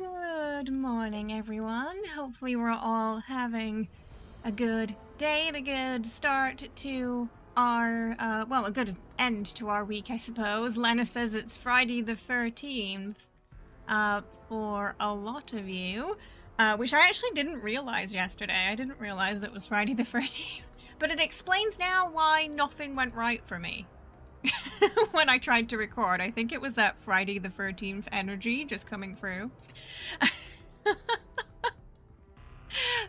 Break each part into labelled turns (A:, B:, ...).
A: Good morning, everyone. Hopefully we're all having a good day and a good start to our, well, a good end to our week, I suppose. Lena says it's Friday the 13th, for a lot of you, which I actually didn't realize yesterday. I didn't realize it was Friday the 13th, but it explains now why nothing went right for me. When I tried to record. I think it was that Friday the 13th energy just coming through.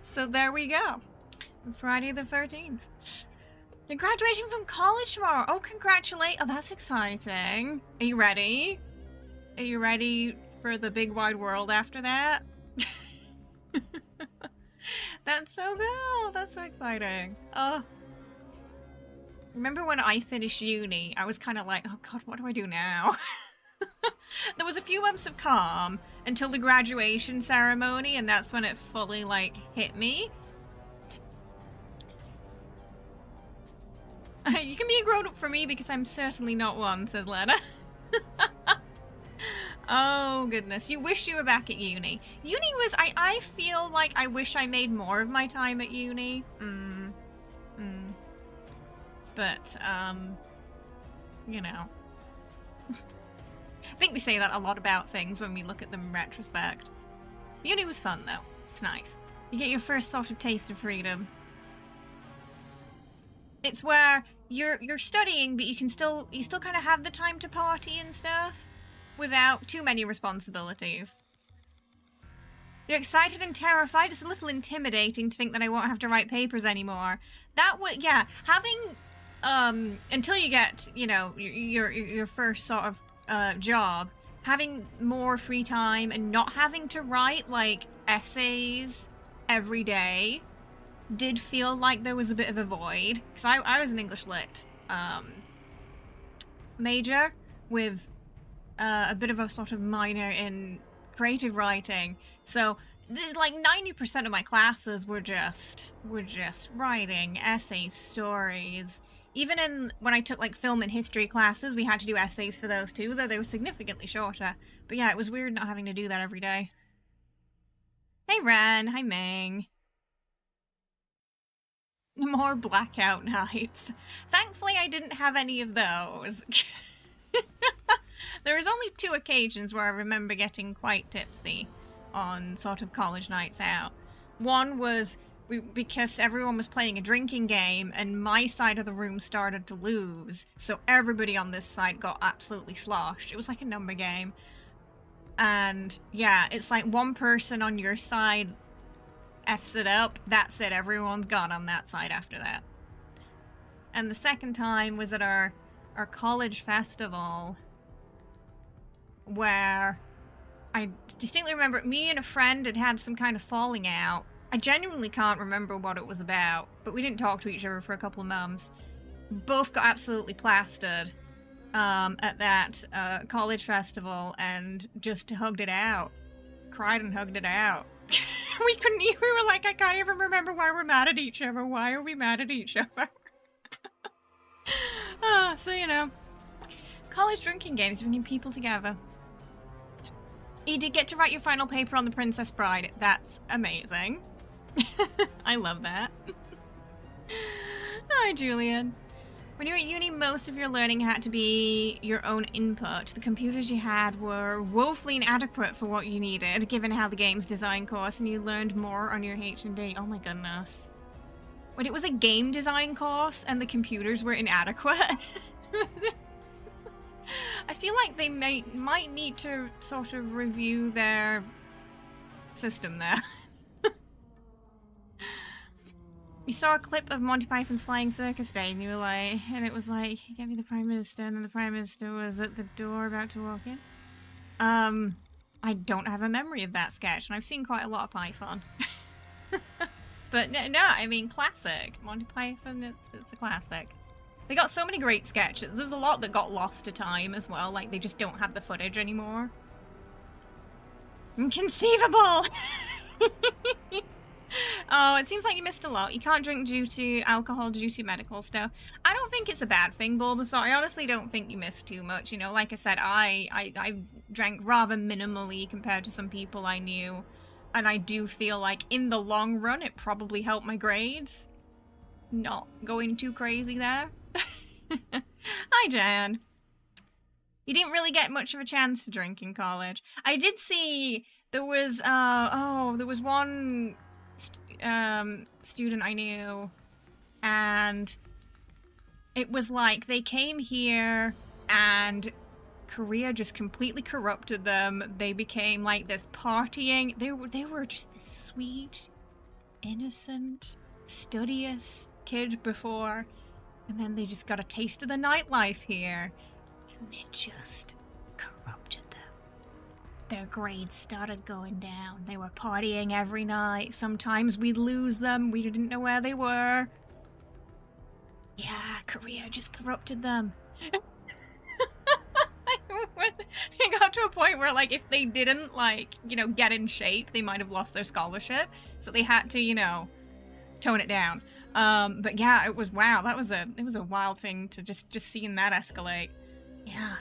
A: So there we go. It's Friday the 13th. You're graduating from college tomorrow. Oh, congratulate. Oh, that's exciting. Are you ready? Are you ready for the big wide world after that? That's so cool. That's so exciting. Oh. Remember when I finished uni, I was kind of like, oh god, what do I do now? There was a few months of calm until the graduation ceremony, and that's when it fully, like, hit me. You can be a grown-up for me because I'm certainly not one, says Lena. Oh, goodness. You wish you were back at uni. Uni was... I feel like I wish I made more of my time at uni. But, you know. I think we say that a lot about things when we look at them in retrospect. Uni was fun, though. It's nice. You get your first sort of taste of freedom. It's where you're studying, but you still kind of have the time to party and stuff without too many responsibilities. You're excited and terrified. It's a little intimidating to think that I won't have to write papers anymore. That would, yeah, having... until you get, you know, your first sort of job, having more free time and not having to write, like, essays every day did feel like there was a bit of a void. Because I was an English Lit major with a bit of a sort of minor in creative writing. So, like, 90% of my classes were just writing essays, stories. Even when I took, like, film and history classes, we had to do essays for those too, though they were significantly shorter. But yeah, it was weird not having to do that every day. Hey Ren, hi Ming. More blackout nights. Thankfully, I didn't have any of those. There was only 2 occasions where I remember getting quite tipsy on sort of college nights out. One was... because everyone was playing a drinking game and my side of the room started to lose, so everybody on this side got absolutely sloshed. It was like a number game. And yeah, it's like one person on your side F's it up, that's it, everyone's gone on that side after that. And the second time was at our college festival, where I distinctly remember me and a friend had some kind of falling out. I genuinely can't remember what it was about, but we didn't talk to each other for a couple of months. Both got absolutely plastered at that college festival and just hugged it out. Cried and hugged it out. We were like, I can't even remember why we're mad at each other. Why are we mad at each other? So, you know, college drinking games bringing people together. You did get to write your final paper on The Princess Bride. That's amazing. I love that. Hi, Julian. When you were at uni, most of your learning had to be your own input. The computers you had were woefully inadequate for what you needed, given how the game's design course, and you learned more on your H&D. Oh my goodness. When it was a game design course and the computers were inadequate. I feel like they might need to sort of review their system there. You saw a clip of Monty Python's Flying Circus Day, and you were like, and it was like, get me the Prime Minister, and then the Prime Minister was at the door about to walk in. I don't have a memory of that sketch, and I've seen quite a lot of Python. But no, I mean, classic. Monty Python, it's a classic. They got so many great sketches. There's a lot that got lost to time as well, like they just don't have the footage anymore. Inconceivable! Oh, it seems like you missed a lot. You can't drink due to alcohol, due to medical stuff. I don't think it's a bad thing, Bulbasaur. I honestly don't think you missed too much. You know, like I said, I drank rather minimally compared to some people I knew. And I do feel like in the long run, it probably helped my grades. Not going too crazy there. Hi, Jan. You didn't really get much of a chance to drink in college. I did see there was, there was one student I knew, and it was like they came here and Korea just completely corrupted them. They became like this partying. They were just this sweet, innocent, studious kid before, and then they just got a taste of the nightlife here, and it just corrupted them. Their grades started going down. They were partying every night. Sometimes we'd lose them. We didn't know where they were. Yeah, Korea just corrupted them. It got to a point where, like, if they didn't, like, you know, get in shape, they might have lost their scholarship. So they had to, you know, tone it down. But yeah, it was, wow, it was a wild thing to just seeing that escalate. Yeah.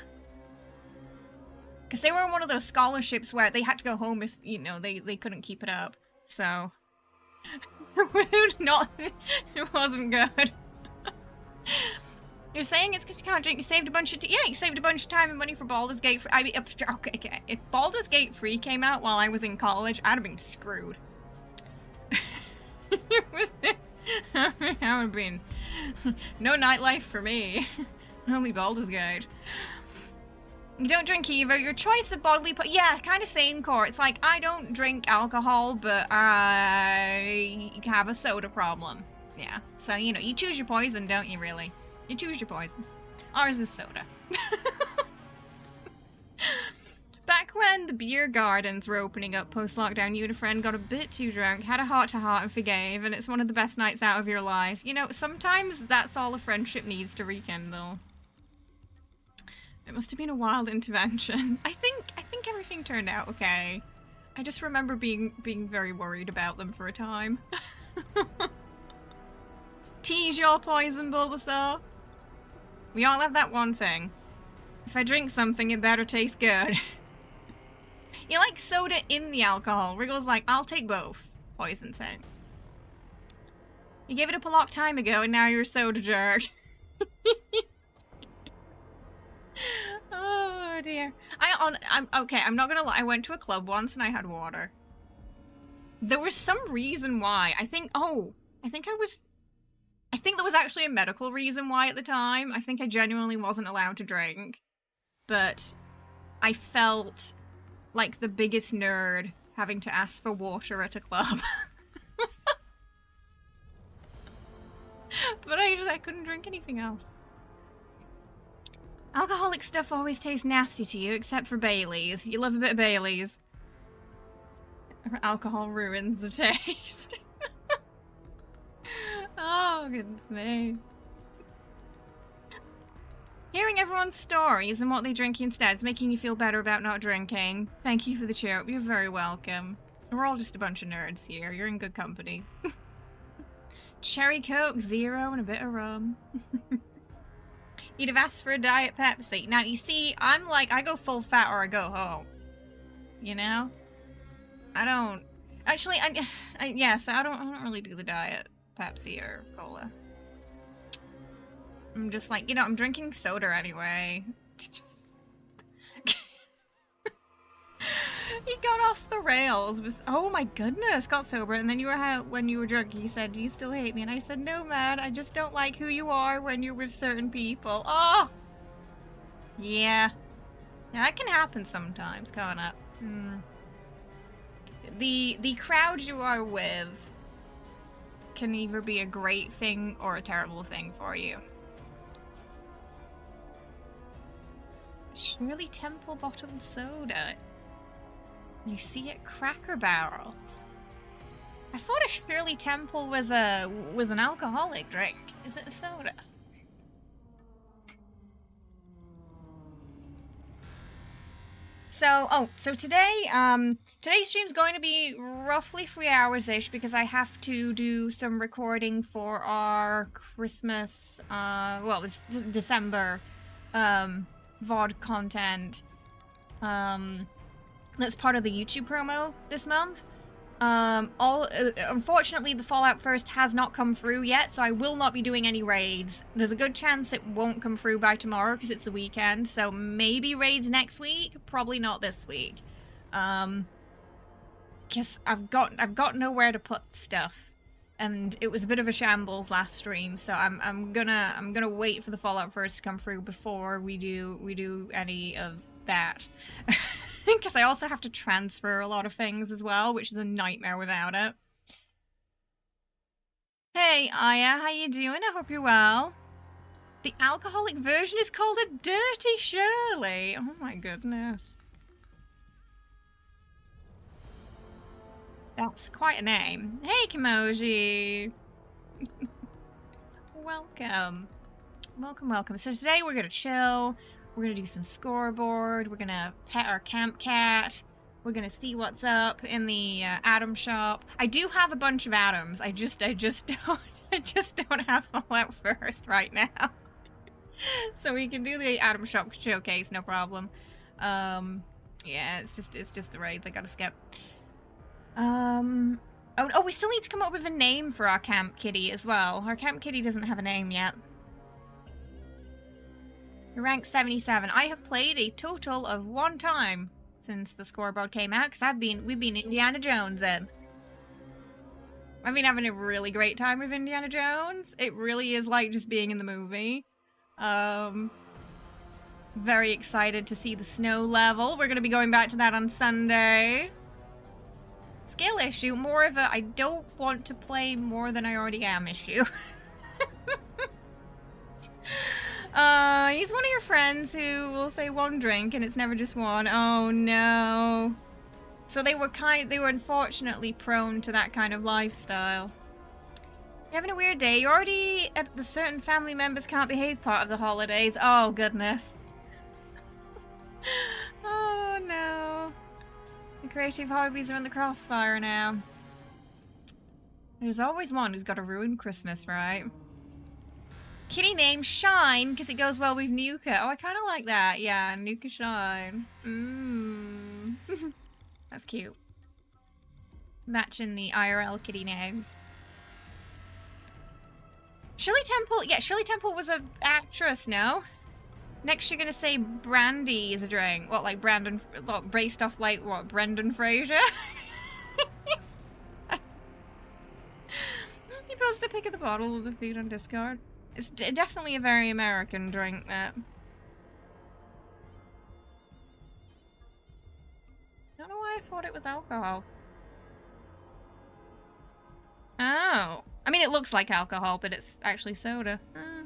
A: Because they were in one of those scholarships where they had to go home if, you know, they couldn't keep it up. So, it wasn't good. You're saying it's because you can't drink. You saved a bunch of yeah, you saved a bunch of time and money for Baldur's Gate. I mean, okay. If Baldur's Gate 3 came out while I was in college, I'd have been screwed. I would have been no nightlife for me. Only Baldur's Gate. You don't drink either. Your choice of bodily yeah, kind of same core. It's like, I don't drink alcohol, but I have a soda problem. Yeah. So, you know, you choose your poison, don't you, really? You choose your poison. Ours is soda. Back when the beer gardens were opening up post-lockdown, you and a friend got a bit too drunk, had a heart-to-heart and forgave, and it's one of the best nights out of your life. You know, sometimes that's all a friendship needs to rekindle. It must have been a wild intervention. I think everything turned out okay. I just remember being very worried about them for a time. Tease your poison, Bulbasaur. We all have that one thing. If I drink something, it better taste good. You like soda in the alcohol. Wriggle's like, I'll take both. Poison thanks. You gave it up a long time ago, and now you're a soda jerk. Oh dear. I'm okay, I'm not gonna lie. I went to a club once and I had water. There was some reason why. I think there was actually a medical reason why at the time. I think I genuinely wasn't allowed to drink. But I felt like the biggest nerd having to ask for water at a club. But I couldn't drink anything else. Alcoholic stuff always tastes nasty to you, except for Baileys. You love a bit of Baileys. Alcohol ruins the taste. Oh, goodness me. Hearing everyone's stories and what they drink instead is making you feel better about not drinking. Thank you for the cheer up. You're very welcome. We're all just a bunch of nerds here. You're in good company. Cherry Coke, zero, and a bit of rum. You'd have asked for a Diet Pepsi. Now, you see, I'm like, I go full fat or I go home. You know? I don't... Actually, yes, I don't really do the Diet Pepsi or Cola. I'm just like, you know, I'm drinking soda anyway. He got off the rails. Oh my goodness, got sober. And then when you were drunk, he said, "Do you still hate me?" And I said, "No, man. I just don't like who you are when you're with certain people." Oh! Yeah. Yeah, that can happen sometimes, can't it? The crowd you are with can either be a great thing or a terrible thing for you. Shirley Temple bottled soda. You see at Cracker Barrels. I thought a Shirley Temple was an alcoholic drink. Is it a soda? So today, today's stream's going to be roughly 3 hours-ish because I have to do some recording for our Christmas, well, it's December, VOD content, that's part of the YouTube promo this month. Unfortunately, the Fallout First has not come through yet, so I will not be doing any raids. There's a good chance it won't come through by tomorrow because it's the weekend, so maybe raids next week, probably not this week. Because I've got nowhere to put stuff, and it was a bit of a shambles last stream, so I'm gonna wait for the Fallout First to come through before we do any of that. Because I also have to transfer a lot of things as well, which is a nightmare without it. Hey, Aya, how you doing? I hope you're well. The alcoholic version is called a Dirty Shirley. Oh my goodness. That's quite a name. Hey, Kimoji. Welcome. Welcome. So today we're gonna chill. We're gonna do some scoreboard. We're gonna pet our camp cat. We're gonna see what's up in the Atom shop. I do have a bunch of atoms. I just don't have Fallout First right now. So we can do the Atom shop showcase, no problem. Yeah, it's just the raids I gotta skip. Oh, we still need to come up with a name for our camp kitty as well. Our camp kitty doesn't have a name yet. Rank 77. I have played a total of 1 time since the scoreboard came out, because we've been Indiana Jones in. I've been having a really great time with Indiana Jones. It really is like just being in the movie. Very excited to see the snow level. We're gonna be going back to that on Sunday. Skill issue, more of a I don't want to play more than I already am issue. He's one of your friends who will say 1 drink and it's never just 1. Oh no. So they were unfortunately prone to that kind of lifestyle. You're having a weird day. You're already at the certain family members can't behave part of the holidays. Oh goodness. Oh no. The creative hobbies are in the crossfire now. There's always one who's got to ruin Christmas, right? Kitty name Shine, because it goes well with Nuka. Oh, I kind of like that. Yeah, Nuka Shine. That's cute. Matching the IRL kitty names. Shirley Temple. Yeah, Shirley Temple was an actress, no? Next you're going to say brandy is a drink. What, like Brandon, based off like, what, Brendan Fraser? You post a pic of the bottle of the food on Discord. It's definitely a very American drink, that. I don't know why I thought it was alcohol. Oh. I mean, it looks like alcohol, but it's actually soda. Oh,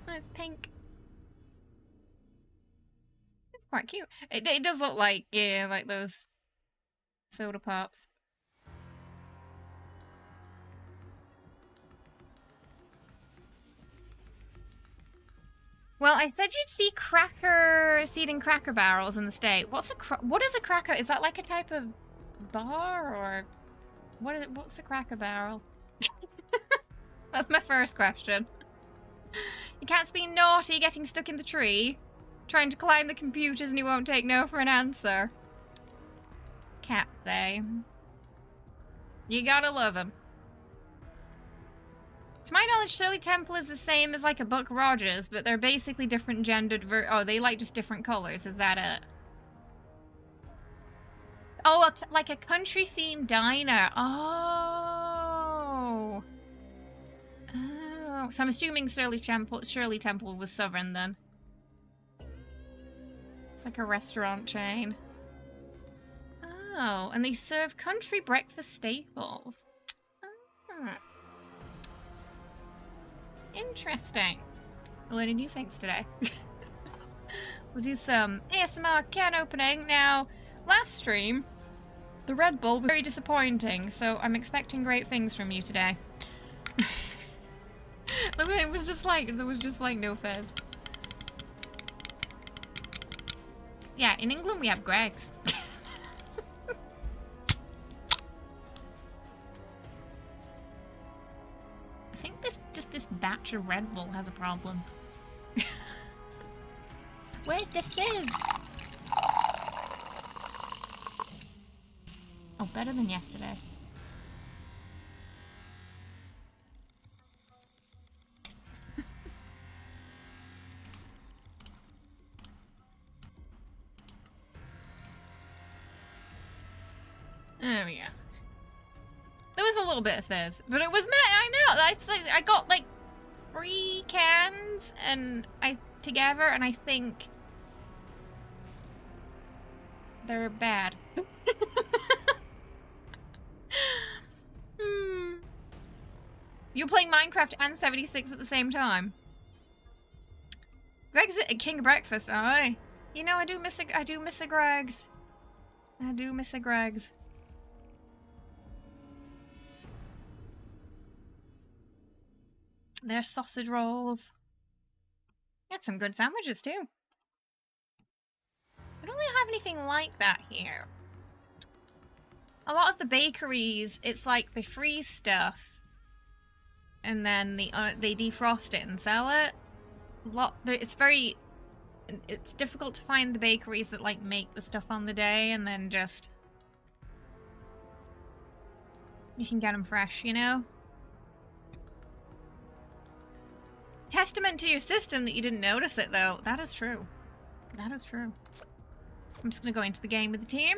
A: it's pink. It's quite cute. It does look like, yeah, like those soda pops. Well, I said you'd see seed and cracker barrels in the state. What is a cracker? Is that like a type of bar or what's a cracker barrel? That's my first question. Your cat's being naughty, getting stuck in the tree, trying to climb the computers, and he won't take no for an answer. Cat they. You gotta love him. To my knowledge, Shirley Temple is the same as like a Buck Rogers, but they're basically different gendered oh, they like just different colors. Is that it? Oh, like a country-themed diner. Oh. Oh. So I'm assuming Shirley Temple was Southern then. It's like a restaurant chain. Oh, and they serve country breakfast staples. Oh. Interesting. We're learning new things today. We'll do some ASMR can opening. Now, last stream, the Red Bull was very disappointing, so I'm expecting great things from you today. It was just like, there was just like no fizz. Yeah, in England we have Greggs. I think this batch of Red Bull has a problem. Where's the fizz? Oh, better than yesterday. There we go. There was a little bit of fizz, but it was I know. I got like 3 cans together, and I think they're bad. You're playing Minecraft and 76 at the same time. Greg's at King of Breakfast, aye. You know, I do miss a Greg's. I do miss a Greg's. Their sausage rolls. Got some good sandwiches too. I don't really have anything like that here. A lot of the bakeries, it's like they freeze stuff and then they defrost it and sell it. It's difficult to find the bakeries that like make the stuff on the day and then just you can get them fresh, you know? Testament to your system that you didn't notice it, though. That is true. That is true. I'm just gonna go into the game with the team.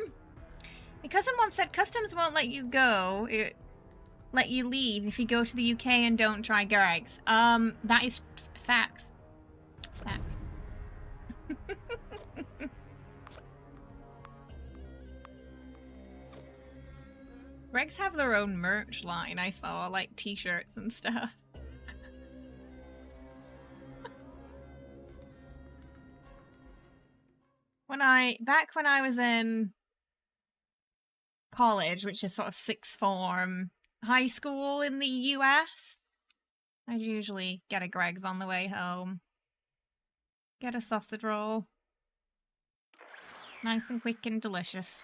A: Because someone said customs won't let you go, let you leave if you go to the UK and don't try Greg's. That is facts. Facts. Greg's have their own merch line, I saw, like t-shirts and stuff. Back when I was in college, which is sort of sixth form high school in the US, I'd usually get a Greg's on the way home. Get a sausage roll. Nice and quick and delicious.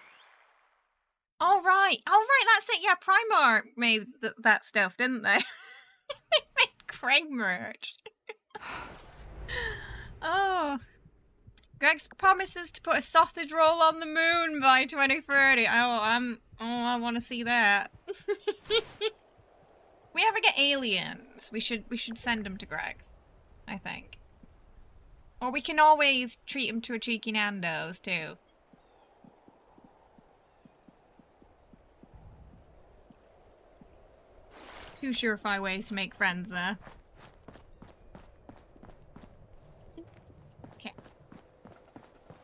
A: Oh right, that's it. Yeah, Primark made that stuff, didn't they? They made Greg merch. Oh. Greg's promises to put a sausage roll on the moon by 2030. I want to see that. If we ever get aliens, we should send them to Greg's, I think. Or we can always treat them to a cheeky Nando's too. Two surefire ways to make friends there. Okay.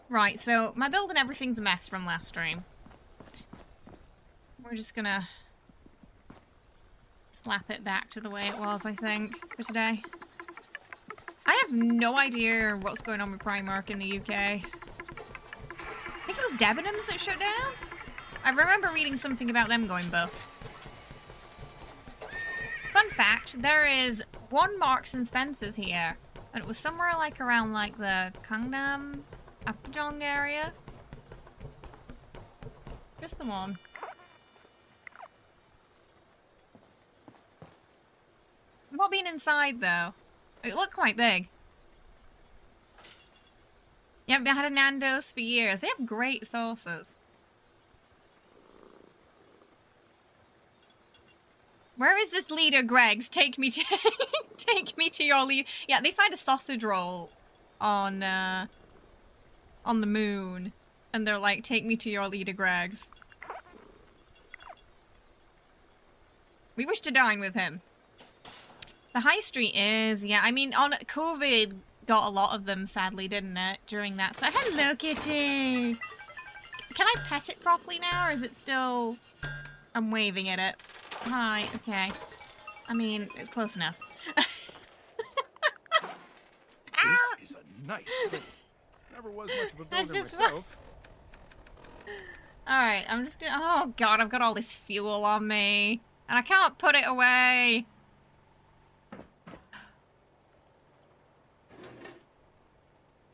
A: Right, so my build and everything's a mess from last stream. We're just gonna slap it back to the way it was, I think, for today. I have no idea what's going on with Primark in the UK. I think it was Debenhams that shut down? I remember reading something about them going bust. Fun fact, there is one Marks and Spencer's here. And it was somewhere like around like the Gangnam, Apgujeong area. Just the one. I've not been inside though. It looked quite big. Yeah, I had a Nando's for years. They have great sauces. Where is this leader, Greg's? Take me to take me to your lead. Yeah, they find a sausage roll on the moon, and they're like, "Take me to your leader, Greg's." We wish to dine with him. The high street is, yeah. I mean, on COVID got a lot of them, sadly, didn't it? During that. So, hello, kitty. Can I pet it properly now, or is it still? I'm waving at it. Hi, okay. I mean, close enough.
B: This is a nice place. Never was much of a builder myself.
A: Alright, I'm just gonna... Oh god, I've got all this fuel on me. And I can't put it away.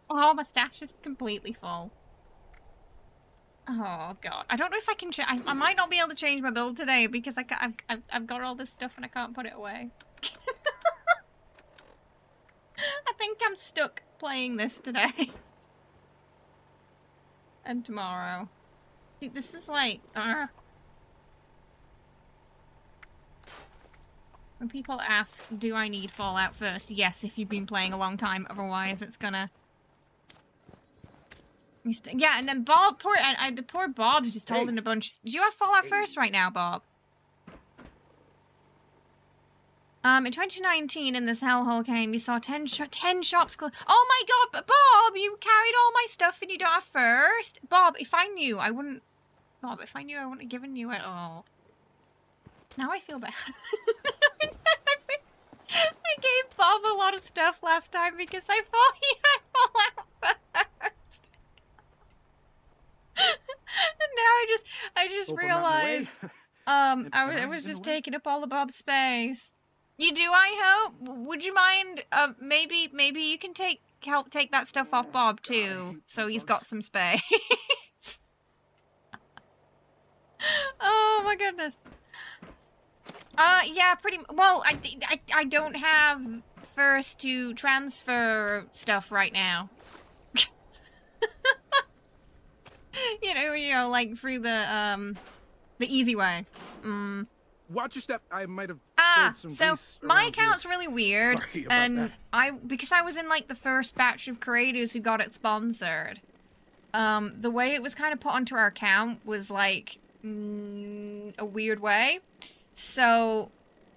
A: Oh, my stash is completely full. Oh god, I don't know if I can. I might not be able to change my build today because I've got all this stuff and I can't put it away. I think I'm stuck playing this today and tomorrow. See, this is like. When people ask, "Do I need Fallout first?" Yes, if you've been playing a long time. Otherwise, it's gonna. Yeah, and then Bob, the poor Bob's just holding a bunch. Do you have Fallout first right now, Bob? In 2019, in this hellhole game, we saw 10 shops close. Oh my god, but Bob, you carried all my stuff and you don't have first? Bob, if I knew, I wouldn't... Bob, if I knew, I wouldn't have given you it all. Now I feel bad. I gave Bob a lot of stuff last time because I thought he had Fallout first. And now I just realized I was just taking up all of Bob's space. You do, I hope? Would you mind maybe you can help take that stuff off Bob too, so he's got some space. Oh my goodness. Yeah, pretty well, I don't have first to transfer stuff right now. you know, like through the easy way.
B: Watch your step. I might have.
A: So my account's really weird,
B: Sorry about
A: and
B: that.
A: because I was in like the first batch of creators who got it sponsored. The way it was kind of put onto our account was like a weird way. So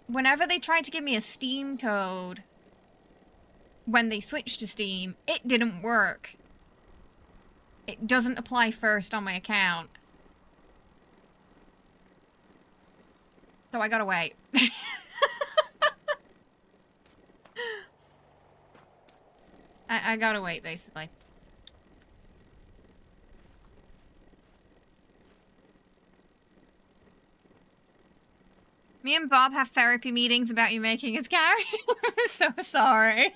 A: whenever they tried to give me a Steam code when they switched to Steam, it didn't work. It doesn't apply first on my account. So I gotta wait. I gotta wait, basically. Me and Bob have therapy meetings about you making us carry. I'm so sorry.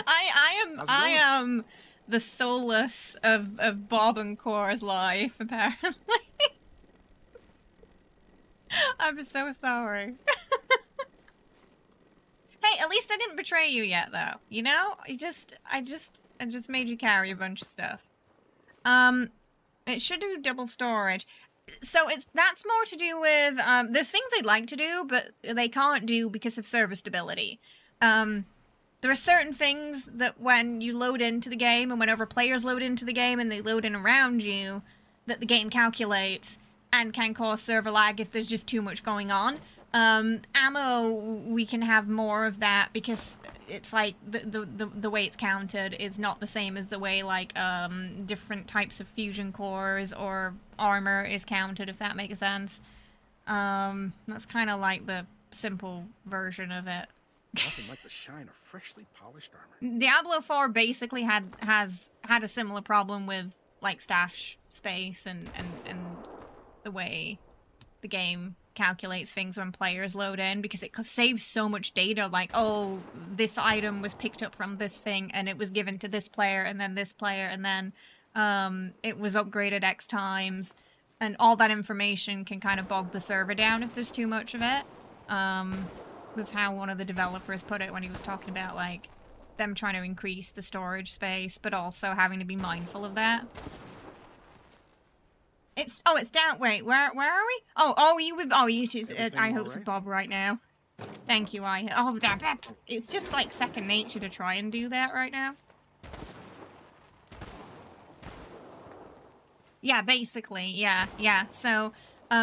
A: I am the solace of Bob and Cora's life, apparently. I'm so sorry. Hey, at least I didn't betray you yet, though. You know, I just made you carry a bunch of stuff. It should do double storage. So that's more to do with there's things they'd like to do, but they can't do because of server stability. There are certain things that when you load into the game and whenever players load into the game and they load in around you, that the game calculates and can cause server lag if there's just too much going on. Ammo, we can have more of that because it's like the way it's counted is not the same as the way like different types of fusion cores or armor is counted, if that makes sense. That's kind of like the simple version of it.
B: Nothing like the shine of freshly polished armor.
A: Diablo 4 basically has had a similar problem with like stash space and the way the game calculates things when players load in, because it saves so much data, like, oh, this item was picked up from this thing and it was given to this player and then this player and then it was upgraded X times, and all that information can kind of bog the server down if there's too much of it. Was how one of the developers put it when he was talking about like them trying to increase the storage space but also having to be mindful of that. It's down. Wait, where are we? You choose. I hope it's Bob right now. Thank you. It's just like second nature to try and do that right now. Yeah, basically, yeah. So,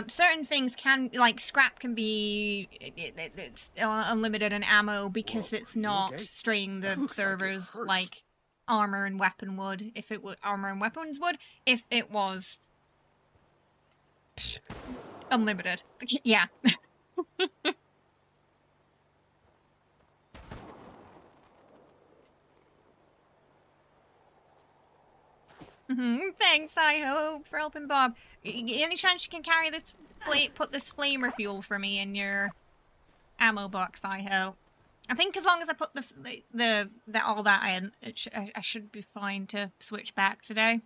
A: certain things can, like scrap can be, it's unlimited in ammo because it's not straying the servers like armor and weapon would. If it would, armor and weapons would, if it was unlimited. Yeah. Thanks, I hope, for helping Bob. Any chance you can carry this put this flamer fuel for me in your ammo box, I hope. I think as long as I put all that in, I should be fine to switch back today.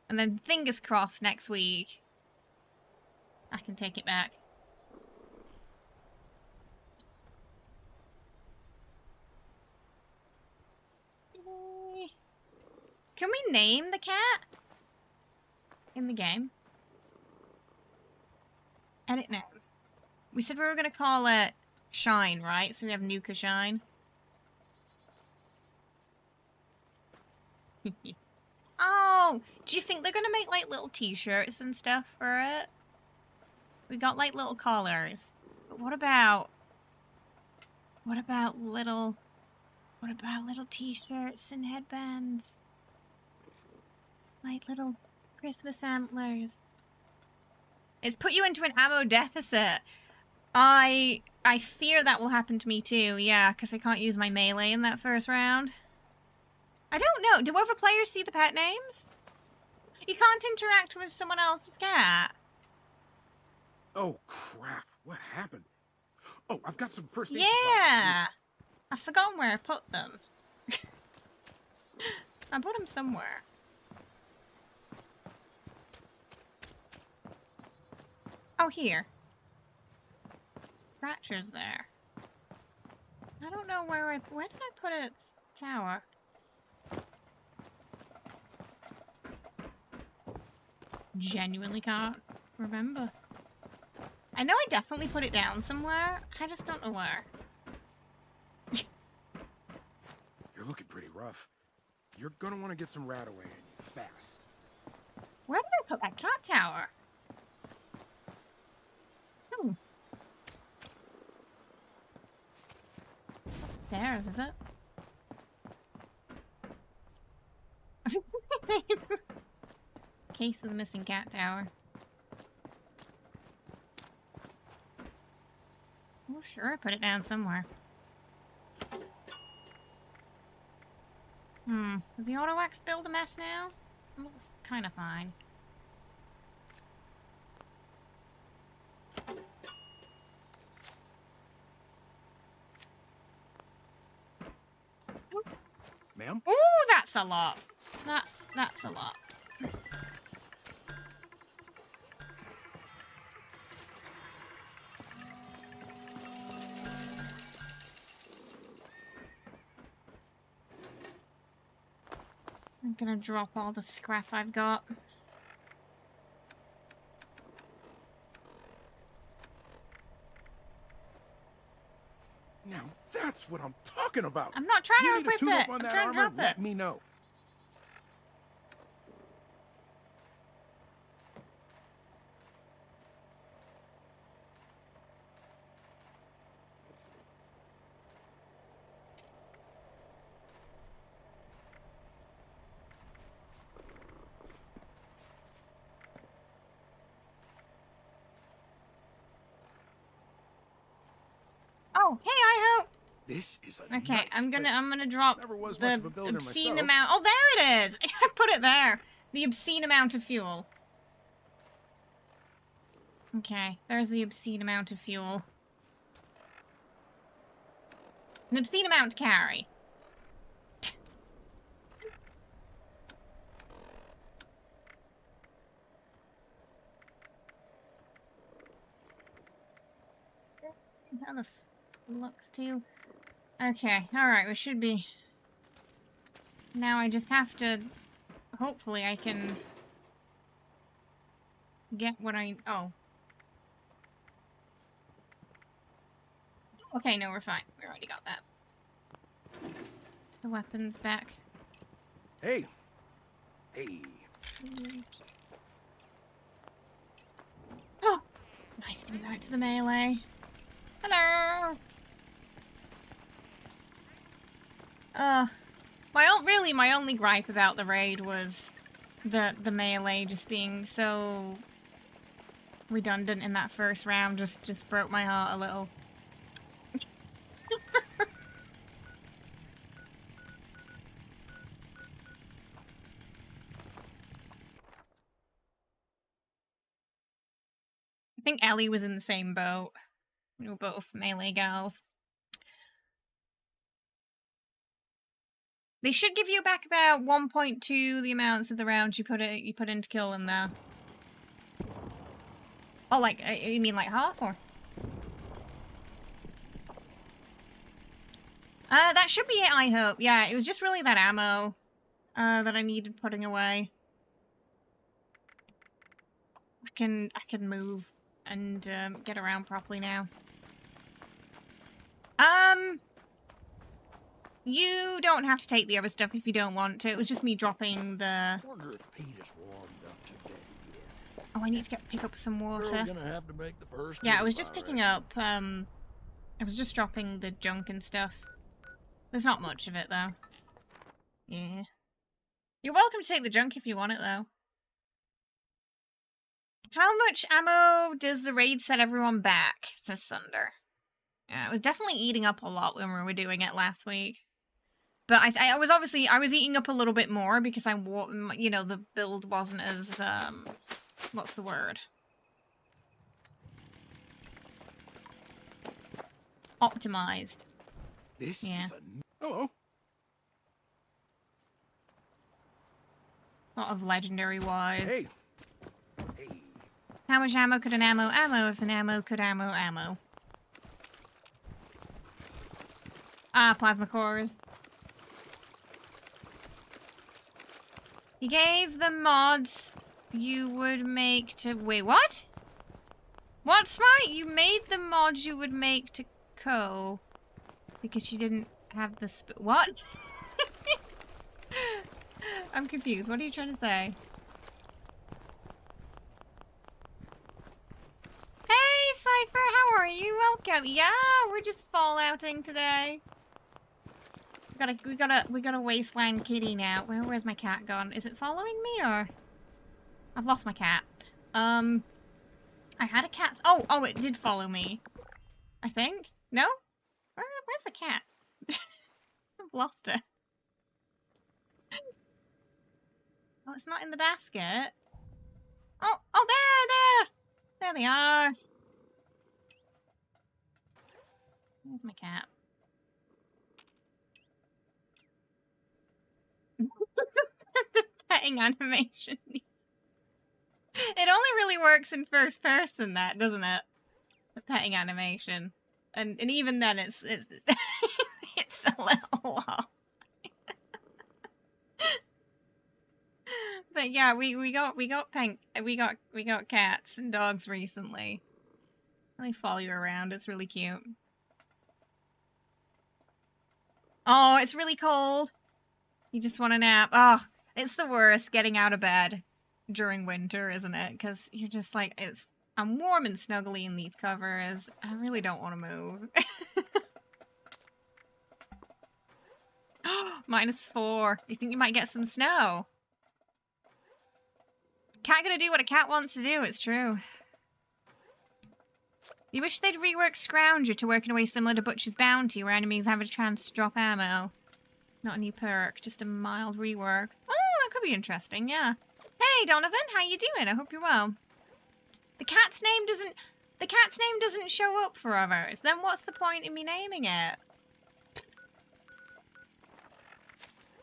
A: And then fingers crossed next week I can take it back. Yay. Can we name the cat in the game? Edit name. We said we were going to call it Shine, right? So we have Nuka Shine. Oh, do you think they're going to make like little t-shirts and stuff for it? We got like little collars. But what about little t-shirts and headbands? Like little Christmas antlers. It's put you into an ammo deficit. I fear that will happen to me too, yeah, because I can't use my melee in that first round. I don't know. Do other players see the pet names? You can't interact with someone else's cat.
B: Oh, crap. What happened? Oh, I've got some first aid
A: Yeah! I've forgotten where I put them. I put them somewhere. Oh, here. Scratchers there. I don't know where did I put its tower? Genuinely can't remember. I know I definitely put it down somewhere. I just don't know where.
B: You're looking pretty rough. You're gonna want to get some rat away in you fast.
A: Where did I put that cat tower? Hmm. Upstairs, is it? Case of the missing cat tower. Oh, sure, I put it down somewhere. Did the auto wax build a mess now? It looks kind of fine.
B: Ma'am?
A: Ooh, that's a lot. That's a lot. I'm gonna drop all the scrap I've got.
B: Now that's what I'm talking about.
A: I'm not trying
B: you
A: to
B: need a
A: equip
B: tune-up
A: it.
B: on
A: I'm
B: that
A: trying to
B: armor?
A: drop it.
B: Let me know.
A: Oh, hey, I hope.
B: This is a
A: Okay,
B: nice
A: I'm
B: place.
A: gonna drop
B: Never was
A: the
B: much of a builder
A: obscene
B: myself.
A: amount. Oh, there it is. I put it there. The obscene amount of fuel. Okay, there's the obscene amount of fuel. An obscene amount to carry. How the looks too. Okay, alright, we should be. Now I just have to. Hopefully I can get what I. Oh. Okay, no, we're fine. We already got that. The weapons back.
B: Hey. Hey.
A: Oh! It's nice to be back to the melee. Hello! My only gripe about the raid was the melee just being so redundant in that first round. Just broke my heart a little. I think Ellie was in the same boat. We were both melee gals. They should give you back about 1.2 the amounts of the rounds you put into kill them there. Oh, like, you mean like half, or? That should be it, I hope. Yeah, it was just really that ammo, that I needed putting away. I can move and, get around properly now. You don't have to take the other stuff if you don't want to. It was just me dropping the...
C: Wonder if Pete is warmed up today yet.
A: Oh, I need to pick up some water.
C: We're gonna have to make the first
A: Yeah, I was
C: move,
A: just picking
C: reckon.
A: up, I was just dropping the junk and stuff. There's not much of it, though. Yeah. You're welcome to take the junk if you want it, though. How much ammo does the raid set everyone back? Says Sunder. Yeah, it was definitely eating up a lot when we were doing it last week. But I was eating up a little bit more because you know, the build wasn't as, what's the word? Optimized.
B: This
A: Yeah.
B: is a... Hello.
A: Sort of legendary-wise.
B: Hey. Hey.
A: How much ammo could an ammo if an ammo could ammo? Ah, plasma cores. You gave the mods you would make to... Wait, what? What, Smite? You made the mods you would make to Co. Because you didn't have the what? I'm confused. What are you trying to say? Hey, Cypher, how are you? Welcome. Yeah, we're just fallouting today. We got a Wasteland kitty now. Where's my cat gone? Is it following me or? I've lost my cat. I had a cat. Oh, it did follow me. I think. No? Where's the cat? I've lost it. Oh, it's not in the basket. Oh, there they are. Where's my cat? The petting animation. It only really works in first person, that, doesn't it? The petting animation. And even then it's it's a little off. But yeah, we got cats and dogs recently. They follow you around, it's really cute. Oh, it's really cold. You just want a nap. Oh, it's the worst getting out of bed during winter, isn't it? Because you're just like, I'm warm and snuggly in these covers. I really don't want to move. -4. You think you might get some snow? Cat gonna do what a cat wants to do, it's true. You wish they'd rework Scrounger to work in a way similar to Butcher's Bounty, where enemies have a chance to drop ammo. Not a new perk, just a mild rework. Oh, that could be interesting, yeah. Hey, Donovan, how you doing? I hope you're well. The cat's name doesn't show up for others. Then what's the point in me naming it?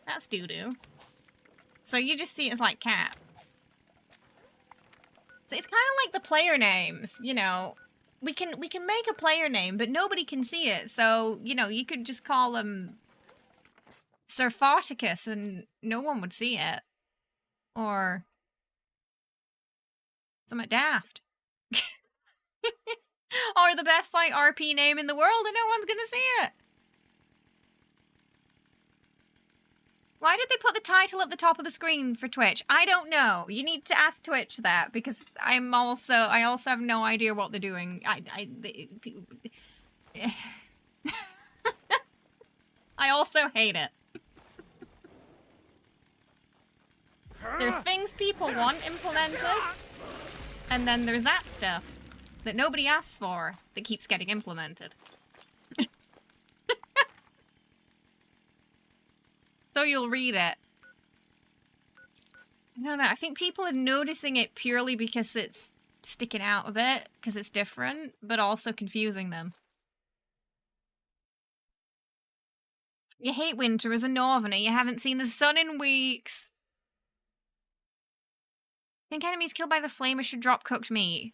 A: That's doo-doo. So you just see it as like cat. So it's kind of like the player names, you know. We can make a player name, but nobody can see it. So, you know, you could just call them Sir Farticus and no one would see it. Or something daft. Or the best, like, RP name in the world and no one's gonna see it. Why did they put the title at the top of the screen for Twitch? I don't know. You need to ask Twitch that because I also have no idea what they're doing. I also hate it. There's things people want implemented, and then there's that stuff that nobody asks for that keeps getting implemented. So you'll read it. I don't know, I think people are noticing it purely because it's sticking out a bit, because it's different, but also confusing them. You hate winter as a northerner. You haven't seen the sun in weeks. Think enemies killed by the flamer should drop cooked meat.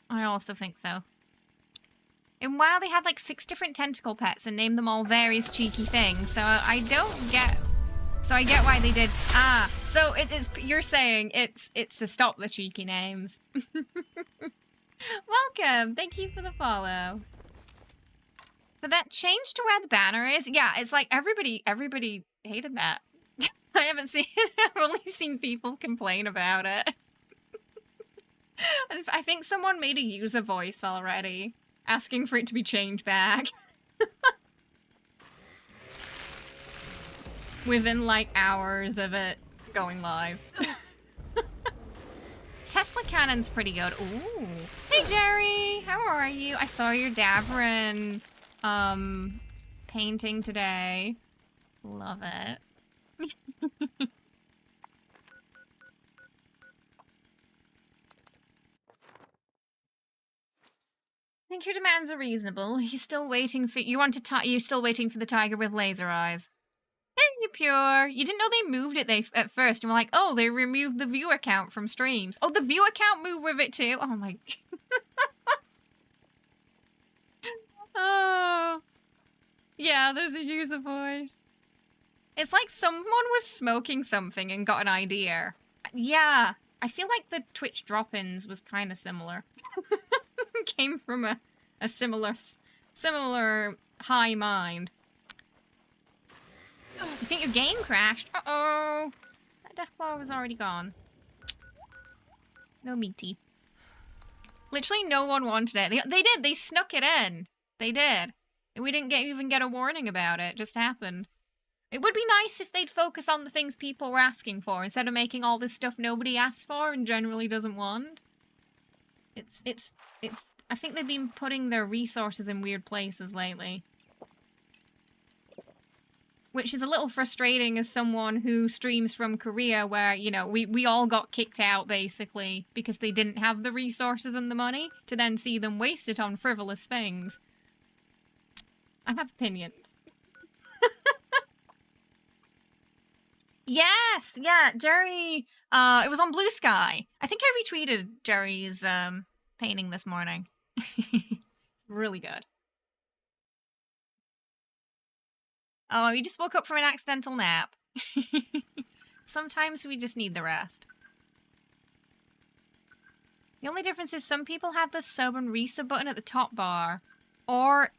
A: I also think so. And WoW, they had like 6 different tentacle pets and named them all various cheeky things. So I don't get... So I get why they did... Ah, so it's you're saying it's to stop the cheeky names. Welcome! Thank you for the follow. But that change to where the banner is, yeah, it's like everybody hated that. I haven't seen it. I've only seen people complain about it. I think someone made a user voice already, asking for it to be changed back. Within, like, hours of it going live. Tesla cannon's pretty good. Ooh. Hey, Jerry! How are you? I saw your Davrin, painting today. Love it. I think your demands are reasonable. He's still waiting for you. You're still waiting for the tiger with laser eyes. Hey, you pure. You didn't know they moved it at first. And we're like, oh, they removed the viewer count from streams. Oh, the viewer count moved with it too. Oh my. Oh. Yeah, there's a user voice. It's like someone was smoking something and got an idea. Yeah, I feel like the Twitch drop-ins was kind of similar. Came from a similar high mind. You think your game crashed? Uh-oh. That Deathclaw was already gone. No meaty. Literally no one wanted it. They did. They snuck it in. They did. And we didn't even get a warning about it. It just happened. It would be nice if they'd focus on the things people were asking for instead of making all this stuff nobody asks for and generally doesn't want. It's I think they've been putting their resources in weird places lately. Which is a little frustrating as someone who streams from Korea where, you know, we all got kicked out basically because they didn't have the resources and the money to then see them wasted on frivolous things. I have opinions. Yes! Yeah, Jerry, it was on Blue Sky. I think I retweeted Jerry's, painting this morning. Really good. Oh, you just woke up from an accidental nap. Sometimes we just need the rest. The only difference is some people have the sub and resub button at the top bar. Or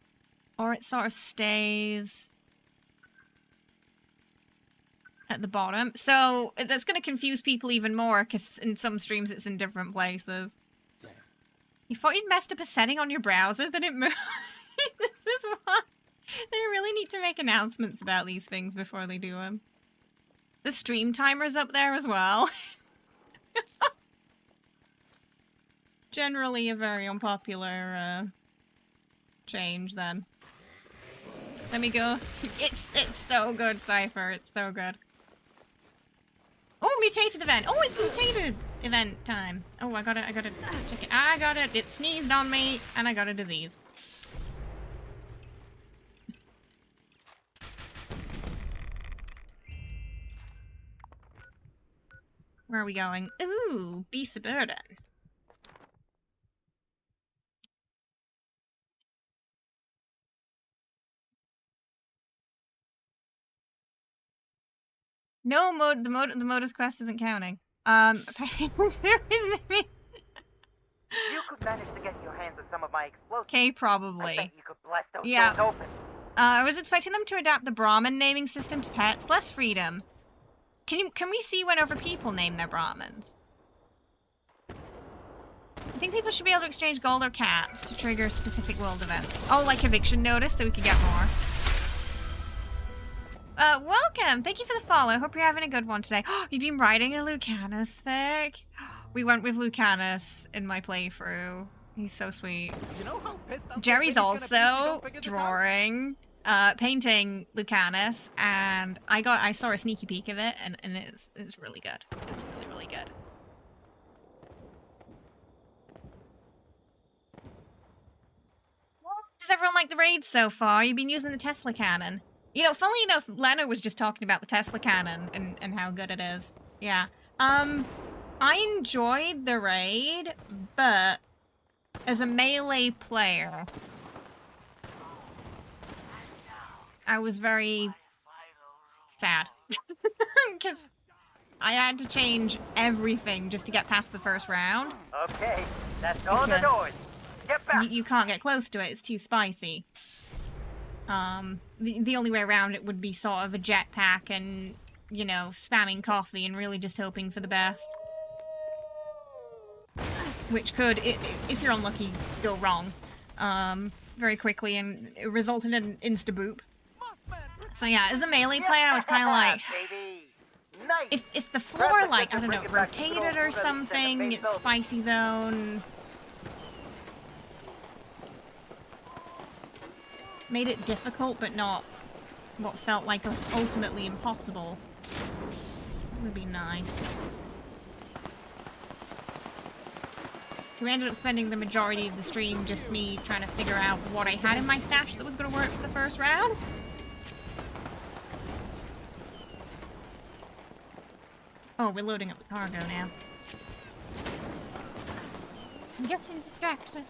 A: it sort of stays at the bottom. So that's going to confuse people even more because in some streams it's in different places. You thought you'd messed up a setting on your browser that it moved? This is why they really need to make announcements about these things before they do them. The stream timer's up there as well. Generally a very unpopular change then. Let me go. It's so good, Cypher. It's so good. Oh, mutated event. Oh, it's mutated event time. Oh, I gotta check it. I got it. It sneezed on me, and I got a disease. Where are we going? Ooh, Beast of Burden. No, the Modus quest isn't counting. Seriously?
D: You could manage to get your hands on some of my explosives.
A: Okay, probably.
D: I bet you could blast those
A: Yeah.
D: doors open.
A: I was expecting them to adapt the Brahmin naming system to pets. Less freedom. Can we see when other people name their Brahmins? I think people should be able to exchange gold or caps to trigger specific world events. Oh, like eviction notice so we could get more. Welcome! Thank you for the follow. Hope you're having a good one today. You've been writing a Lucanus fic? We went with Lucanus in my playthrough. He's so sweet.
E: You know how pissed off
A: Jerry's
E: Big is gonna be if you
A: also
E: don't figure this out?
A: drawing, painting Lucanus, and I saw a sneaky peek of it, and it's really good. It's really, really good. Does everyone like the raids so far? You've been using the Tesla cannon. You know, funnily enough, Lena was just talking about the Tesla cannon and how good it is. Yeah. I enjoyed the raid, but as a melee player, I was very sad. Because I had to change everything just to get past the first round.
D: Okay, that's all the doors. Get back.
A: You can't get close to it, it's too spicy. The only way around it would be sort of a jetpack and, you know, spamming coffee and really just hoping for the best. Which could, if you're unlucky, go wrong very quickly, and it resulted in an insta-boop. So yeah, as a melee player, I was kind of like...
D: Nice.
A: If the floor, like, I don't know, rotated or something, it's spicy zone... Made it difficult, but not what felt like ultimately impossible. Would be nice. We ended up spending the majority of the stream just me trying to figure out what I had in my stash that was going to work for the first round. Oh, we're loading up the cargo now. I'm getting distracted.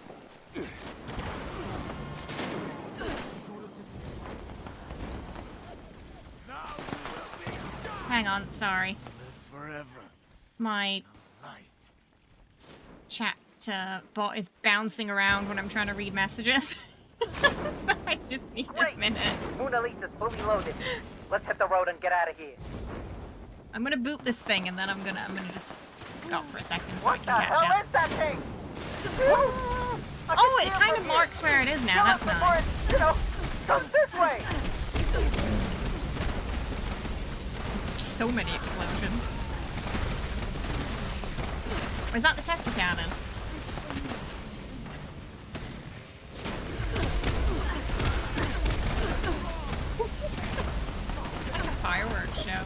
A: Hang on, sorry. My chat bot is bouncing around when I'm trying to read messages. So I just need a minute.
D: Mona Lisa's fully loaded. Let's hit the road and get out of here.
A: I'm gonna boot this thing and then I'm gonna just stop for a second so I
D: What
A: can
D: the
A: catch
D: hell
A: up.
D: is that thing?
A: Oh, it kind of marks where it is now. That's nice.
D: You know, comes this way.
A: So many explosions. Or is that the Tesla cannon? Like a fireworks show.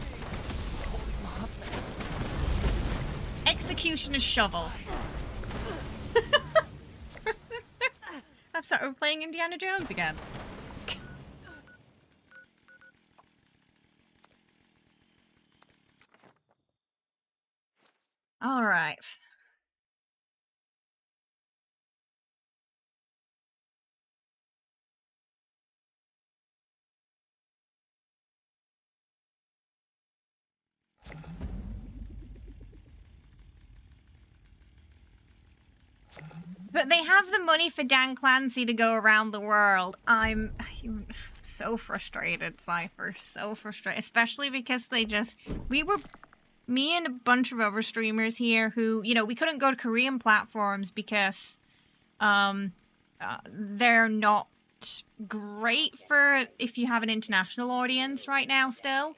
A: Executioner's shovel. I'm sorry, we're playing Indiana Jones again. All right. But they have the money for Dan Clancy to go around the world. I'm so frustrated, Cypher. So frustrated. Especially because me and a bunch of other streamers here who, you know, we couldn't go to Korean platforms because they're not great for if you have an international audience right now still.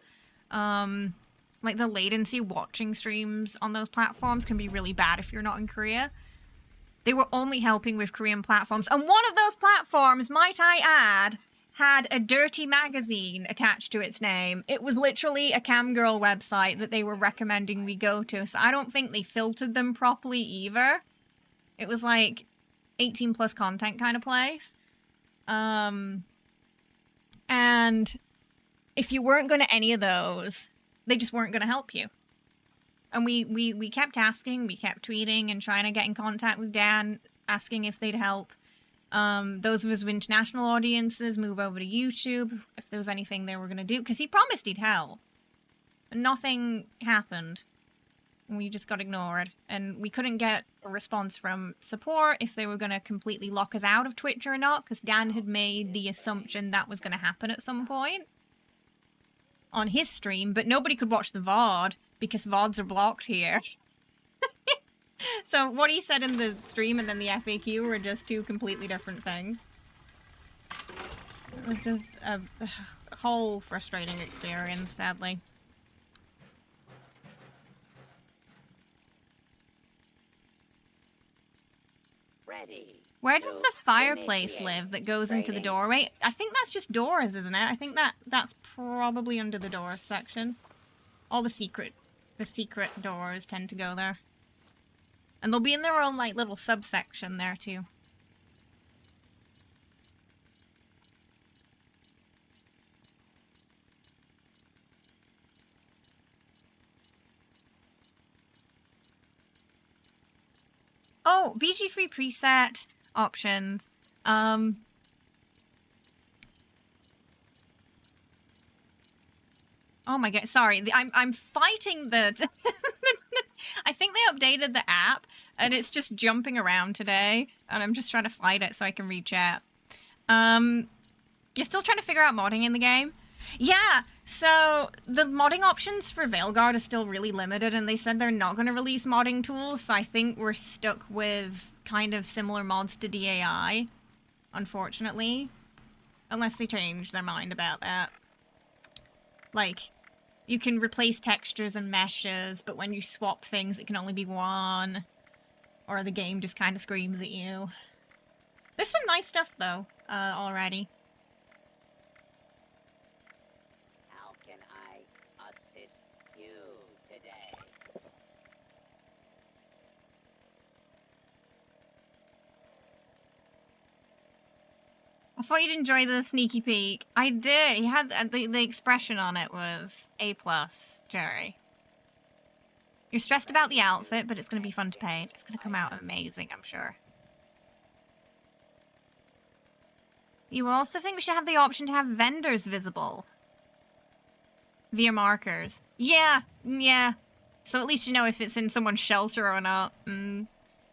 A: Like the latency watching streams on those platforms can be really bad if you're not in Korea. They were only helping with Korean platforms. And one of those platforms, might I add, had a dirty magazine attached to its name. It was literally a camgirl website that they were recommending we go to. So I don't think they filtered them properly either. It was like 18 plus content kind of place. And if you weren't going to any of those, they just weren't going to help you. And we kept asking, we kept tweeting and trying to get in contact with Dan, asking if they'd help. Those of us with international audiences move over to YouTube, if there was anything they were going to do. Because he promised he'd help. And nothing happened. We just got ignored. And we couldn't get a response from support if they were going to completely lock us out of Twitch or not. Because Dan had made the assumption that was going to happen at some point on his stream. But nobody could watch the VOD. Because VODs are blocked here. So what he said in the stream and then the FAQ were just two completely different things. It was just a whole frustrating experience, sadly.
E: Ready.
A: Where does the fireplace live that goes into the doorway? I think that's just doors, isn't it? I think that's probably under the doors section. All the secret doors tend to go there. And they'll be in their own, like, little subsection there, too. Oh, BG free preset options. Oh my god, sorry. I'm fighting the I think they updated the app and it's just jumping around today and I'm just trying to fight it so I can read chat. You're still trying to figure out modding in the game? Yeah, so the modding options for Veilguard are still really limited and they said they're not going to release modding tools, so I think we're stuck with kind of similar mods to DAI, unfortunately. Unless they change their mind about that. Like, you can replace textures and meshes, but when you swap things it can only be one. Or the game just kind of screams at you. There's some nice stuff though, already.
E: How can I assist you today?
A: I thought you'd enjoy the sneaky peek. I did. He had the expression on it was A+, Jerry. You're stressed about the outfit, but it's going to be fun to paint. It's going to come out amazing, I'm sure. You also think we should have the option to have vendors visible via markers. Yeah. So at least you know if it's in someone's shelter or not.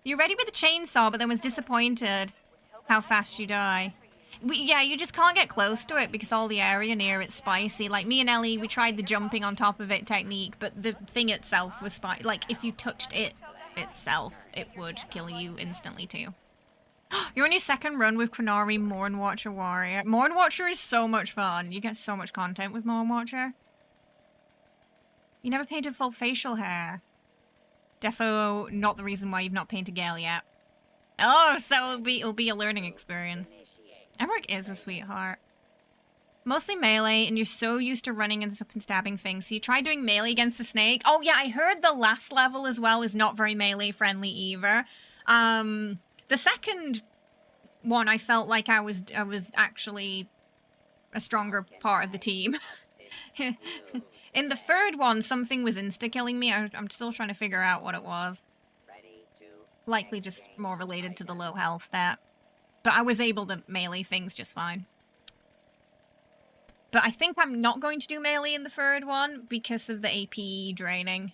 A: You're ready with a chainsaw, but then was disappointed how fast you die. Yeah, you just can't get close to it because all the area near it's spicy. Like, me and Ellie, we tried the jumping on top of it technique, but the thing itself was spicy. Like, if you touched it itself, it would kill you instantly, too. You're on your second run with Quinari, Mornwatcher Warrior. Mornwatcher is so much fun. You get so much content with Mornwatcher. You never painted full facial hair. Defo, not the reason why you've not painted Gale yet. Oh, so it'll be a learning experience. Emmerich is a sweetheart. Mostly melee, and you're so used to running and stabbing things. So you tried doing melee against the snake. Oh yeah, I heard the last level as well is not very melee friendly either. The second one, I felt like I was actually a stronger part of the team. In the third one, something was insta-killing me. I'm still trying to figure out what it was. Likely just more related to the low health stat. But I was able to melee things just fine. But I think I'm not going to do melee in the third one because of the AP draining.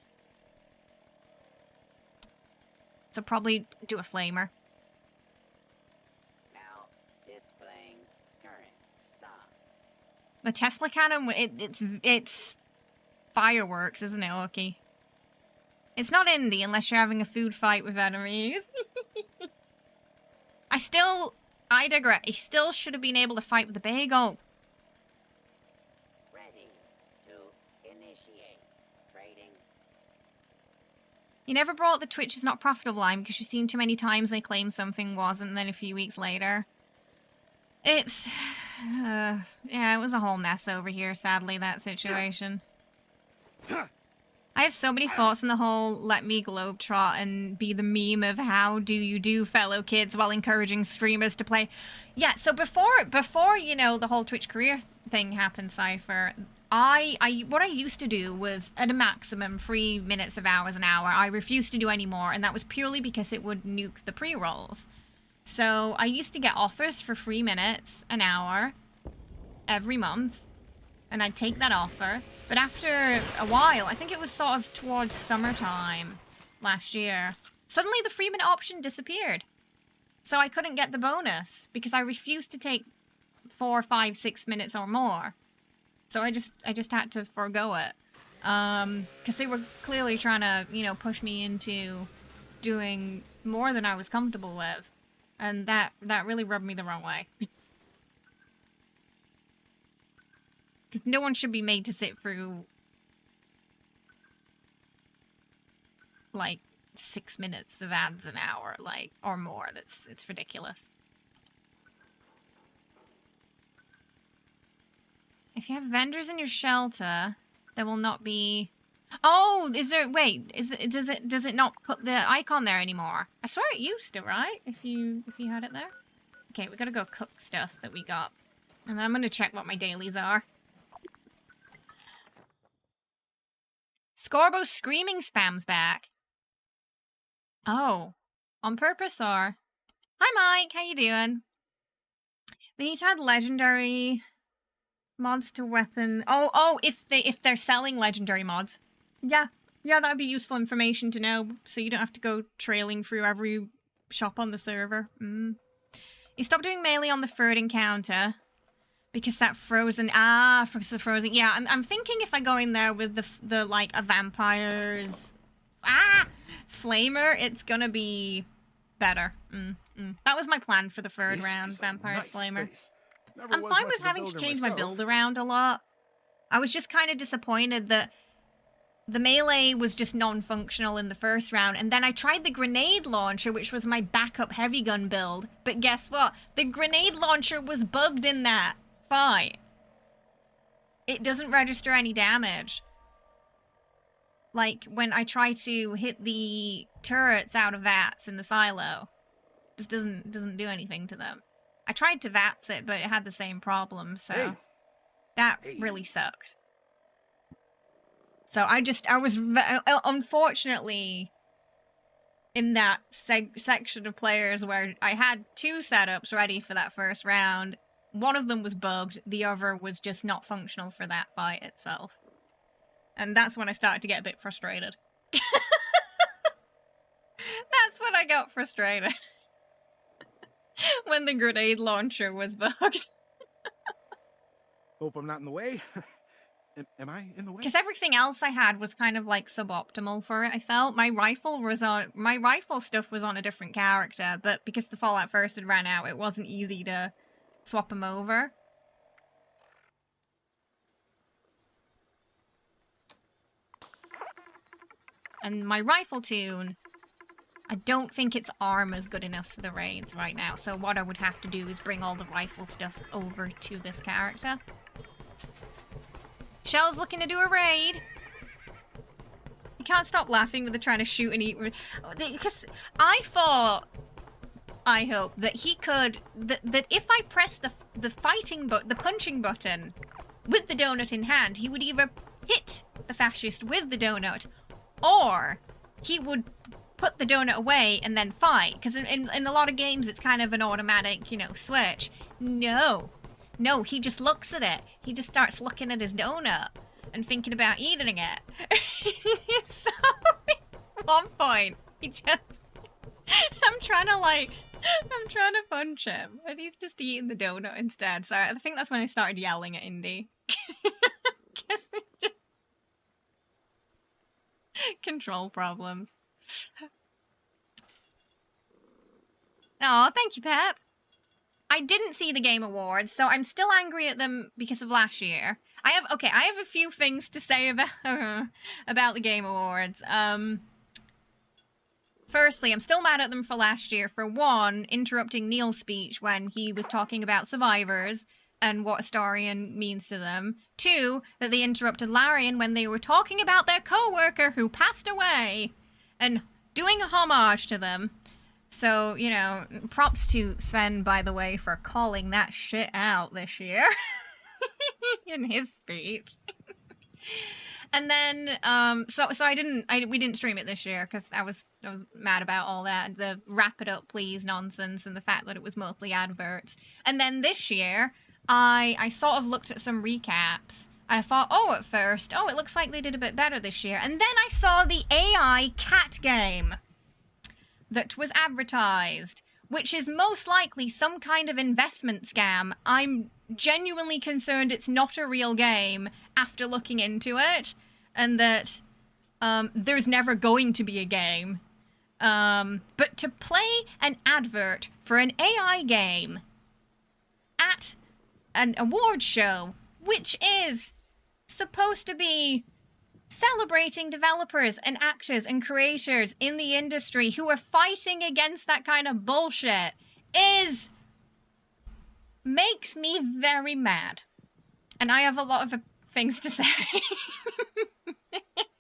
A: So probably do a flamer.
E: Now displaying current stock.
A: The Tesla cannon, it's fireworks, isn't it, Oki? It's not indie unless you're having a food fight with enemies. I digress. He still should have been able to fight with the bagel.
E: Ready to initiate trading.
A: You never brought the Twitch is not profitable line because you've seen too many times they claim something wasn't, and then a few weeks later. It's... yeah, it was a whole mess over here, sadly, that situation. I have so many thoughts on the whole let me globetrot and be the meme of how do you do, fellow kids, while encouraging streamers to play. Yeah, so before you know, the whole Twitch career thing happened, Cypher, what I used to do was, at a maximum, 3 minutes of hours an hour. I refused to do any more, and that was purely because it would nuke the pre-rolls. So I used to get offers for 3 minutes an hour every month. And I'd take that offer. But after a while, I think it was sort of towards summertime last year, suddenly the 3-minute option disappeared. So I couldn't get the bonus because I refused to take 4, 5, 6 minutes or more. So I just had to forego it. Because they were clearly trying to, you know, push me into doing more than I was comfortable with. And that really rubbed me the wrong way. Because no one should be made to sit through, like, 6 minutes of ads an hour, like, or more. It's ridiculous. If you have vendors in your shelter, there will not be... Oh, is there... Wait, does it not put the icon there anymore? I swear it used to, right? If you had it there. Okay, we gotta go cook stuff that we got. And then I'm gonna check what my dailies are. Scoreboard screaming spam's back. Oh. On purpose or? Hi Mike, how you doing? They need to add legendary mods to weapon. Oh, if they're selling legendary mods. Yeah, that'd be useful information to know, so you don't have to go trailing through every shop on the server. You stop doing melee on the third encounter because that frozen. Because the frozen. Yeah, I'm thinking if I go in there with the like a vampire's flamer, it's gonna be better. That was my plan for the third round, Vampire's Flamer. I'm fine with having to change my build around a lot. I was just kind of disappointed that the melee was just non-functional in the first round, and then I tried the grenade launcher, which was my backup heavy gun build, but guess what? The grenade launcher was bugged in that fight. It doesn't register any damage. Like, when I try to hit the turrets out of VATS in the silo, just doesn't do anything to them. I tried to VATS it, but it had the same problem, so that really sucked. So I was unfortunately in that section of players where I had 2 setups ready for that first round. One of them was bugged, the other was just not functional for that fight itself. And that's when I started to get a bit frustrated. That's when I got frustrated. When the grenade launcher was bugged.
B: Hope I'm not in the way. Am I in the way?
A: Because everything else I had was kind of like suboptimal for it, I felt. My rifle stuff was on a different character, but because the Fallout First had ran out, it wasn't easy to swap them over. And my rifle tune, I don't think its armor's good enough for the raids right now, so what I would have to do is bring all the rifle stuff over to this character. Shell's looking to do a raid. You can't stop laughing with the trying to shoot and eat. Because I thought, I hope, that he could, that if I press the punching button with the donut in hand, he would either hit the fascist with the donut, or he would put the donut away and then fight. Because in a lot of games, it's kind of an automatic, switch. No, he just looks at it. He just starts looking at his donut and thinking about eating it. So, at one point, he just... I'm trying to punch him, and he's just eating the donut instead. So I think that's when I started yelling at Indy. Guess it's just... control problems. Oh, thank you, Pep. I didn't see the Game Awards, so I'm still angry at them because of last year. I have a few things to say about the Game Awards. Firstly, I'm still mad at them for last year. For one, interrupting Neil's speech when he was talking about survivors and what Astarion means to them. 2, that they interrupted Larian when they were talking about their co-worker who passed away and doing a homage to them. So, props to Sven, by the way, for calling that shit out this year in his speech. And then, so we didn't stream it this year because I was mad about all that, the wrap it up please nonsense and the fact that it was mostly adverts. And then this year, I sort of looked at some recaps and I thought, at first, it looks like they did a bit better this year. And then I saw the AI cat game that was advertised, which is most likely some kind of investment scam. I'm genuinely concerned it's not a real game after looking into it, and that there's never going to be a game. But to play an advert for an AI game at an award show, which is supposed to be celebrating developers and actors and creators in the industry who are fighting against that kind of bullshit, makes me very mad. And I have a lot of things to say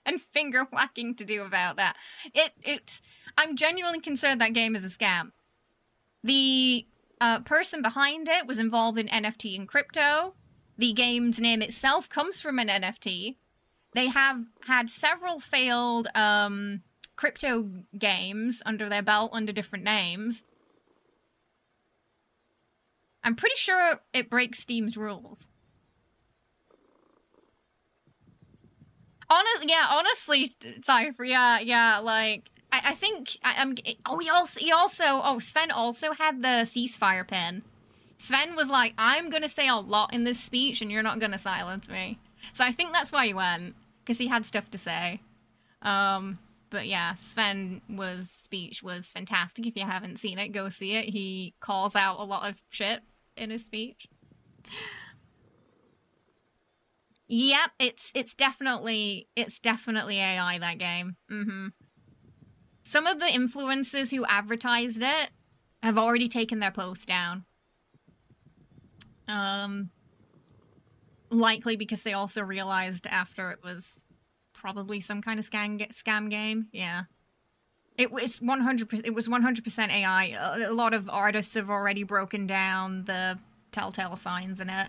A: and finger whacking to do about that. I'm genuinely concerned that game is a scam. The person behind it was involved in NFT and crypto. The game's name itself comes from an NFT. They have had several failed crypto games under their belt under different names. I'm pretty sure it breaks Steam's rules. Honestly, Cypher, yeah, like, I think, Sven also had the ceasefire pin. Sven was like, I'm gonna say a lot in this speech and you're not gonna silence me. So I think that's why he went, because he had stuff to say. But yeah, Sven's speech was fantastic. If you haven't seen it, go see it. He calls out a lot of shit in his speech. Yep, it's definitely AI, that game. Some of the influencers who advertised it have already taken their post down. Likely because they also realized after it was probably some kind of scam game. Yeah. It was 100% AI. A lot of artists have already broken down the telltale signs in it.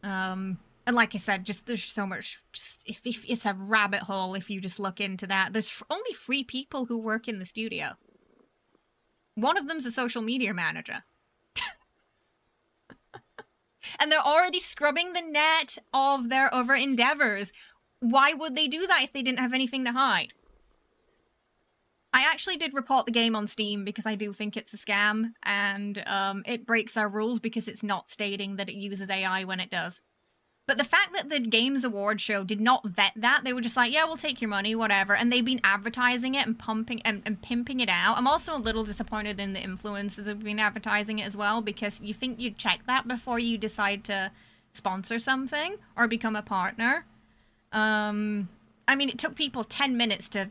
A: And like I said, there's so much, if it's a rabbit hole if you just look into that. There's only 3 people who work in the studio. One of them's a social media manager. And they're already scrubbing the net of their other endeavors. Why would they do that if they didn't have anything to hide? I actually did report the game on Steam because I do think it's a scam, and it breaks our rules because it's not stating that it uses AI when it does. But the fact that the Games Award show did not vet that, they were just like, yeah, we'll take your money, whatever. And they've been advertising it and pumping and pimping it out. I'm also a little disappointed in the influencers who've been advertising it as well, because you think you'd check that before you decide to sponsor something or become a partner. I mean, it took people 10 minutes to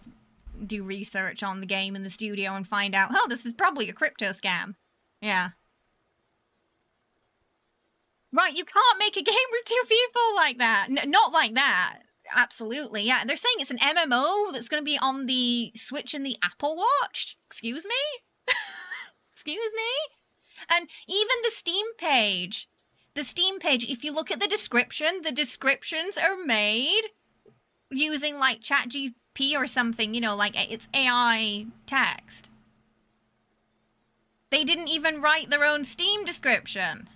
A: do research on the game in the studio and find out, oh, this is probably a crypto scam. Yeah. Right, you can't make a game with 2 people like that. Not like that. Absolutely, yeah. They're saying it's an MMO that's going to be on the Switch and the Apple Watch. Excuse me? Excuse me? And even the Steam page, if you look at the descriptions are made using, like, ChatGPT or something, you know, like, it's AI text. They didn't even write their own Steam description.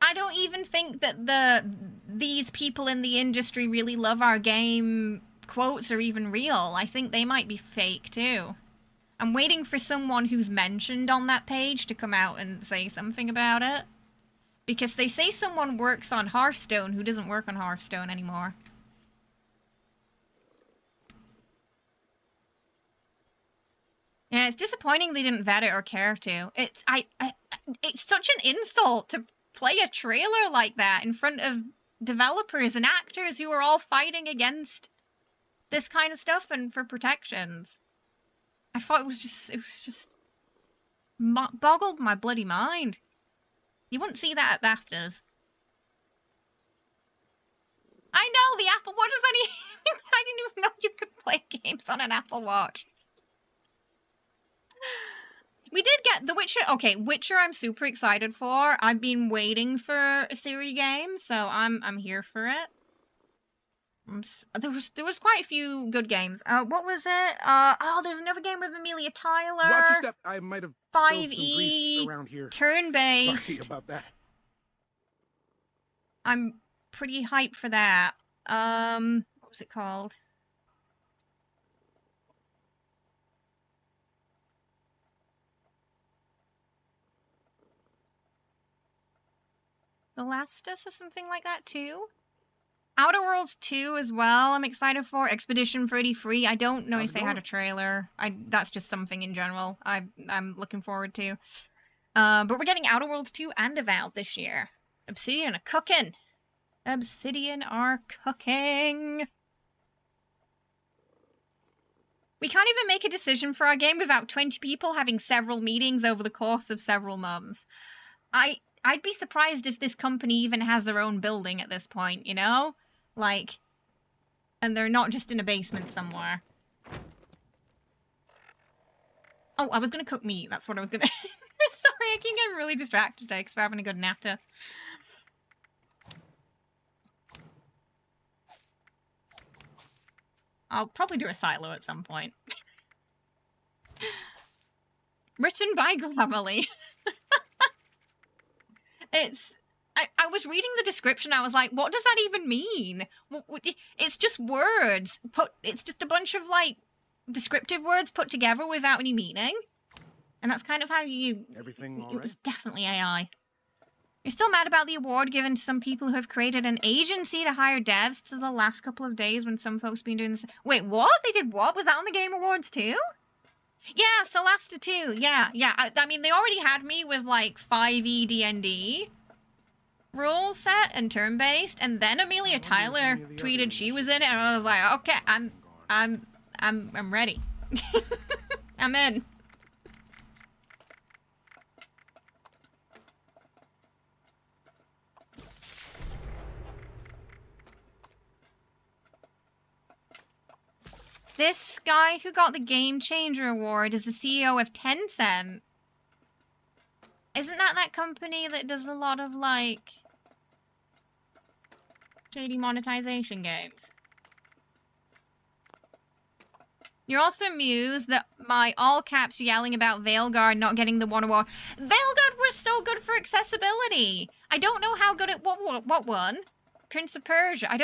A: I don't even think that these people in the industry really love our game quotes are even real. I think they might be fake too. I'm waiting for someone who's mentioned on that page to come out and say something about it. Because they say someone works on Hearthstone who doesn't work on Hearthstone anymore. Yeah, it's disappointing they didn't vet it or care to. It's such an insult to play a trailer like that in front of developers and actors who are all fighting against this kind of stuff and for protections. I thought it was just boggled my bloody mind. You wouldn't see that at BAFTAs. I know, the Apple Watch, does that even... I didn't even know you could play games on an Apple Watch. We did get The Witcher. Okay, Witcher I'm super excited for. I've been waiting for a Siri game, so I'm here for it. There was quite a few good games. What was it? Oh, there's another game with Amelia Tyler.
B: Watch your step. I might have spilled some grease around here.
A: Turn-based.
B: Sorry about that.
A: I'm pretty hyped for that. What was it called? The Last of Us or something like that too. Outer Worlds 2 as well, I'm excited for. Expedition 33, I don't know if they had a trailer. That's just something in general I'm looking forward to. But we're getting Outer Worlds 2 and Avowed this year. Obsidian are cooking. Obsidian are cooking. We can't even make a decision for our game without 20 people having several meetings over the course of several months. I'd be surprised if this company even has their own building at this point, you know? Like, and they're not just in a basement somewhere. Oh, I was gonna cook meat. That's what I was gonna... Sorry, I keep getting really distracted today because we're having a good natter. I'll probably do a silo at some point. Written by Grammarly. I was reading the description, I was like, what does that even mean? It's just words. It's just a bunch of, like, descriptive words put together without any meaning. And that's kind of how you...
B: Everything all
A: It
B: right?
A: was definitely AI. You're still mad about the award given to some people who have created an agency to hire devs to the last couple of days when some folks been doing this. Wait, what? They did what? Was that on the Game Awards too? Yeah, Solasta too. Yeah. I mean, they already had me with like 5e D&D rule set and turn-based, and then Amelia Tyler tweeted she was in it, and I was like, okay, I'm ready. I'm in. This guy who got the Game Changer Award is the CEO of Tencent. Isn't that company that does a lot of, like, shady monetization games? You're also amused that my all caps yelling about Veilguard not getting the one award. Veilguard was so good for accessibility. I don't know how good it... What one? Prince of Persia. I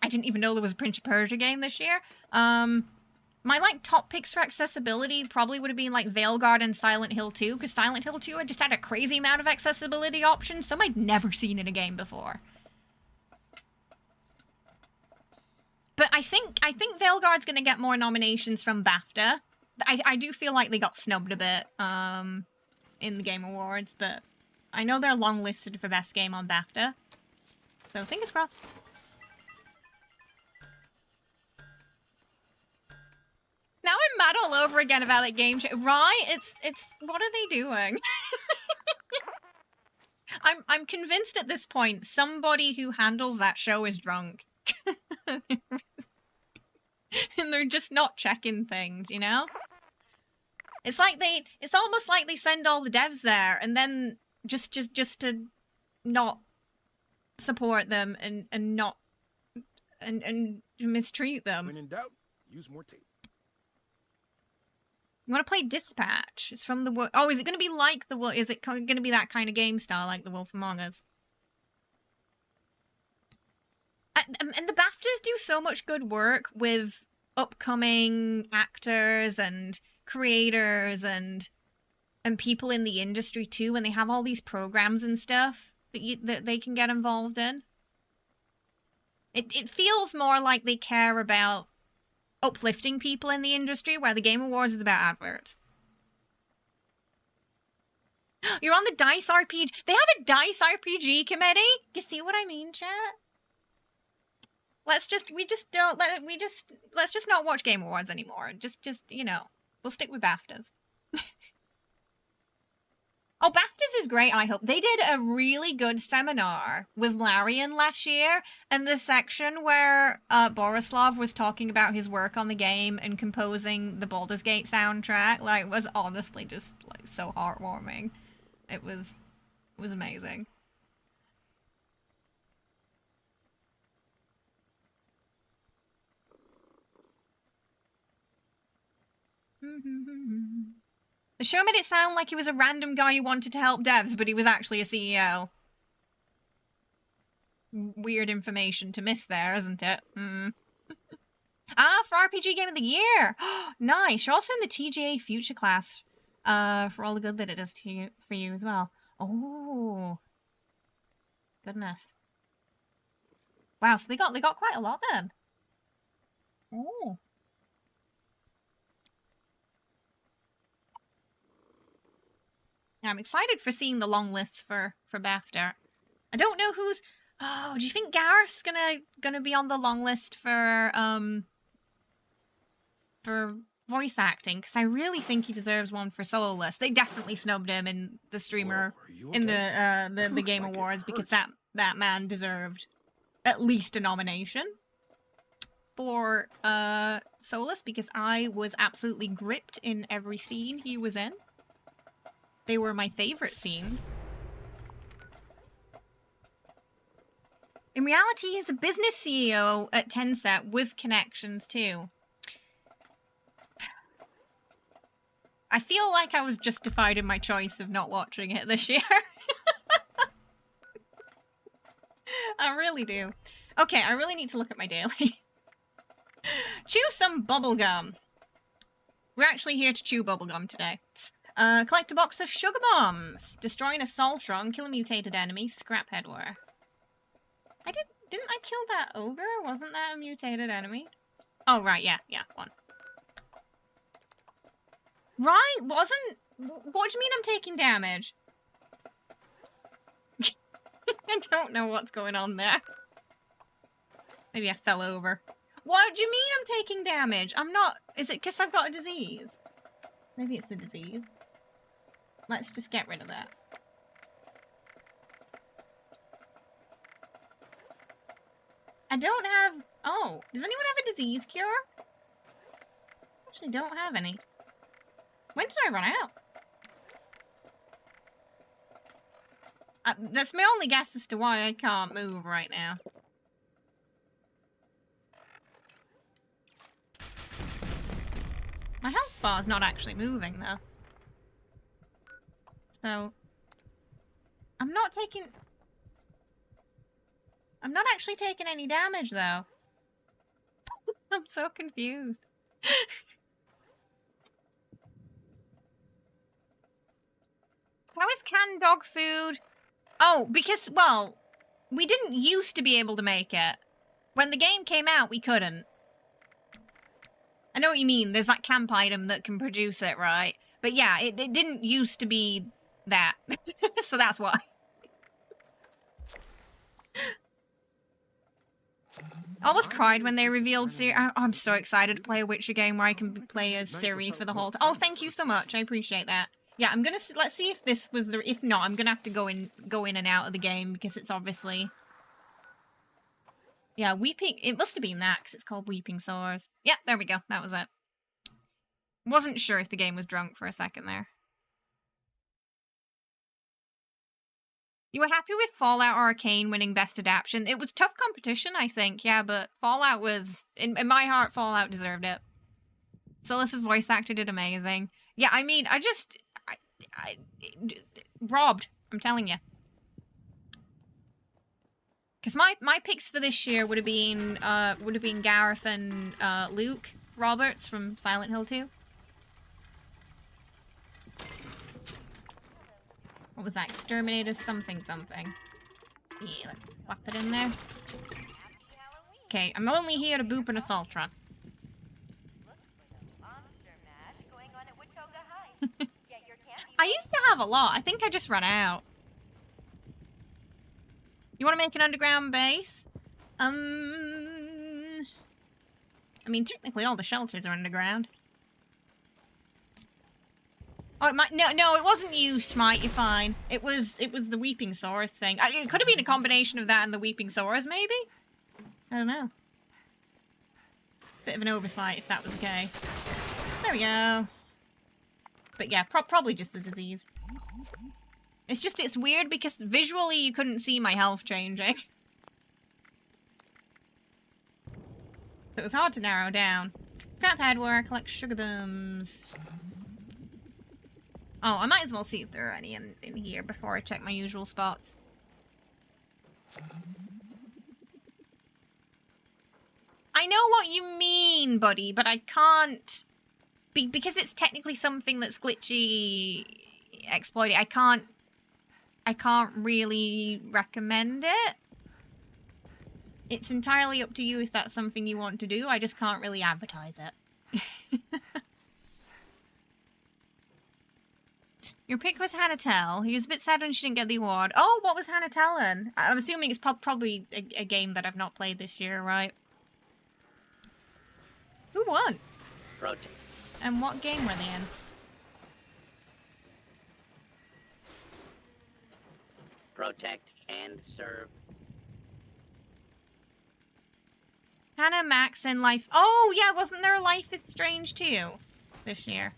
A: didn't even know there was a Prince of Persia game this year. My, like, top picks for accessibility probably would have been, like, Veilguard and Silent Hill 2, because Silent Hill 2 had just had a crazy amount of accessibility options, some I'd never seen in a game before. But I think Veilguard's gonna get more nominations from BAFTA. I do feel like they got snubbed a bit, in the Game Awards, but I know they're long listed for Best Game on BAFTA. So, fingers crossed. Now I'm mad all over again about that game show. Right? It's what are they doing? I'm convinced at this point somebody who handles that show is drunk. And they're just not checking things, you know? It's almost like they send all the devs there and then just to not support them and not and mistreat them.
B: When in doubt, use more tape.
A: You want to play Dispatch? It's from the... Oh, is it going to be like the... Is it going to be that kind of game style like The Wolf Among Us? And the BAFTAs do so much good work with upcoming actors and creators and people in the industry too, and they have all these programs and stuff that they can get involved in. It feels more like they care about uplifting people in the industry, where the Game Awards is about adverts. You're on the Dice RPG. They have a Dice RPG committee. You see what I mean, chat? Let's just not watch Game Awards anymore. Just you know, we'll stick with BAFTAs. Oh, BAFTAs is great, I hope. They did a really good seminar with Larian last year, and the section where Borislav was talking about his work on the game and composing the Baldur's Gate soundtrack, like, was honestly just, like, so heartwarming. It was amazing. The show made it sound like he was a random guy who wanted to help devs, but he was actually a CEO. Weird information to miss there, isn't it? For RPG Game of the Year! Nice! You're also in the TGA Future class for all the good that it does to you, for you as well. Oh. Goodness. Wow, so they got quite a lot then. Oh. I'm excited for seeing the long lists for BAFTA. I don't know who's... Oh, do you think Gareth's gonna be on the long list for voice acting? Because I really think he deserves one for Soulless. They definitely snubbed him in the streamer...
B: Whoa,
A: in the Game Awards, because that man deserved at least a nomination for Soulless, because I was absolutely gripped in every scene he was in. They were my favorite scenes. In reality, he's a business CEO at Tencent with connections too. I feel like I was justified in my choice of not watching it this year. I really do. Okay, I really need to look at my daily. Chew some bubblegum. We're actually here to chew bubblegum today. Collect a box of sugar bombs. Destroy an assault drum. Kill a mutated enemy. Scrap headwear. Didn't I kill that ogre? Wasn't that a mutated enemy? Oh, right, yeah, one. Right, wasn't... What do you mean I'm taking damage? I don't know what's going on there. Maybe I fell over. What do you mean I'm taking damage? I'm not... Is it because I've got a disease? Maybe it's the disease. Let's just get rid of that. I don't have... Oh, does anyone have a disease cure? Actually, don't have any. When did I run out? That's my only guess as to why I can't move right now. My health bar's not actually moving, though. So... I'm not actually taking any damage, though. I'm so confused. How is canned dog food? Oh, because, well, we didn't used to be able to make it. When the game came out, we couldn't. I know what you mean. There's that camp item that can produce it, right? But yeah, it didn't used to be that. So that's why. I almost cried when they revealed Siri. I'm so excited to play a Witcher game where I can play as Siri for the whole time. Oh, thank you so much. I appreciate that. Yeah, I'm gonna... Let's see if this was the... If not, I'm gonna have to go in and out of the game because it's obviously... Yeah, Weeping... It must have been that because it's called Weeping Sores. Yep, there we go. That was it. Wasn't sure if the game was drunk for a second there. You were happy with Fallout Arcane winning Best Adaptation? It was tough competition, I think, yeah, but Fallout was... In my heart, Fallout deserved it. Silas's voice actor did amazing. Yeah, I mean, I just... robbed, I'm telling you. Because my picks for this year would have been Gareth and Luke Roberts from Silent Hill 2. What was that? Exterminator something. Yeah, let's plop it in there. Okay, I'm only here to boop an assault run. I used to have a lot. I think I just ran out. You want to make an underground base? I mean, technically all the shelters are underground. Oh, it might... No, it wasn't you, Smite. You're fine. It was the Weeping Sores thing. It could have been a combination of that and the Weeping Sores, maybe? I don't know. Bit of an oversight if that was the case. There we go. But yeah, probably just the disease. It's weird because visually you couldn't see my health changing. So it was hard to narrow down. Scrap headwear, collect sugar bombs. Oh, I might as well see if there are any in here before I check my usual spots. I know what you mean, buddy, but I can't... Because it's technically something that's glitchy exploited, I can't really recommend it. It's entirely up to you if that's something you want to do. I just can't really advertise it. Your pick was Hannah Tell. He was a bit sad when she didn't get the award. Oh, what was Hannah Tellin? I'm assuming it's probably a game that I've not played this year, right? Who won?
E: Protect.
A: And what game were they in?
E: Protect and serve.
A: Hannah, Max, and Life... Oh, yeah, wasn't there a Life is Strange 2 this year?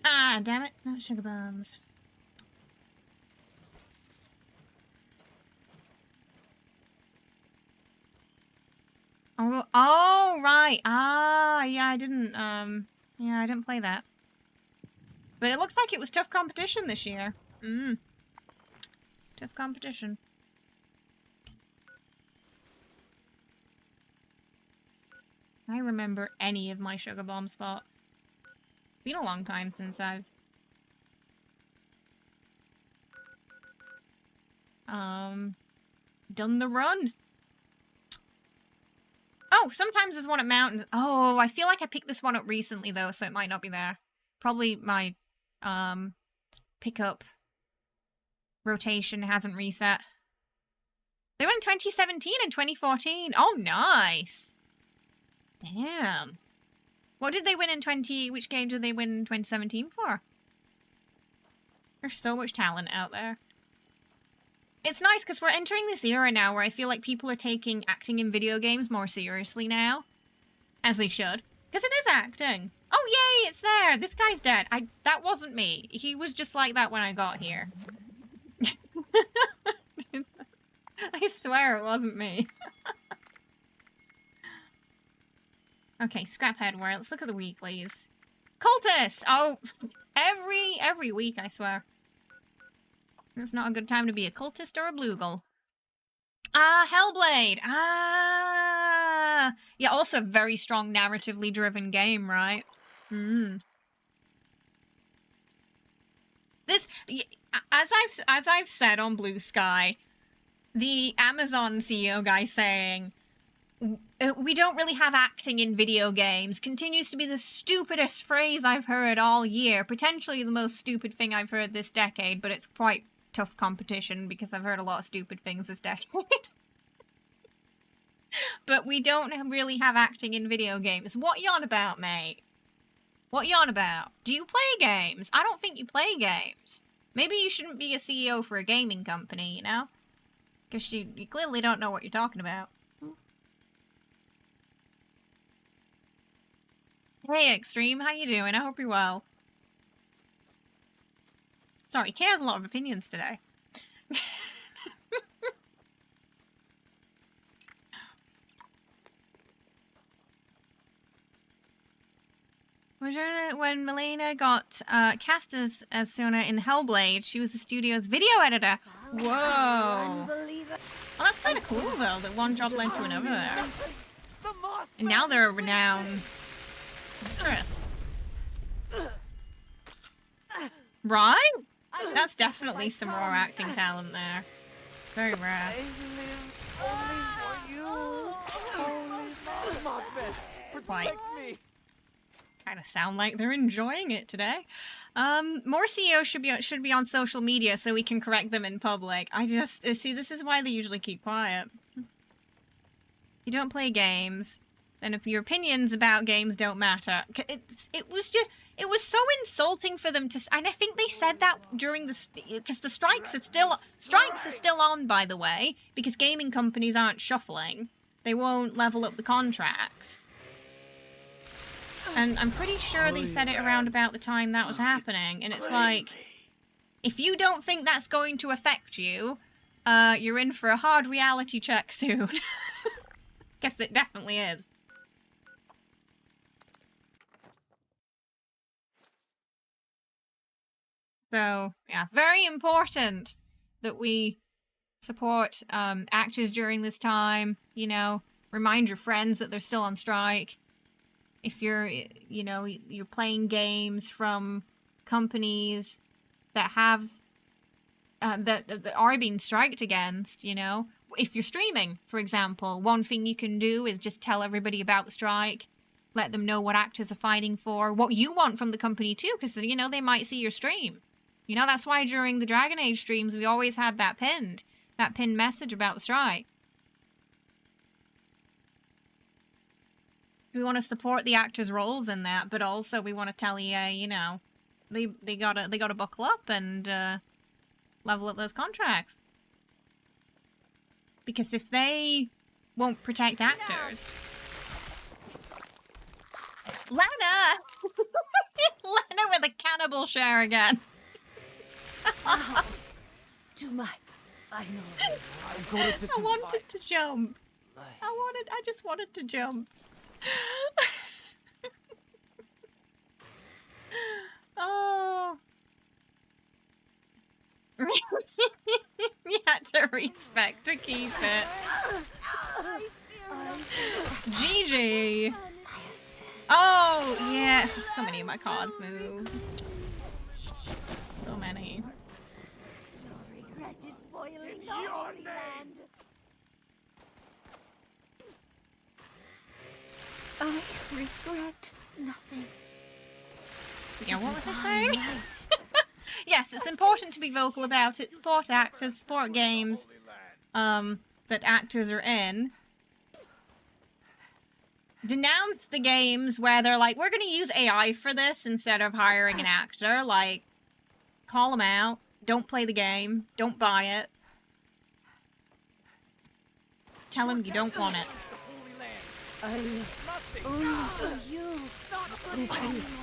A: Ah, damn it. Not sugar bombs. Oh, right. Ah, yeah, I didn't Yeah, I didn't play that. But it looks like it was tough competition this year. Tough competition. I remember any of my sugar bomb spots. Been a long time since I've done the run. Oh, sometimes there's one at Mountain. Oh, I feel like I picked this one up recently though, so it might not be there. Probably my pickup rotation hasn't reset. They went in 2017 and 2014. Oh, nice. Damn. What did they win in which game did they win in 2017 for? There's so much talent out there. It's nice because we're entering this era now where I feel like people are taking acting in video games more seriously now. As they should. Because it is acting. Oh, yay, it's there. This guy's dead. That wasn't me. He was just like that when I got here. I swear it wasn't me. Okay, scrap headwear. Let's look at the weeklies. Cultists! Oh, every week, I swear. It's not a good time to be a cultist or a bluegill. Ah, Hellblade! Ah! Yeah, also a very strong narratively driven game, right? This, as I've said on Blue Sky, the Amazon CEO guy saying, we don't really have acting in video games continues to be the stupidest phrase I've heard all year. Potentially the most stupid thing I've heard this decade, but it's quite tough competition because I've heard a lot of stupid things this decade. But we don't really have acting in video games. What you on about, mate? What you on about? Do you play games? I don't think you play games. Maybe you shouldn't be a CEO for a gaming company, you know? Because you clearly don't know what you're talking about. Hey, Extreme, how you doing? I hope you're well. Sorry, Kay has a lot of opinions today. When Melina got cast as Sona in Hellblade, she was the studio's video editor. Whoa. Well, that's kind of cool, though, that one job led to another there. And now they're a renowned actress. Right? That's definitely some raw acting talent there. Very rare. Quite. Kind of sound like they're enjoying it today. More CEOs should be on social media so we can correct them in public. I just see this is why they usually keep quiet. You don't play games, and if your opinions about games don't matter, it was so insulting for them to. And I think they said that during because the strikes are still on, by the way, because gaming companies aren't shuffling. They won't level up the contracts. And I'm pretty sure they said it around about the time that was happening. And it's like, if you don't think that's going to affect you, you're in for a hard reality check soon. Guess it definitely is. So, yeah, very important that we support actors during this time, you know, remind your friends that they're still on strike. If you're, you know, you're playing games from companies that have, that are being striked against, you know. If you're streaming, for example, one thing you can do is just tell everybody about the strike, let them know what actors are fighting for, what you want from the company too, because, you know, they might see your stream. You know, that's why during the Dragon Age streams, we always had that pinned message about the strike. We want to support the actors' roles in that, but also we want to tell EA, you know, they gotta buckle up and level up those contracts. Because if they won't protect actors, Lana, Lana with a cannibal share again.
F: To my final.
A: I wanted to jump. I just wanted to jump. Oh. You had to respect to keep it. GG. Oh, yeah. So many of my cards move. So many.
F: No regret is spoiling the Holy Land. I regret nothing.
A: Yeah, what was I
F: Divine
A: saying?
F: light.
A: Yes, it's important to be vocal about it. Support actors, support games that actors are in. Denounce the games where they're like, we're gonna use AI for this instead of hiring an actor. Like, call them out. Don't play the game. Don't buy it. Tell them you don't want it.
F: I only for you. This is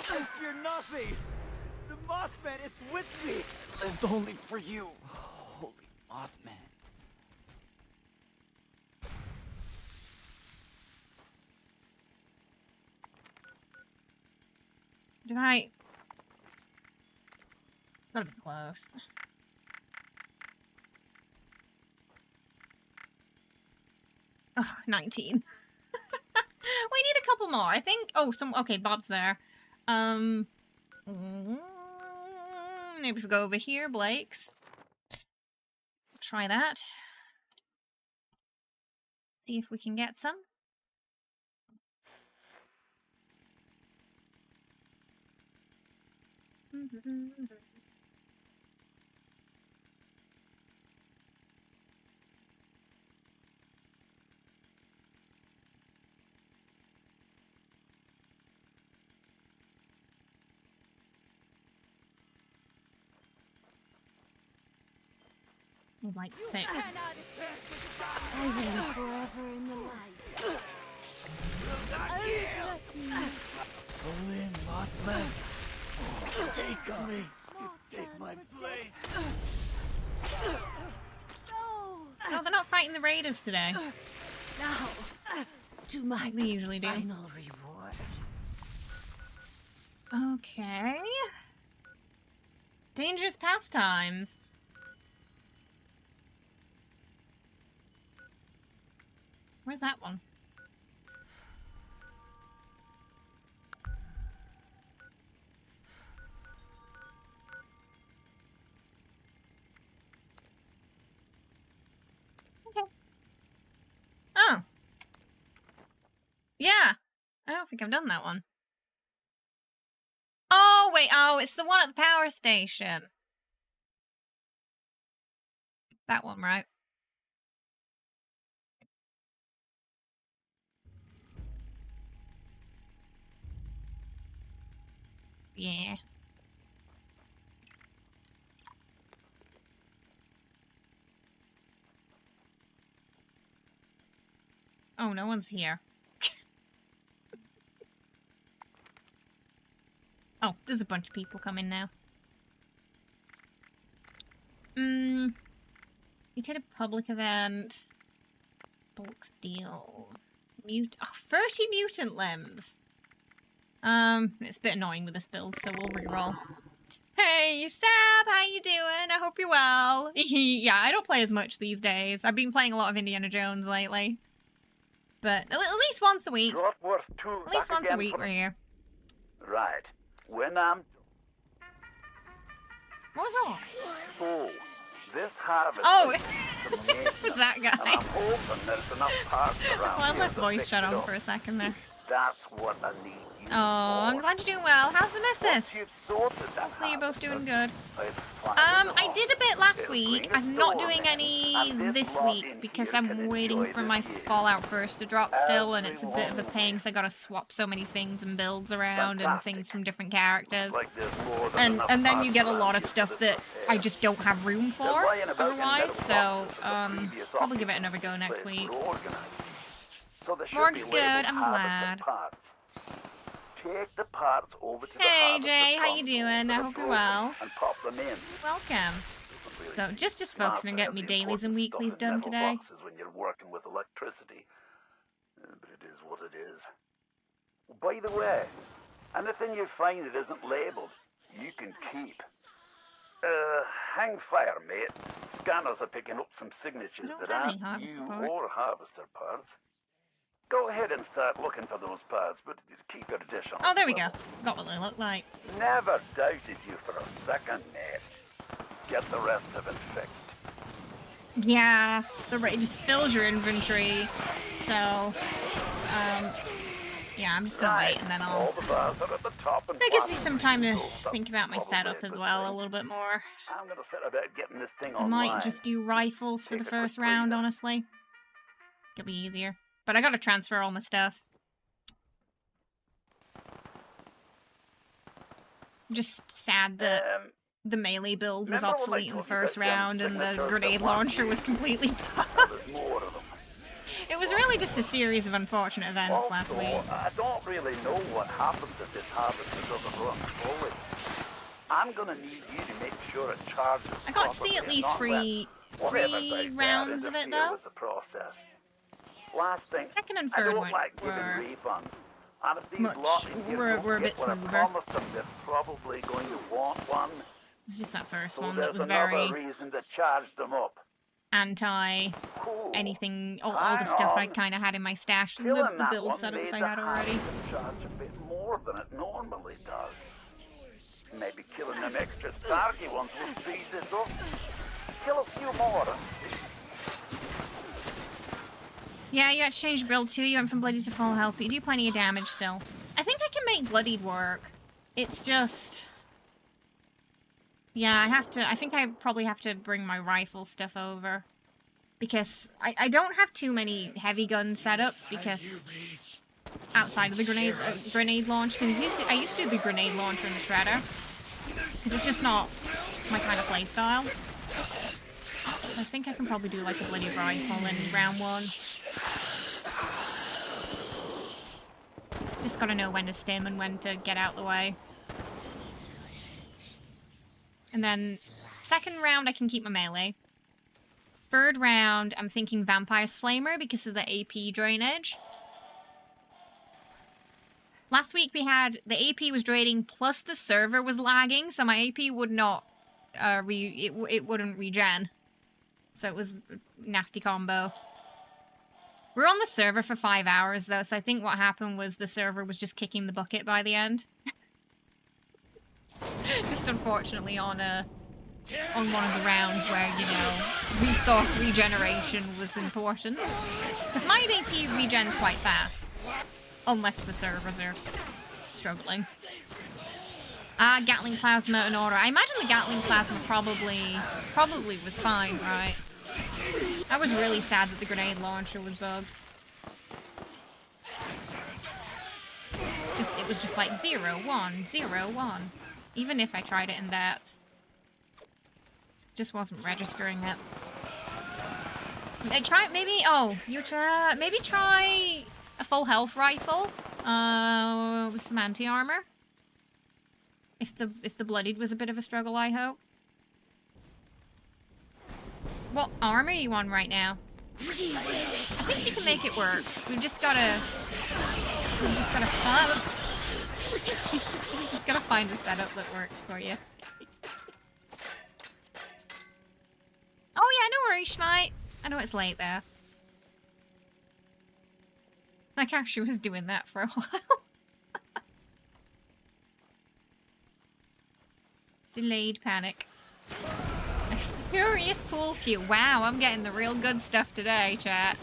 G: I fear nothing! The Mothman is with me! I lived only for you, holy Mothman.
A: Did I? Gotta be close. Oh, 19. We need a couple more. I think. Oh, okay, Bob's there. Maybe if we go over here, Blake's. Try that. See if we can get some. Like thick.
F: I will forever in the light.
G: Holy Mothman, take me to take my place.
A: Oh, they're not fighting the raiders today.
F: Now, to my
A: Like they usually do.
F: final reward.
A: Okay. Dangerous pastimes. Where's that one? Okay. Oh. Yeah. I don't think I've done that one. Oh, wait. Oh, it's the one at the power station. That one, right? Yeah. Oh, no one's here. Oh, there's a bunch of people coming now. We did a public event. Bulk steel. 30 mutant limbs. It's a bit annoying with this build, so we'll reroll. Hey, Sab, how you doing? I hope you're well. Yeah, I don't play as much these days. I've been playing a lot of Indiana Jones lately. But at least once a week. At least once a week we're here.
H: Right. When I'm...
A: What was that?
H: So, this harvest...
A: Oh,
H: is amazing.
A: it's that guy.
H: And I'm hoping there's enough parts around
A: Well, I
H: here
A: left
H: to
A: voice
H: fix
A: shut
H: it
A: on
H: up.
A: for a second there.
H: That's what I need you
A: Oh, I'm glad you're doing well. How's the missus?
H: You've sorted that
A: Hopefully you're both doing good.
H: I
A: I did a bit last week. I'm not doing any this week because I'm waiting for my Fallout 1st to drop still, and it's a bit of a pain because I gotta swap so many things and builds around and things from different characters. And then you get a lot of stuff that I just don't have room for otherwise, so probably give it another go next week. Morg's good, I'm glad.
H: Take the parts over to
A: Hey
H: the
A: Jay, how you doing? I hope you're well.
H: and pop them in.
A: Welcome. So just focusing on getting me dailies and weeklies done today.
H: When you're working with electricity. But it is what it is. By the way, anything you find that isn't labeled, you can keep. Hang fire, mate. Scanners are picking up some signatures
A: I don't
H: that
A: have
H: aren't
A: any
H: you
A: harvester parts.
H: or harvester parts. Go ahead and start looking for those parts, but keep your additional.
A: Oh, there we go. Got what they look like.
H: Never doubted you for a second, mate. Get the rest of it fixed.
A: Yeah, it just fills your inventory. So, yeah, I'm just gonna wait and then
H: All
A: I'll...
H: the bars are at the top and
A: That gives me
H: bottom.
A: some time to
H: So
A: think about my
H: that's
A: setup
H: probably
A: as
H: a
A: well
H: good
A: a
H: thing.
A: little bit more.
H: I'm gonna set about getting this thing
A: I
H: online.
A: might just do rifles for the
H: Take a quick
A: first round,
H: breather.
A: honestly. It'll be easier. But I gotta transfer all my stuff. I'm just sad that the melee build was
H: remember when I
A: obsolete in the
H: told you
A: first
H: about them
A: round and the
H: signatures
A: grenade
H: that want
A: launcher
H: you?
A: was completely
H: There's
A: bugged.
H: more of them.
A: It was really just a series of unfortunate events last
H: Also,
A: week.
H: I don't really know what happens if this harvester doesn't run fully. I'm gonna need you to make sure it charges.
A: I got to see at
H: properly,
A: least
H: not
A: three
H: let whatever's out there
A: rounds of it
H: interfere
A: though.
H: with the process. Last thing,
A: Second and
H: I
A: third
H: don't
A: one
H: like giving
A: were
H: refunds. And if these
A: much-
H: lot in here
A: were
H: don't
A: a
H: get
A: bit
H: what I
A: smoother.
H: promised them, they're probably going to want one.
A: It was just that first
H: So
A: one
H: there's
A: that was
H: another
A: very
H: reason to charge them up.
A: anti
H: Cool.
A: anything, all the
H: Hang
A: stuff I
H: on.
A: kind of had in my stash and
H: Killing
A: the
H: that
A: build
H: one
A: setups
H: made
A: I
H: the
A: had already.
H: harvester charge a bit more than it normally does. Maybe killing them extra Starkey ones will speed this up. Kill a few more.
A: Yeah, you had to change build too. You went from bloodied to full health, but you do plenty of damage still. I think I can make bloodied work. It's just... Yeah, I think I probably have to bring my rifle stuff over. Because I don't have too many heavy gun setups because... Outside of the grenade launch, because I used to do the grenade launcher and the shredder. Because it's just not my kind of playstyle. So I think I can probably do like a bloody rifle in round one. Just gotta know when to stim and when to get out the way. And then second round I can keep my melee. Third round I'm thinking Vampire's Flamer because of the AP drainage. Last week we had the AP was draining plus the server was lagging, so my AP would not it wouldn't regen. So it was a nasty combo. We were on the server for 5 hours though, so I think what happened was the server was just kicking the bucket by the end. Just unfortunately on one of the rounds where, you know, resource regeneration was important. Because my AP regens quite fast. Unless the servers are struggling. Gatling Plasma in order. I imagine the Gatling Plasma probably was fine, right? I was really sad that the grenade launcher was bugged. It was just like 0, 1, 0, 1. Even if I tried it in that. Just wasn't registering it. Maybe try a full health rifle with some anti-armor. If the bloodied was a bit of a struggle, I hope. What armor are you on right now? I think you can make it work. We've just gotta find a setup that works for you. Oh yeah, no worries, Schmite. I know it's late there. Like how she was doing that for a while. Delayed panic. A furious pool cue. Wow, I'm getting the real good stuff today, chat.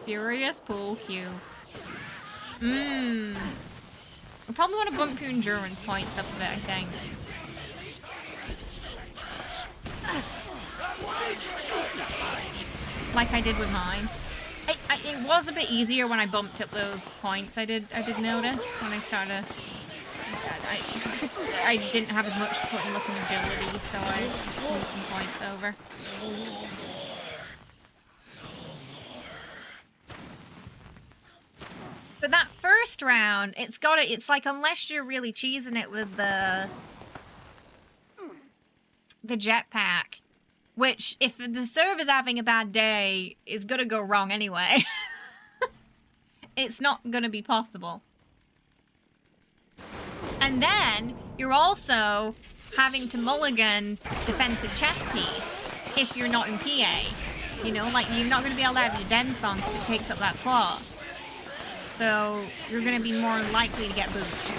A: Furious pool cue. I probably want to bump your endurance points up a bit, I think. Like I did with mine. It was a bit easier when I bumped up those points. I did notice when I started. I didn't have as much foot looking agility, so I moved some points over. But that first round, it's like unless you're really cheesing it with the jetpack, which if the server's having a bad day is gonna go wrong anyway. it's not gonna be possible. And then you're also having to mulligan defensive chess piece if you're not in PA. You know, like you're not gonna be able to have your den song because it takes up that slot. So you're gonna be more likely to get booped.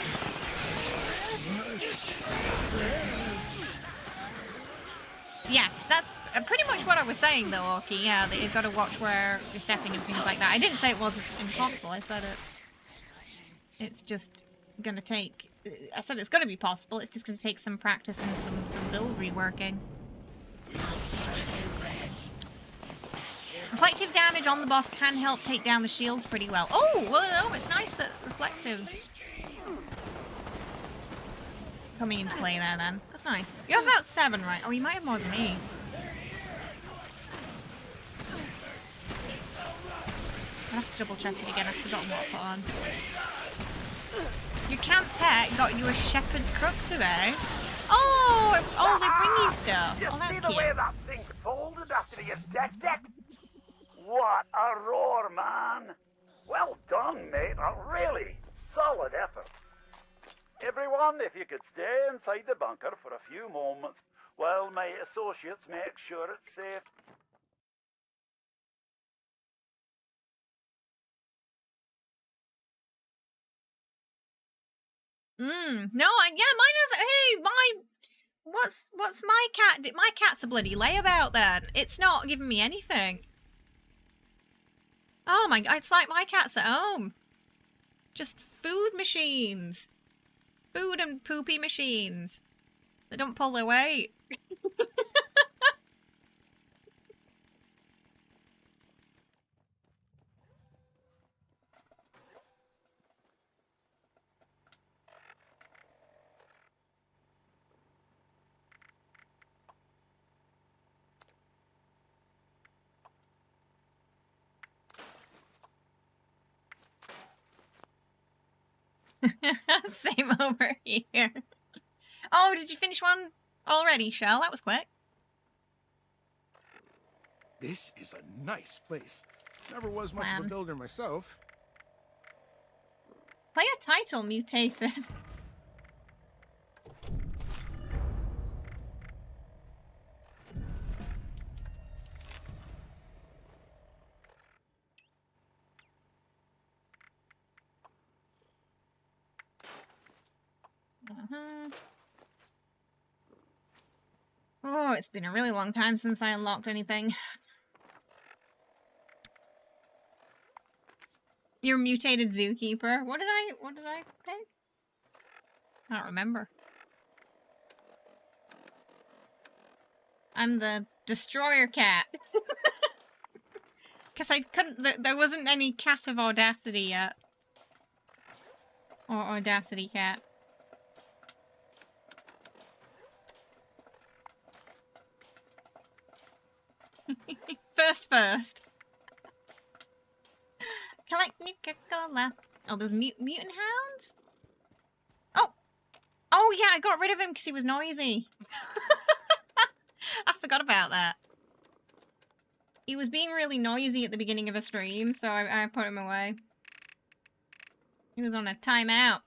A: Yes, that's pretty much what I was saying though, Orky. Yeah, that you've got to watch where you're stepping and things like that. I didn't say it was impossible. I said it's just gonna take. I said it's gonna be possible. It's just gonna take some practice and some build reworking. Reflective damage on the boss can help take down the shields pretty well. Oh, well, it's nice that reflectives coming into play there then. That's nice. You have about 7, right? Oh, you might have more than me. I'll have to double check it again. I've forgotten what I put on. Your camp pet got you a shepherd's crook today. Oh, they bring you stuff.
H: You
A: Oh, that's
H: see the
A: cute.
H: way that thing folded after he had decked it? What a roar, man! Well done, mate. A really solid effort. Everyone, if you could stay inside the bunker for a few moments while my associates make sure it's safe.
A: No, yeah, mine is. Hey, what's my cat? My cat's a bloody layabout then. It's not giving me anything. Oh my god, it's like my cat's at home. Just food machines. Food and poopy machines. They don't pull their weight. Same over here. Oh, did you finish one already, Shell? That was quick.
B: This is a nice place. Never was much of
A: Man.
B: a builder myself.
A: Player title mutated. Oh, it's been a really long time since I unlocked anything. You're mutated zookeeper. What did I pick? I don't remember. I'm the destroyer cat. Cause I couldn't, there wasn't any cat of audacity yet. Or audacity cat. First. Collect Nuka-Cola. Oh, there's mutant hounds? Oh yeah, I got rid of him because he was noisy. I forgot about that. He was being really noisy at the beginning of a stream, so I put him away. He was on a timeout.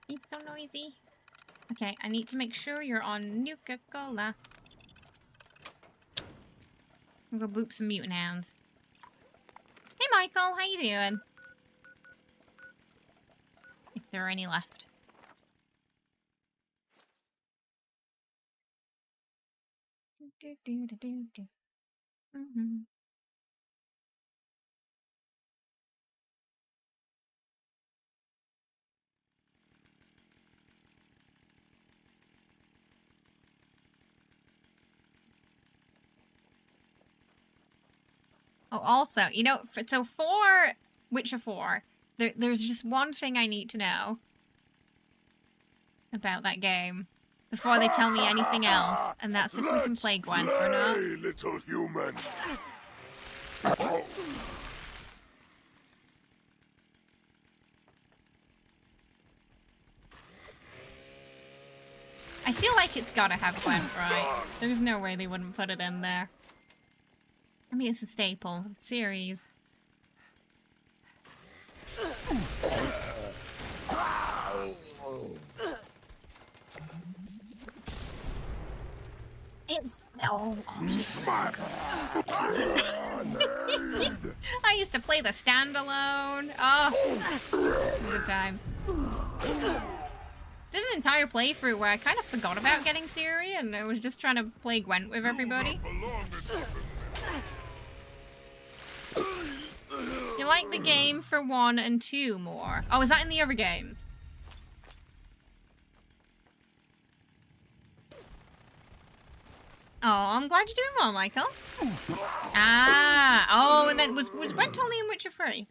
A: He's so noisy. Okay, I need to make sure you're on Nuka-Cola. I'm gonna boop some mutant hounds. Hey Michael, how you doing? If there are any left. Oh, also, you know, so for Witcher 4, there's just one thing I need to know about that game. before they tell me anything else, and that's if we can play Gwent or not.
B: Little human.
A: I feel like it's gotta have Gwent, right? There's no way they wouldn't put it in there. I mean, it's a staple of the series. It's so I used to play the standalone. Oh, good times. Did an entire playthrough where I kind of forgot about getting Siri and I was just trying to play Gwent with everybody. You like the game for 1 and 2 more? Oh, is that in the other games? Oh, I'm glad you're doing well, Michael. Ah, oh, and then was Gwent only in Witcher 3?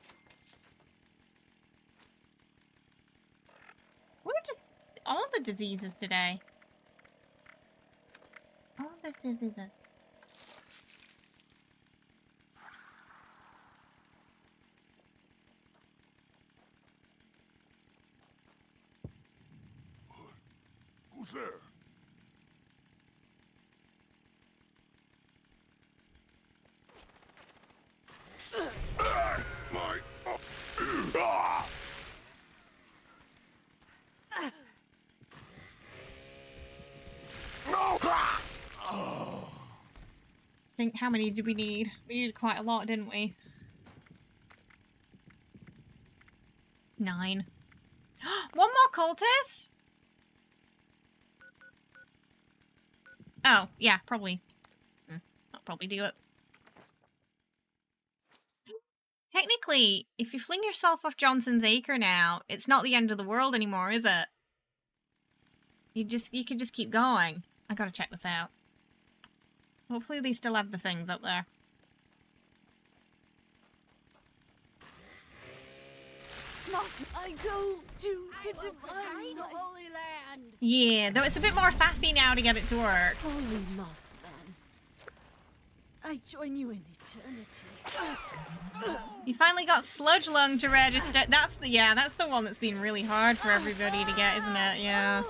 A: We're just all the diseases today. All the diseases.
B: Who's there?
A: I think, how many did we need? We needed quite a lot, didn't we? 9. One more cultist? Oh, yeah, probably. I'll probably do it. Technically, if you fling yourself off Johnson's Acre now, it's not the end of the world anymore, is it? You can just keep going. I gotta check this out. Hopefully they still have the things up there.
F: I go to the divine Holy Land.
A: Yeah, though it's a bit more faffy now to get it to work.
F: Holy Mothman, I join you in eternity.
A: You finally got Sludge Lung to register. That's the one that's been really hard for everybody to get, isn't it? Yeah.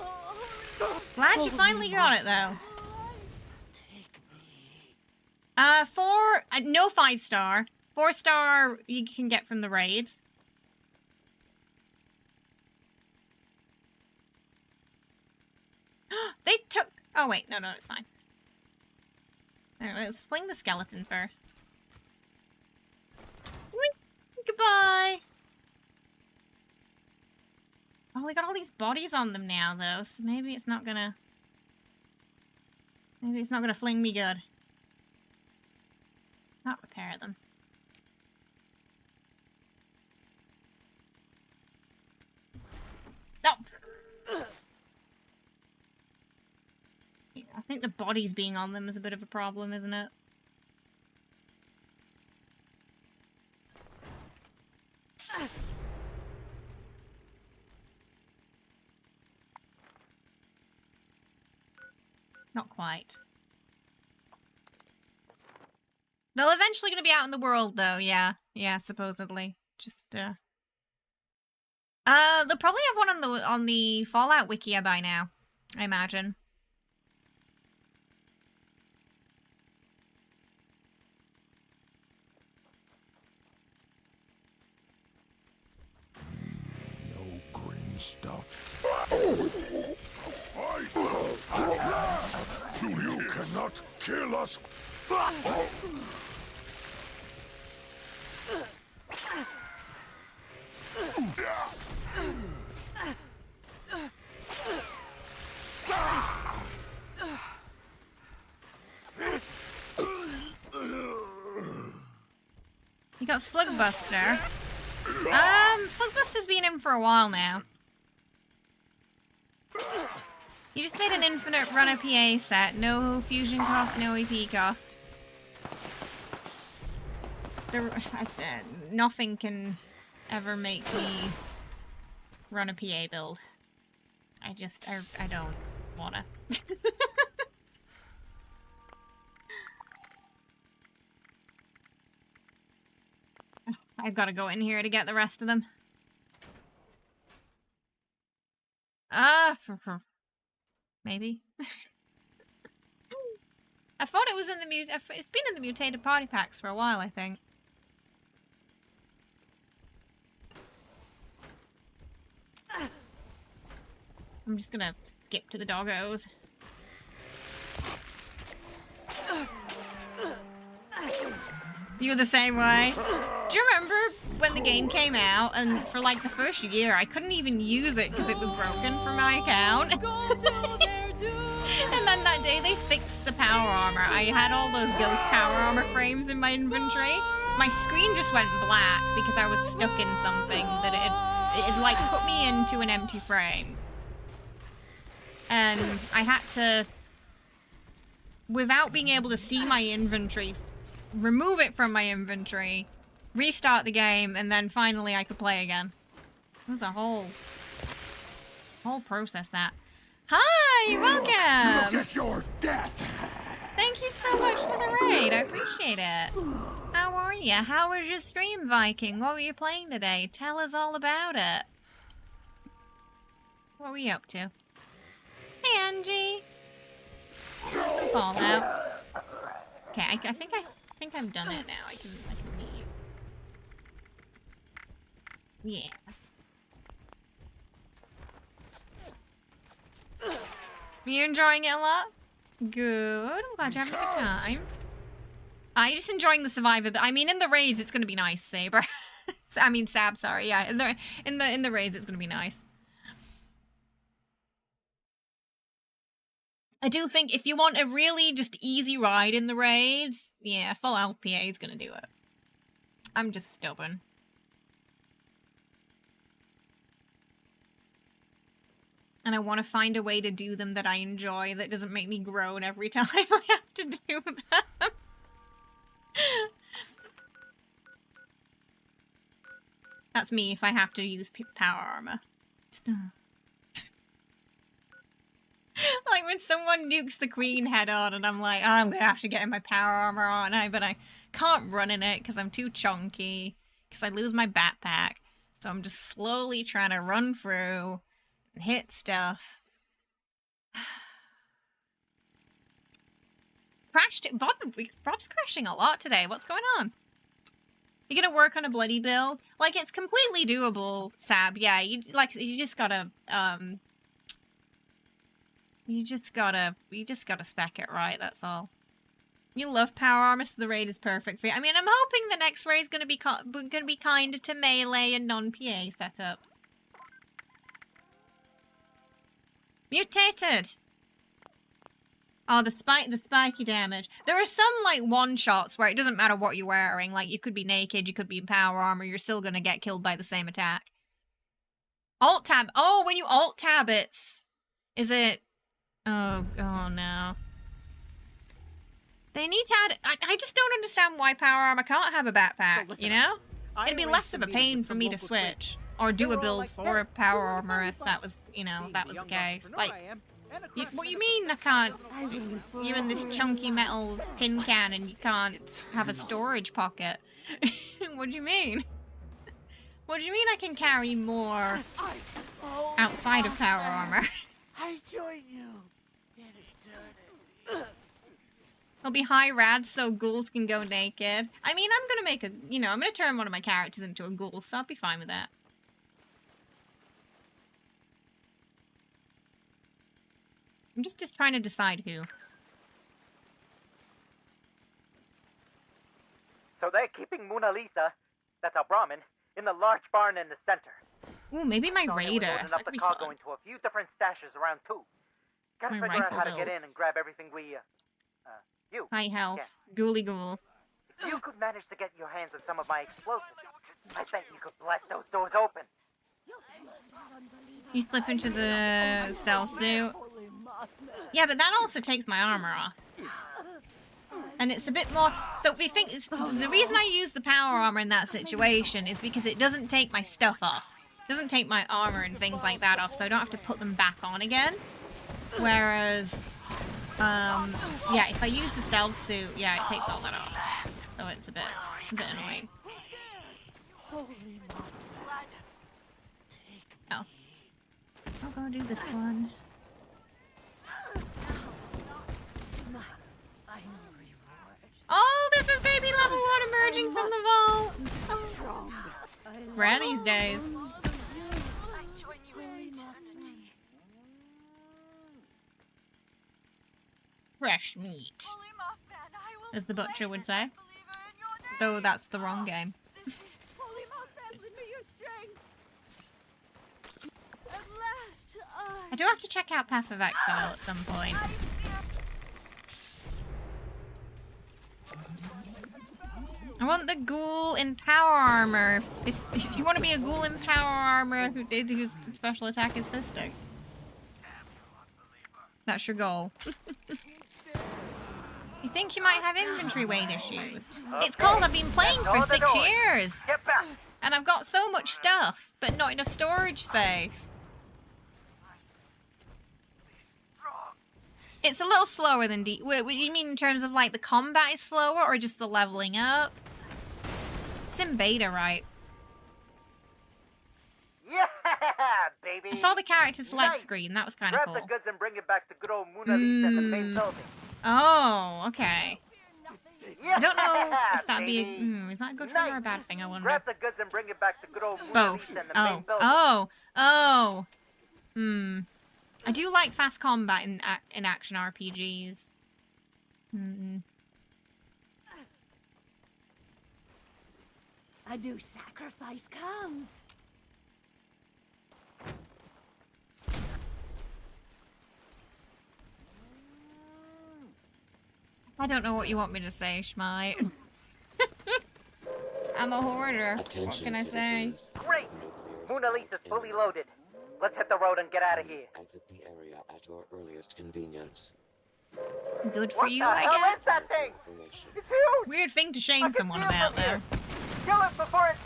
A: Glad you finally got it though. No 5-star. 4-star you can get from the raids. They took... Oh wait, no, it's fine. Alright, let's fling the skeleton first. Goodbye! Oh, we got all these bodies on them now, though, so maybe it's not gonna... Maybe it's not gonna fling me good. Not repair them. No! Yeah, I think the bodies being on them is a bit of a problem, isn't it? Not quite. They'll eventually gonna be out in the world, though. Yeah, supposedly. Just they'll probably have one on the Fallout Wikia by now, I imagine.
B: No green stuff. You cannot kill us.
A: You got Slugbuster. Slugbuster's been in for a while now. You just made an infinite runner PA set. No fusion cost, no EP cost. Nothing can ever make me run a PA build. I don't water. I've got to go in here to get the rest of them. Maybe. I thought it was in the it's been in the mutated party packs for a while, I think. I'm just gonna skip to the doggos. You're the same way. Do you remember when the game came out and for like the first year I couldn't even use it because it was broken for my account? And then that day they fixed the power armor. I had all those ghost power armor frames in my inventory. My screen just went black because I was stuck in something that it like put me into an empty frame. And I had to, without being able to see my inventory, remove it from my inventory, restart the game, and then finally I could play again. It was a whole process that. Hi, welcome!
B: Look at your death!
A: Thank you so much for the raid, I appreciate it. How are you? How was your stream, Viking? What were you playing today? Tell us all about it. What were you up to? Hey, Angie! Some Fallout. Okay, I think I've done it now. I can leave. Yeah. Are you enjoying it a lot? Good. I'm glad you're having a good time. You're just enjoying the survivor. I mean, in the raids, it's gonna be nice, Saber. I mean, Sab. Sorry. Yeah, in the raids, it's gonna be nice. I do think if you want a really just easy ride in the raids, yeah, full LPA is gonna do it. I'm just stubborn. And I want to find a way to do them that I enjoy that doesn't make me groan every time I have to do them. That's me if I have to use power armor. Like when someone nukes the queen head on and I'm like, oh, I'm gonna have to get in my power armor on, but I can't run in it because I'm too chunky, because I lose my backpack. So I'm just slowly trying to run through and hit stuff. Bob's crashing a lot today. What's going on? You gonna work on a bloody build? Like, it's completely doable, Sab. Yeah, you just gotta spec it right, that's all. You love power armor, so the raid is perfect for you. I mean, I'm hoping the next raid is gonna be kinder to melee and non-PA setup. Mutated! Oh, the spiky damage. There are some, like, one-shots where it doesn't matter what you're wearing. Like, you could be naked, you could be in power armor, you're still gonna get killed by the same attack. Alt-tab. Oh, when you alt-tab, is it... Oh no. They need to add... I just don't understand why power armor can't have a backpack, so you know? It'd be less of a pain for me to switch. Or do a build for power armor if that was, you know, that was the case. Like, what you mean I can't? You're in this chunky metal tin can and you can't have a storage pocket. What do you mean? What do you mean I can carry more outside of power armor?
G: I join you in eternity.
A: It'll be high rad so ghouls can go naked. I mean, I'm gonna make I'm gonna turn one of my characters into a ghoul, so I'll be fine with that. I'm just trying to decide who.
D: So they're keeping Mona Lisa, that's our Brahmin, in the large barn in the center.
A: Ooh, maybe my
D: So
A: raider.
D: we're loading up the cargo into a few different stashes around too. Gotta
A: My
D: figure out how to
A: rifle
D: get
A: build.
D: in and grab everything we, you.
A: High health.
D: Yeah.
A: Ghouly ghoul.
D: If you could manage to get your hands on some of my explosives, I bet you could blast those doors open.
A: You flip into the stealth suit. Yeah, but that also takes my armor off. And it's a bit more... So we think... The reason I use the power armor in that situation is because it doesn't take my stuff off. It doesn't take my armor and things like that off, so I don't have to put them back on again. Whereas, yeah, if I use the stealth suit, yeah, it takes all that off. So it's a bit annoying. Oh. I'll go do this one. Oh, this is baby level 1 emerging from the vault! Oh. Rare these days. Fresh meat, as the butcher would say. Though that's the wrong game. I do have to check out Path of Exile at some point. I want the ghoul in power armor. Do you want to be a ghoul in power armor whose special attack is fisting? That's your goal. You think you might have inventory weight issues? It's called I've been playing for 6 years!
D: Get back!
A: And I've got so much stuff, but not enough storage space. It's a little slower than what do you mean in terms of like the combat is slower or just the leveling up? It's in beta, right?
D: Yeah, baby!
A: I saw the character select
D: Nice.
A: screen, that was kind of
D: Grab
A: cool.
D: the goods and bring it back to good old Mona Lisa in the main building.
A: Oh, okay.
D: Yeah,
A: I don't know if that'd be
D: baby.
A: is that a good thing or a bad thing, I wonder.
D: Grab the goods and bring it back to good old Mona
A: Both.
D: Lisa in the main building.
A: Oh. I do like fast combat in action RPGs.
F: A new sacrifice comes.
A: I don't know what you want me to say, Schmite. I'm a hoarder. What can I say?
D: Great! Mona Lisa's fully loaded. Let's hit the road and get out of here.
I: Exit the area at your earliest convenience.
A: Good for
D: What
A: you,
D: the
A: I
D: hell
A: guess.
D: is that thing?
I: Information.
D: It's huge!
A: Weird thing to
D: I
A: shame
D: can
A: someone
D: see it
A: about,
D: from
A: though.
D: here. Kill it before it,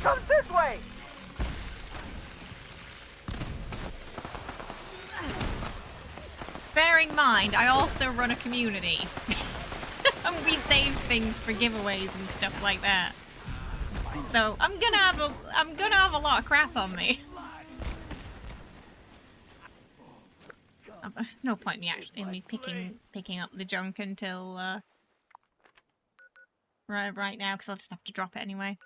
D: comes this way!
A: Bear in mind, I also run a community. And we save things for giveaways and stuff like that. So I'm gonna have a lot of crap on me. There's no point in me picking up the junk until right now, because I'll just have to drop it anyway.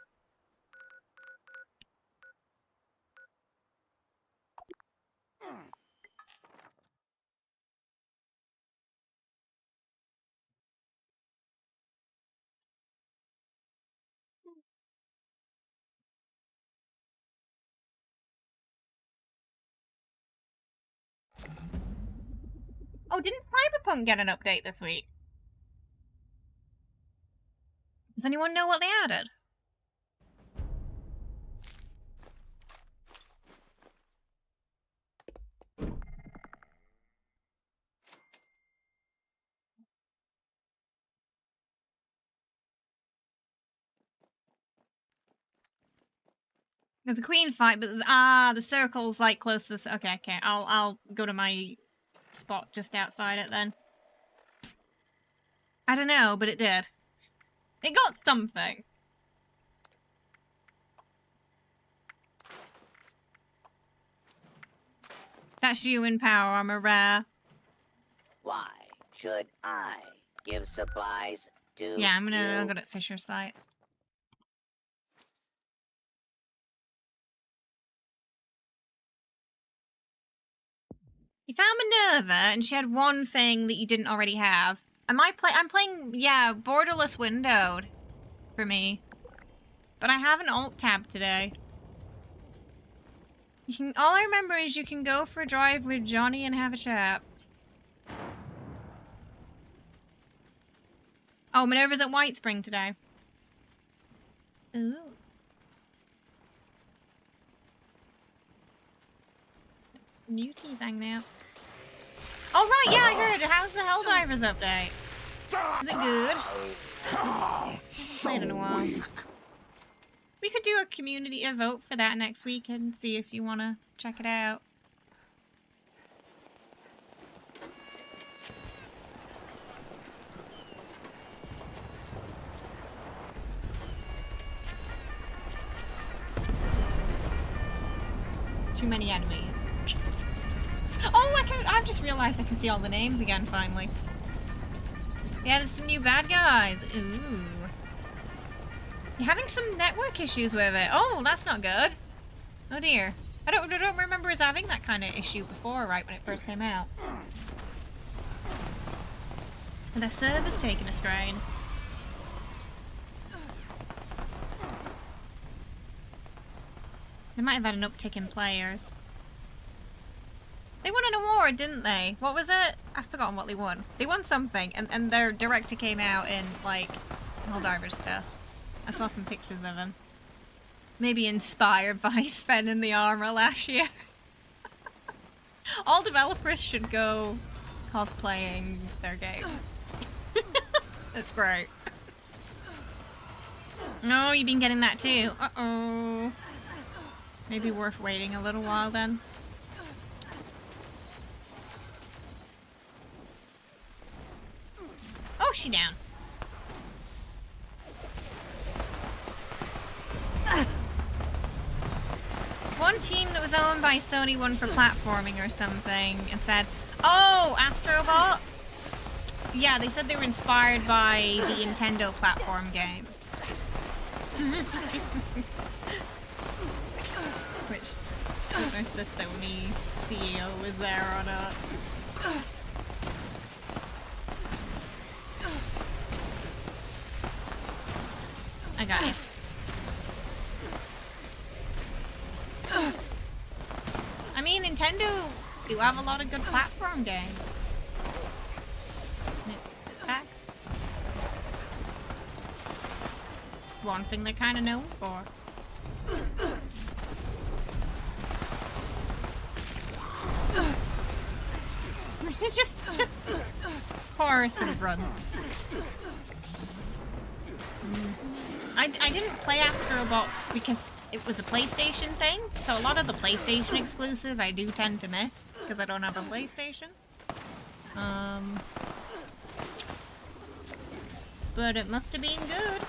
A: Oh, didn't Cyberpunk get an update this week? Does anyone know what they added? There's a queen fight, but the circle's like closest. Okay. I'll go to my spot just outside it then. I don't know, but it did. It got something. That's you in power armor, rare.
E: Why should I give supplies to
A: Yeah, I'm gonna
E: you?
A: go to Fisher's site. You found Minerva, and she had one thing that you didn't already have. I'm playing, yeah, borderless windowed for me. But I have an alt tab today. All I remember is you can go for a drive with Johnny and have a chat. Oh, Minerva's at White Spring today. Ooh. Mutie's hanging out. Oh, right, yeah, I heard. How's the Helldivers update? Is it good? Played in a while. We could do a community vote for that next week and see if you want to check it out. Too many enemies. Oh, I've just realized I can see all the names again, finally. They added some new bad guys. Ooh. You're having some network issues with it. Oh, that's not good. Oh dear. I don't remember us having that kind of issue before, right, when it first came out. And the server's taking a strain. They might have had an uptick in players. They won an award, didn't they? What was it? I've forgotten what they won. They won something, and their director came out in, like, Helldivers stuff. I saw some pictures of him. Maybe inspired by Sven in the armor last year. All developers should go cosplaying their games. That's great. No, you've been getting that too. Uh-oh. Maybe worth waiting a little while then. Oh, she down. One team that was owned by Sony won for platforming or something and said, oh, Astrobot? Yeah, they said they were inspired by the Nintendo platform games. Which, I don't know if the Sony CEO was there or not. I got you. I mean, Nintendo do have a lot of good platform games. It's back. One thing they're kind of known for. just chorus and runs. I didn't play Astrobot because it was a PlayStation thing, so a lot of the PlayStation exclusive I do tend to miss because I don't have a PlayStation. But it must have been good.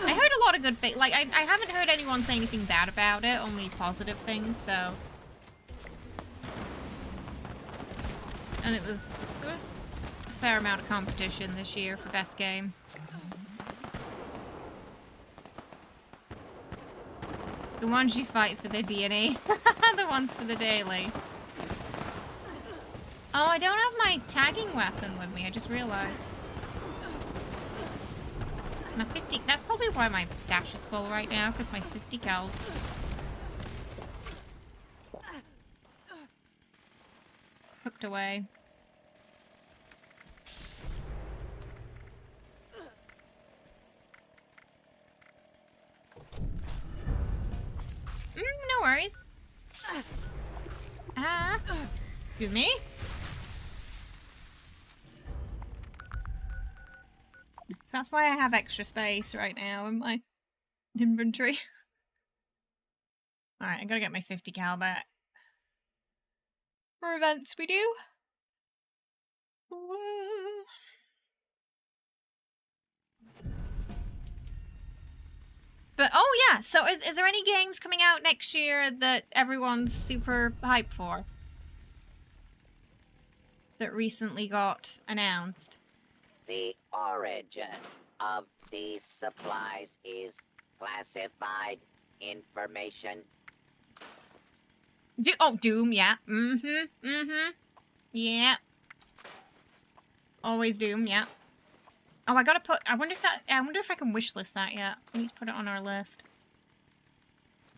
A: I heard a lot of good things. Like, I haven't heard anyone say anything bad about it, only positive things, so. And there was a fair amount of competition this year for best game. The ones you fight for their DNA, the ones for the daily. Oh, I don't have my tagging weapon with me, I just realized. My 50, that's probably why my stash is full right now, because my 50 cals. Hooked away. No worries. Excuse me? So that's why I have extra space right now in my inventory. Alright, I gotta get my 50 cal back. For events we do. But, oh yeah, so is there any games coming out next year that everyone's super hyped for? That recently got announced?
E: The origin of these supplies is classified information.
A: Doom, yeah. Yeah. Always Doom, yeah. Oh, I gotta put, I wonder if I can wishlist that yet. I need to put it on our list.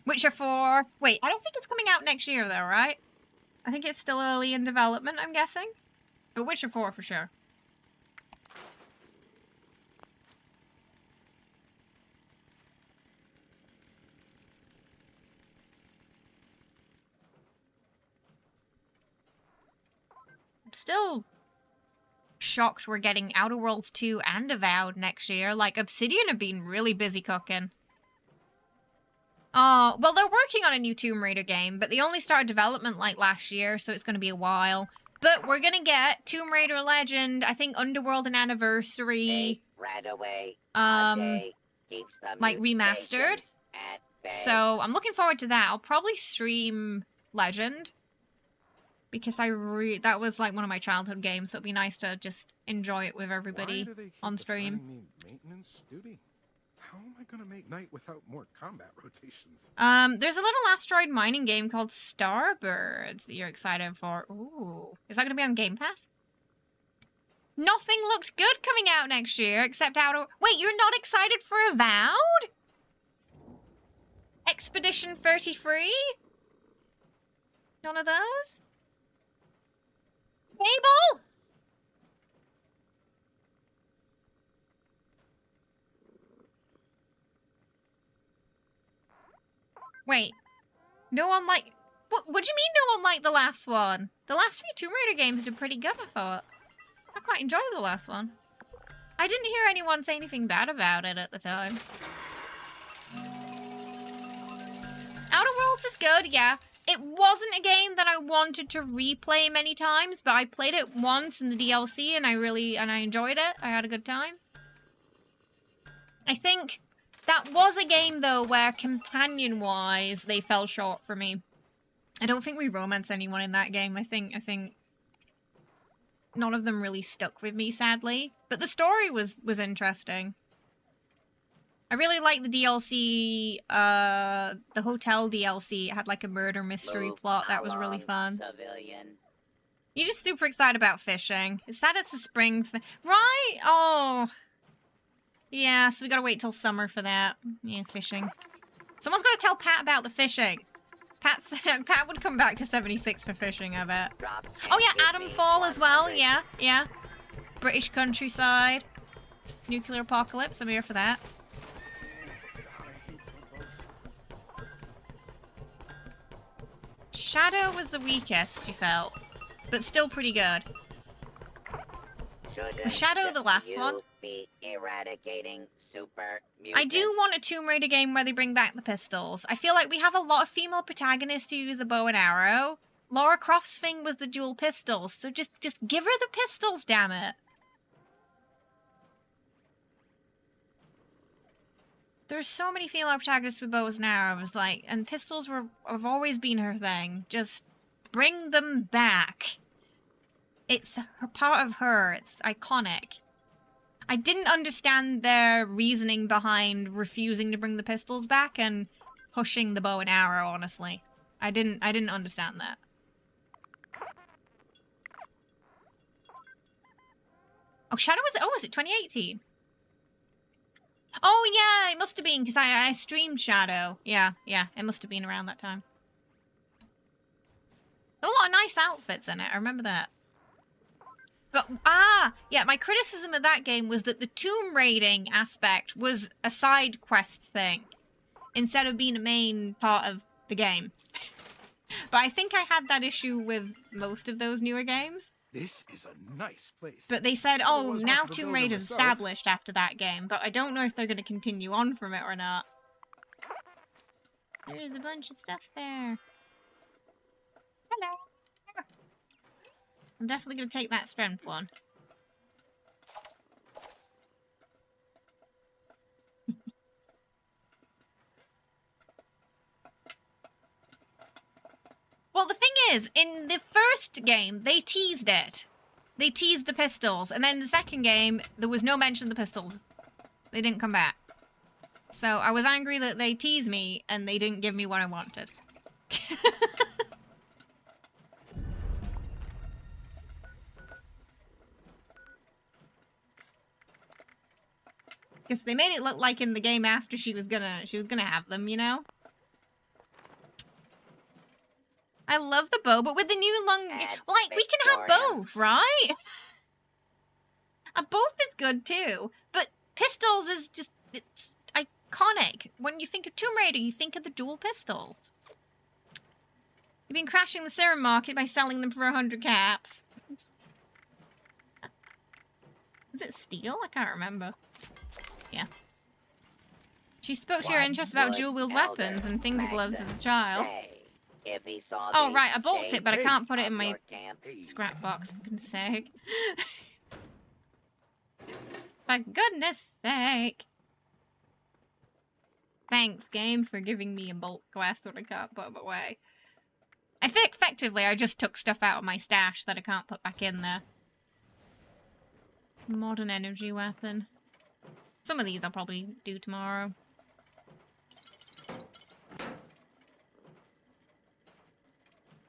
A: Witcher 4. Wait, I don't think it's coming out next year though, right? I think it's still early in development, I'm guessing. But Witcher 4 for sure. I'm still shocked we're getting Outer Worlds 2 and Avowed next year. Like, Obsidian have been really busy cooking. Well, they're working on a new Tomb Raider game, but they only started development, like, last year, so it's going to be a while. But we're going to get Tomb Raider Legend, I think Underworld and Anniversary.
E: Right away.
A: Like, remastered. So, I'm looking forward to that. I'll probably stream Legend. Because that was like one of my childhood games, so it'd be nice to just enjoy it with everybody
B: Why do they keep
A: on stream.
B: assigning me maintenance duty? How am I gonna make night without more combat rotations?
A: There's a little asteroid mining game called Starbirds that you're excited for. Ooh. Is that gonna be on Game Pass? Nothing looked good coming out next year except Wait, you're not excited for Avowed? Expedition 33? None of those? Fable? Wait. No one liked... What do you mean no one liked the last one? The last few Tomb Raider games did pretty good, I thought. I quite enjoyed the last one. I didn't hear anyone say anything bad about it at the time. Outer Worlds is good, yeah. It wasn't a game that I wanted to replay many times, but I played it once in the DLC and I enjoyed it. I had a good time. I think that was a game though where companion-wise they fell short for me. I don't think we romanced anyone in that game. I think none of them really stuck with me, sadly. But the story was interesting. I really liked the DLC, the hotel DLC. It had like a murder mystery plot. That was really fun.
E: Civilian.
A: You're just super excited about fishing. It's sad it's the spring, right? Oh. Yeah, so we gotta wait till summer for that. Yeah, fishing. Someone's gotta tell Pat about the fishing. Pat would come back to 76 for fishing, I bet. Oh yeah, Adamfall as well, yeah. British countryside. Nuclear apocalypse, I'm here for that. Shadow was the weakest, you felt. But still pretty good. Was Shadow the last one?
E: Be eradicating super
A: I do want a Tomb Raider game where they bring back the pistols. I feel like we have a lot of female protagonists who use a bow and arrow. Lara Croft's thing was the dual pistols, so just give her the pistols, damn it. There's so many female protagonists with bows and arrows, like, and pistols have always been her thing. Just bring them back. It's her part of her. It's iconic. I didn't understand their reasoning behind refusing to bring the pistols back and pushing the bow and arrow, honestly. I didn't understand that. Oh, Shadow was it 2018? Oh, yeah, it must have been, because I streamed Shadow. Yeah, it must have been around that time. There were a lot of nice outfits in it, I remember that. But, yeah, my criticism of that game was that the tomb raiding aspect was a side quest thing, instead of being a main part of the game. But I think I had that issue with most of those newer games.
B: This is a nice place.
A: But they said, oh, now Tomb Raider's established after that game, but I don't know if they're going to continue on from it or not. There's a bunch of stuff there. Hello. I'm definitely going to take that strength one. Well, the thing is, in the first game, they teased it. They teased the pistols. And then in the second game, there was no mention of the pistols. They didn't come back. So I was angry that they teased me and they didn't give me what I wanted. Because they made it look like in the game after she was gonna have them, you know? I love the bow, but with the new long... Like, we can have both, right? Both is good, too. But pistols is just... It's iconic. When you think of Tomb Raider, you think of the dual pistols. You've been crashing the serum market by selling them for 100 caps. Is it steel? I can't remember. Yeah. She spoke to your interest about dual-wield weapons and finger gloves as a child.
E: If he saw
A: Oh, right, I bought it, but I can't put it in my scrap box, for goodness sake. For goodness sake. Thanks, game, for giving me a bulk quest that I can't put away. I think effectively I just took stuff out of my stash that I can't put back in there. Modern energy weapon. Some of these I'll probably do tomorrow.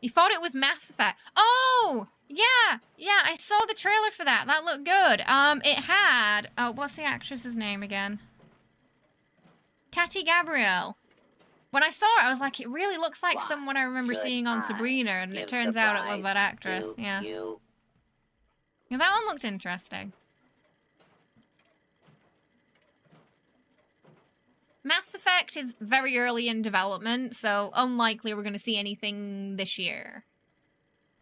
A: You thought it was Mass Effect. Oh! Yeah! Yeah, I saw the trailer for that. That looked good. It had... Oh, what's the actress's name again? Tati Gabrielle. When I saw it, I was like, it really looks like someone I remember seeing on Sabrina, and it turns out it was that actress. Yeah. Yeah, that one looked interesting. Mass Effect is very early in development, so unlikely we're going to see anything this year.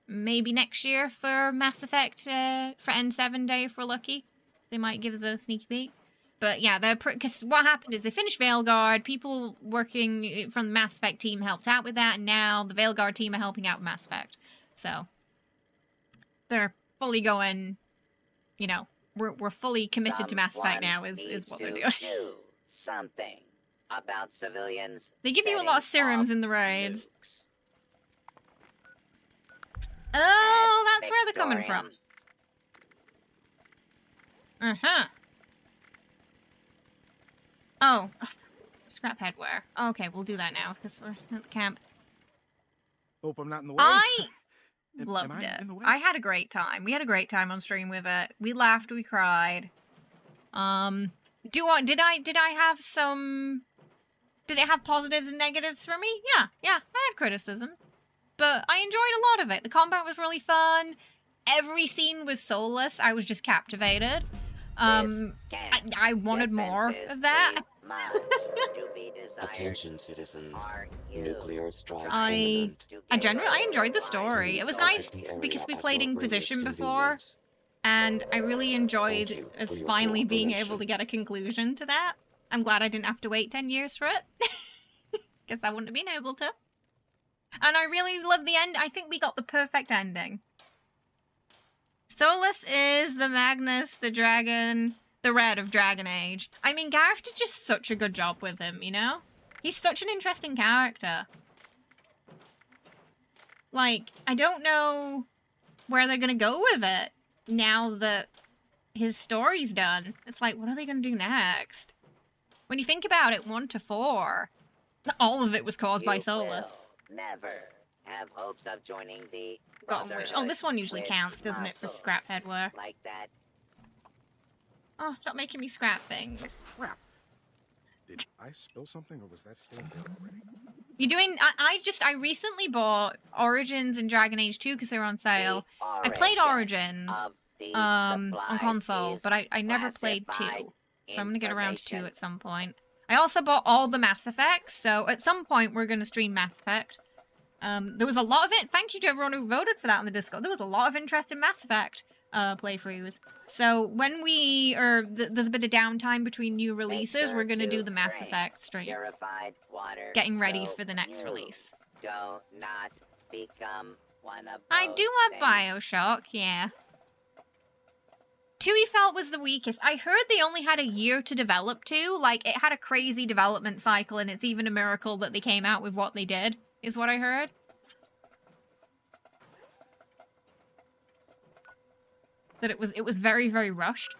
A: Maybe next year for Mass Effect, for N7 Day if we're lucky. They might give us a sneaky peek. But yeah, because what happened is they finished Veilguard, people working from the Mass Effect team helped out with that, and now the Veilguard team are helping out with Mass Effect. So, they're fully going, you know, we're fully committed to Mass Effect now is what they're doing.
E: Do something about civilians.
A: They give you a lot of serums in the raids. Oh, that's where they're coming from. Uh-huh. Oh, scrap headwear. Okay, we'll do that now because we're at the camp.
B: Hope I'm not in the way.
A: I
B: Am
A: loved
B: I
A: it.
B: in the way?
A: I had a great time. We had a great time on stream with it. We laughed, we cried. Did I have some? Did it have positives and negatives for me? Yeah. I had criticisms, but I enjoyed a lot of it. The combat was really fun. Every scene with Solus, I was just captivated. I wanted more of that.
I: Attention, citizens. Nuclear strike
A: I enjoyed the story. It was nice because we played Inquisition before, and I really enjoyed us finally being able to get a conclusion to that. I'm glad I didn't have to wait 10 years for it. Guess I wouldn't have been able to. And I really loved the end. I think we got the perfect ending. Solus is the Magnus, the dragon, the Red of Dragon Age. I mean, Gareth did just such a good job with him, you know? He's such an interesting character. Like, I don't know where they're gonna go with it now that his story's done. It's like, what are they gonna do next? When you think about it, 1 to 4, all of it was caused by Solus.
E: Never have hopes of joining the
A: Oh, this one usually counts, doesn't it, for scrap headwear?
E: Like that.
A: Oh, stop making me scrap things.
B: Crap. Did I spill something, or was that still there already?
A: You're doing... I recently bought Origins and Dragon Age 2 because they were on sale. I played Origins on console, but I never played 2. So I'm going to get around to 2 at some point. I also bought all the Mass Effects, so at some point we're going to stream Mass Effect. There was a lot of it. Thank you to everyone who voted for that on the Discord. There was a lot of interest in Mass Effect playthroughs. So when there's a bit of downtime between new releases, we're going to do the Mass Effect streams. Getting ready for the next release.
E: Do not become one of
A: I do have Bioshock, yeah. 2 he felt was the weakest. I heard they only had a year to develop 2. Like, it had a crazy development cycle, and it's even a miracle that they came out with what they did, is what I heard. That it was very, very rushed.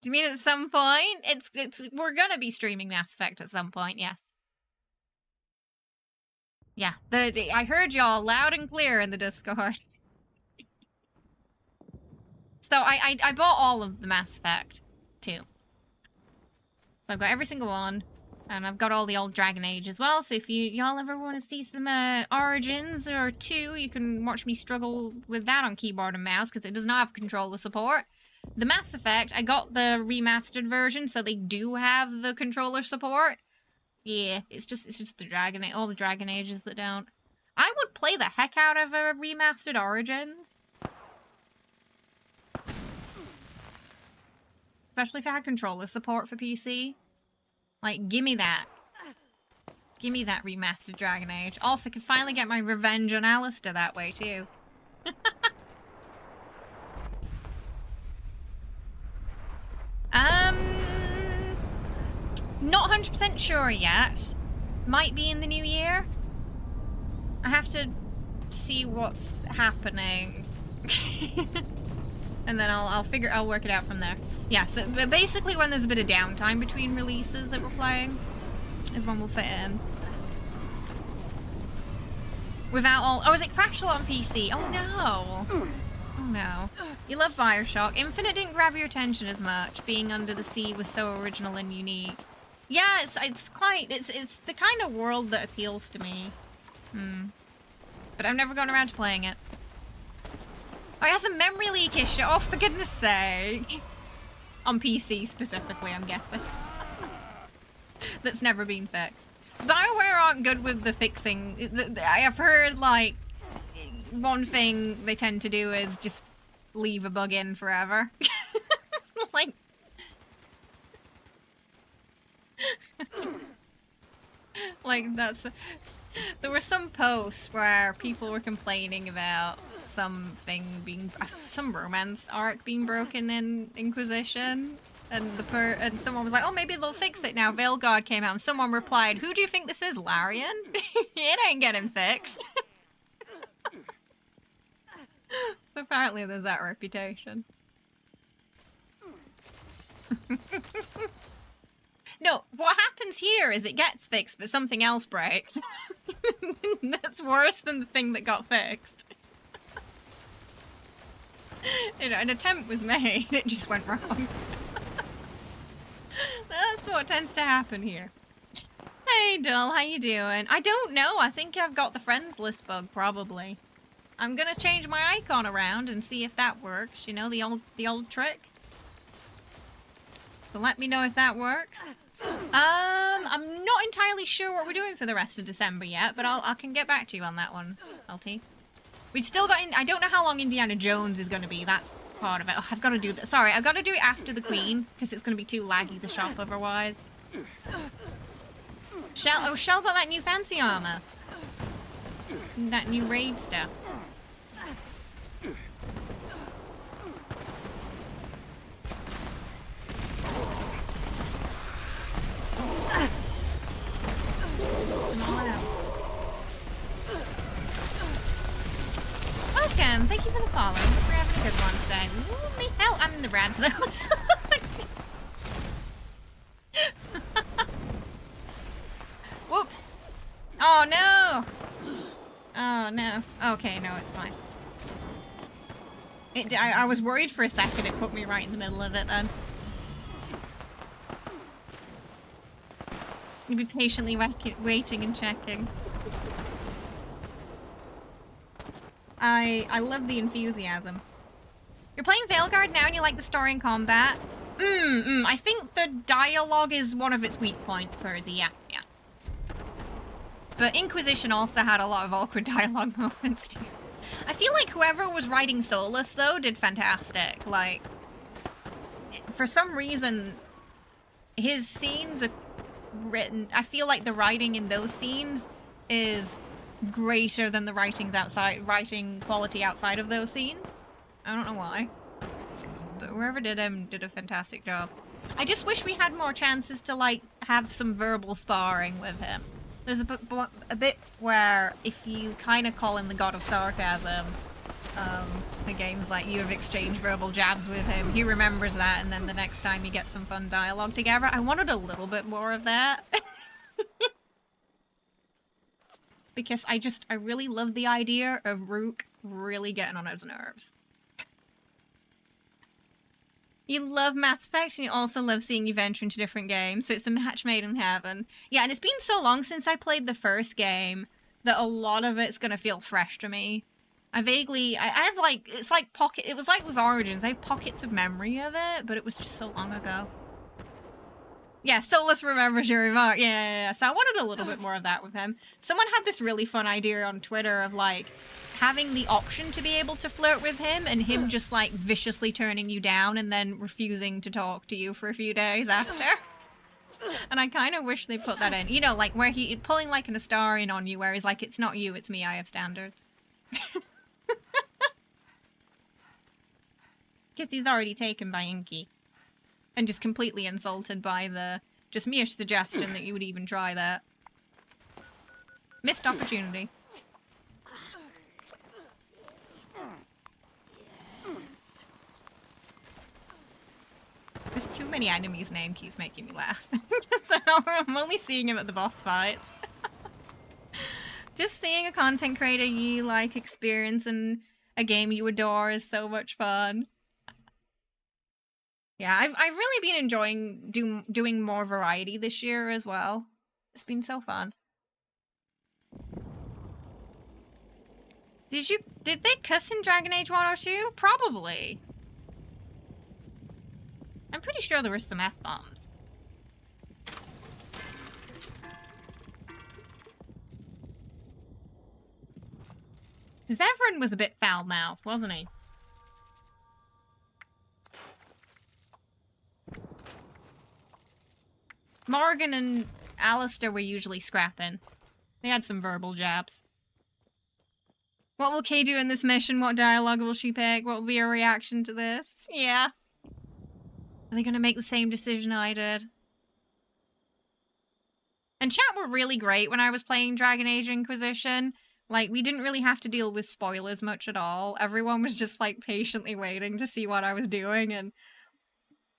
A: Do you mean at some point? We're gonna be streaming Mass Effect at some point, yes. Yeah, I heard y'all loud and clear in the Discord. So I bought all of the Mass Effect, too. So I've got every single one, and I've got all the old Dragon Age as well, so if y'all ever want to see some Origins or 2, you can watch me struggle with that on keyboard and mouse, because it does not have controller support. The Mass Effect, I got the remastered version, so they do have the controller support. Yeah, it's just the Dragon Age, all the Dragon Ages that don't. I would play the heck out of a remastered Origins. Especially if it had controller support for PC. Like, gimme that. Gimme that remastered Dragon Age. Also, I can finally get my revenge on Alistair that way, too. Not 100% sure yet. Might be in the new year. I have to see what's happening. And then I'll work it out from there. Yeah, so basically when there's a bit of downtime between releases that we're playing is when we'll fit in. Without all... Oh, is it crashed a lot on PC? Oh no! Oh no. You love Bioshock. Infinite didn't grab your attention as much. Being Under the Sea was so original and unique. Yeah, it's the kind of world that appeals to me. But I've never gone around to playing it. Oh, it has a memory leak issue. Oh, for goodness sake. On PC specifically, I'm guessing. That's never been fixed. BioWare aren't good with the fixing. I have heard, like, one thing they tend to do is just leave a bug in forever. Like... like, that's... There were some posts where people were complaining about something being... some romance arc being broken in Inquisition. And someone was like, oh, maybe they'll fix it now. Veilguard came out and someone replied, who do you think this is, Larian? It ain't getting fixed. Apparently there's that reputation. No, what happens here is it gets fixed, but something else breaks. That's worse than the thing that got fixed. You know, an attempt was made, it just went wrong. That's what tends to happen here. Hey, Dull, how you doing? I don't know. I think I've got the friends list bug, probably. I'm gonna change my icon around and see if that works. You know, the old trick. So let me know if that works. I'm not entirely sure what we're doing for the rest of December yet, but I can get back to you on that one, LT. We've still got... I don't know how long Indiana Jones is going to be. That's part of it. Oh, I've got to do that. Sorry, I've got to do it after the Queen, because it's going to be too laggy, the shop, otherwise. Shell got that new fancy armor. That new raid stuff. Welcome, thank you for the follow. We're having a good one today. Ooh, me hell, I'm in the red zone. Whoops. Oh no. Oh no. Okay, no, it's fine. I was worried for a second it put me right in the middle of it then. You'd be patiently waiting and checking. I love the enthusiasm. You're playing Veilguard now and you like the story and combat? I think the dialogue is one of its weak points, Percy, yeah. But Inquisition also had a lot of awkward dialogue moments too. I feel like whoever was writing Solus, though, did fantastic. Like, for some reason, his scenes are written... I feel like the writing in those scenes is greater than the writing quality outside of those scenes. I don't know why. But whoever did him did a fantastic job. I just wish we had more chances to, like, have some verbal sparring with him. There's a bit where if you kind of call him the god of sarcasm, the game's like you have exchanged verbal jabs with him, he remembers that, and then the next time you get some fun dialogue together. I wanted a little bit more of that. Because I really love the idea of Rook really getting on his nerves. You love Mass Effect and you also love seeing you venture into different games, so it's a match made in heaven. Yeah, and it's been so long since I played the first game that a lot of it's gonna feel fresh to me. I have like, it was like with Origins, I have pockets of memory of it, but it was just so long ago. Yeah, Solus remembers your remark. Yeah. So I wanted a little bit more of that with him. Someone had this really fun idea on Twitter of like, having the option to be able to flirt with him and him just like viciously turning you down and then refusing to talk to you for a few days after. And I kind of wish they put that in. You know, like where he pulling like an Astarian on you where he's like, it's not you, it's me, I have standards. Because he's already taken by Inky. And just completely insulted by the Just mere suggestion that you would even try that. Missed opportunity. There's too many enemies' name keeps making me laugh. So I'm only seeing him at the boss fights. Just seeing a content creator you like experience in a game you adore is so much fun. Yeah, I've really been enjoying doing more variety this year as well. It's been so fun. Did they cuss in Dragon Age 1 or 2? Probably. I'm pretty sure there were some F-bombs. Zevran was a bit foul-mouthed, wasn't he? Morgan and Alistair were usually scrapping. They had some verbal jabs. What will Kay do in this mission? What dialogue will she pick? What will be her reaction to this? Yeah. Are they gonna make the same decision I did? And chat were really great when I was playing Dragon Age Inquisition. Like, we didn't really have to deal with spoilers much at all. Everyone was just, like, patiently waiting to see what I was doing, and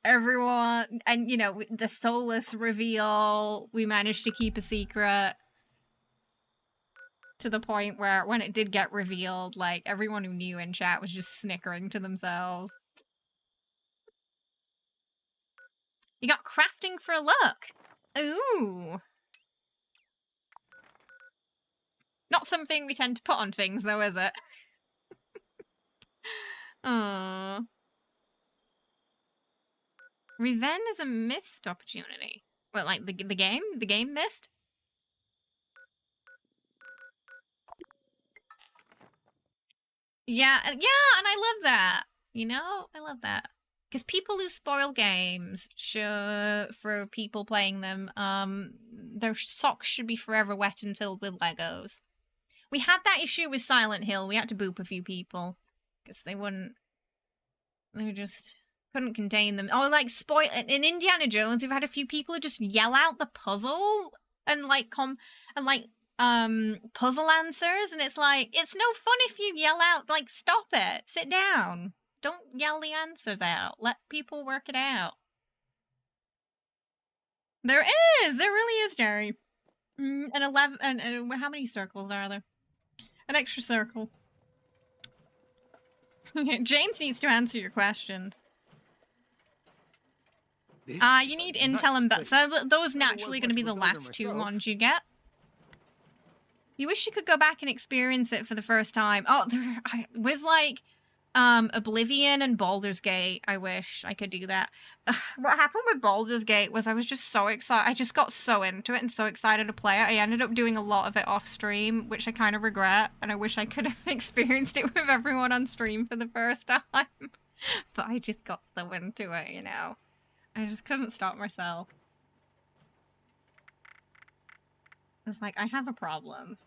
A: everyone... And, you know, the Solus reveal, we managed to keep a secret. To the point where, when it did get revealed, like, everyone who knew in chat was just snickering to themselves. You got crafting for luck! Ooh! Not something we tend to put on things, though, is it? Aww. Revenge is a missed opportunity. What, like the game? The game missed? Yeah, and I love that. You know? I love that. Because people who spoil games, for people playing them, their socks should be forever wet and filled with Legos. We had that issue with Silent Hill. We had to boop a few people. Because they just couldn't contain them. Oh, like, in Indiana Jones, we've had a few people who just yell out the puzzle and, like, puzzle answers. And it's like, it's no fun if you yell out, like, stop it. Sit down. Don't yell the answers out. Let people work it out. There is! There really is, Jerry. And 11... And how many circles are there? An extra circle. Okay, James needs to answer your questions. You need intel and... So those naturally going to be the last two ones you get. You wish you could go back and experience it for the first time. Oh, with, like... Oblivion and Baldur's Gate. I wish I could do that. What happened with Baldur's Gate was I was just so excited. I just got so into it and so excited to play it. I ended up doing a lot of it off stream, which I kind of regret. And I wish I could have experienced it with everyone on stream for the first time. But I just got so into it, you know. I just couldn't stop myself. I was like, I have a problem.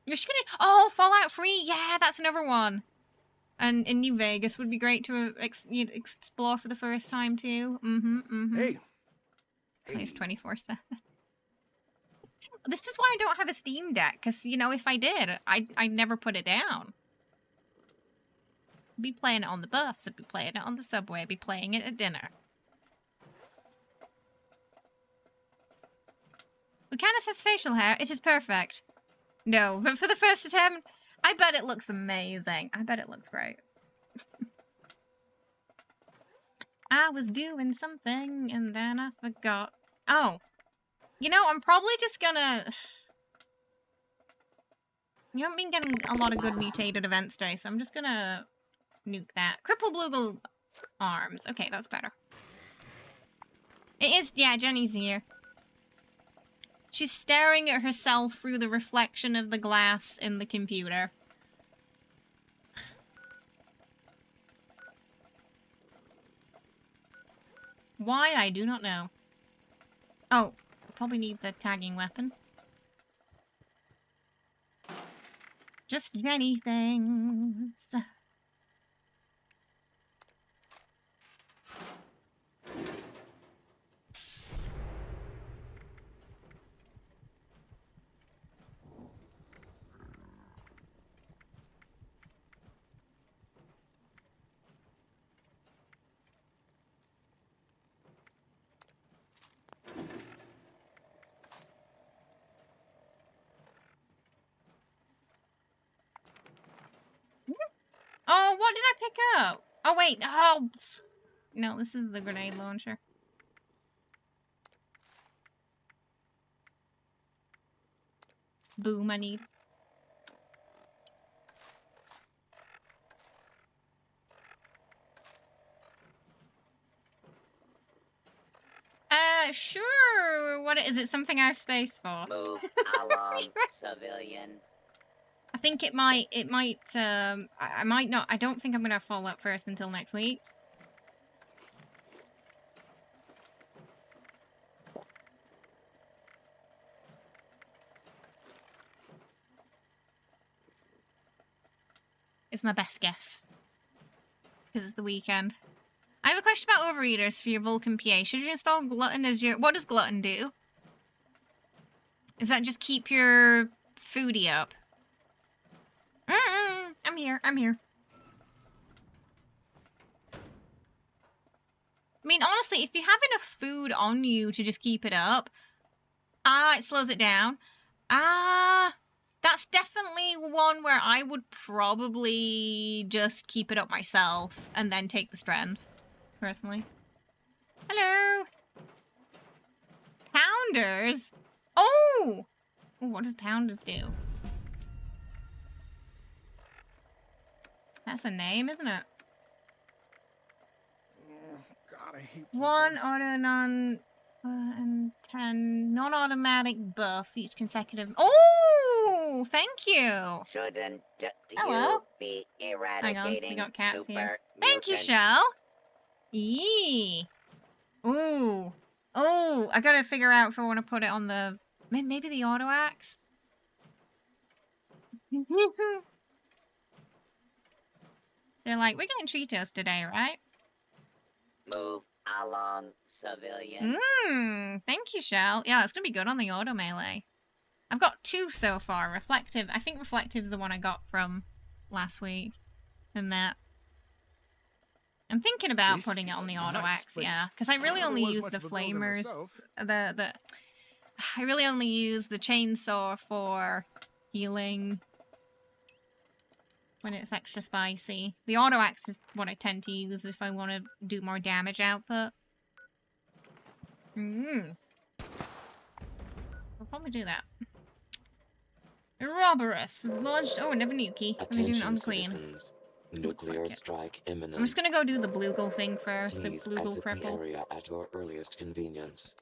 A: You're just gonna... Oh, Fallout 3! Yeah, that's another one! And in New Vegas would be great to explore for the first time, too.
B: Hey!
A: It's 24/7. This is why I don't have a Steam Deck, because, you know, if I did, I'd never put it down. I'd be playing it on the bus, I'd be playing it on the subway, I'd be playing it at dinner. Lucanus has facial hair. It is perfect. No, but for the first attempt, I bet it looks amazing. I bet it looks great. I was doing something and then I forgot. Oh. You know, I'm probably just gonna... You haven't been getting a lot of good mutated events today, so I'm just gonna nuke that. Cripple Bloogle arms. Okay, that's better. It is... Yeah, Jenny's here. She's staring at herself through the reflection of the glass in the computer. Why, I do not know. Oh, probably need the tagging weapon. Just Jenny things. Oh, what did I pick up? Oh, wait. Oh, no, this is the grenade launcher. Boom, I need. Sure. What is it? Something I have space for?
E: Move along, civilian.
A: I think it might, I might not, I don't think I'm gonna follow up first until next week. It's my best guess. Because it's the weekend. I have a question about overeaters for your Vulcan PA. Should you install Glutton as your... What does Glutton do? Does that just keep your foodie up? I'm here. I'm here. I mean, honestly, if you have enough food on you to just keep it up, it slows it down. That's definitely one where I would probably just keep it up myself and then take the strength, personally. Hello. Pounders? Oh! What does Pounders do? That's a name, isn't it?
B: God, I hate
A: One
B: this.
A: auto non and 10 non-automatic buff each consecutive. Oh, thank you.
E: Shouldn't
A: Hello.
E: you be eradicating
A: we got cats
E: super
A: here. Thank you,
E: mutants?
A: Shell. Yee. Ooh. Oh, I gotta figure out if I want to put it on the... Maybe the auto axe? They're like, we're getting Cheetos today, right?
E: Move along, civilian.
A: Thank you, Shell. Yeah, it's gonna be good on the auto melee. I've got 2 so far. Reflective. I think Reflective is the one I got from last week. And that. I'm thinking about putting it on the auto axe, yeah. Because I really only use the flamers. I really only use the chainsaw for healing when it's extra spicy. The auto axe is what I tend to use if I want to do more damage output. I'll probably do that. Roborus launched. Oh, another nuki. Let me do it on the queen.
I: Citizens. Nuclear strike imminent.
A: I'm just gonna go do the Bluegill thing first.
I: Please
A: the Bluegill
I: exit the
A: cripple.
I: area at your earliest convenience.